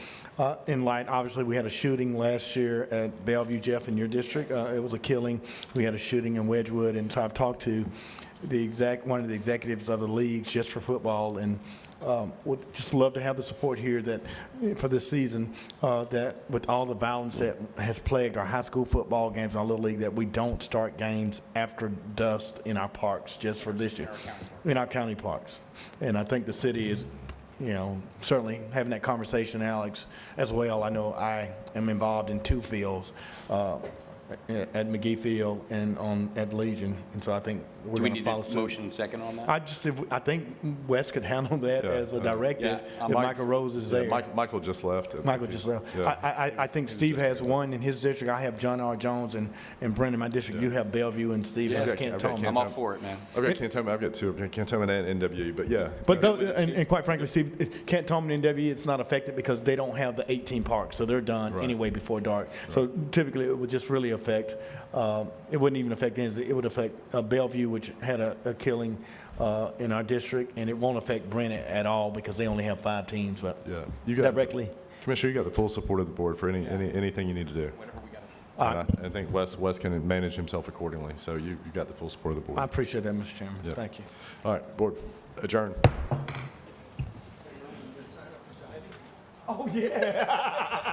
In light, obviously, we had a shooting last year at Bellevue, Jeff, in your district. It was a killing. We had a shooting in Wedgwood, and so I've talked to one of the executives of the leagues just for football, and would just love to have the support here that for this season, that with all the violence that has plagued our high school football games and our little league, that we don't start games after dusk in our parks just for this year, in our county parks. And I think the city is, certainly having that conversation, Alex, as well. I know I am involved in 2 fields, at McGee Field and at Legion, and so I think we're Do we going to need follow a suit. motion second on that? I think Wes could handle that as a directive if Michael Rose is there. Michael just left. Michael just left. Yeah. I think Steve has one in his district. I have John R. Jones and Brendan in my district. You have Bellevue and Steve has Cantonment. I'm all for it, man. I've got Cantonment. I've got 2. I've got Cantonment and NWE, but yeah. But and quite frankly, Steve, Cantonment and NWE, it's not affected because they don't have the 18 parks, so they're done anyway before dark. So typically, it would just really affect, it wouldn't even affect anything. It would affect Bellevue, which had a killing in our district, and it won't affect Brennan at all because they only have 5 teams. But Yeah, you got directly. Commissioner, you got the full support of the board for anything you need to do. I think Wes can manage himself accordingly. So you got the full support of the board. I appreciate that, Mr. Chairman. Yeah. Thank you. All right, board adjourned. Oh, yeah.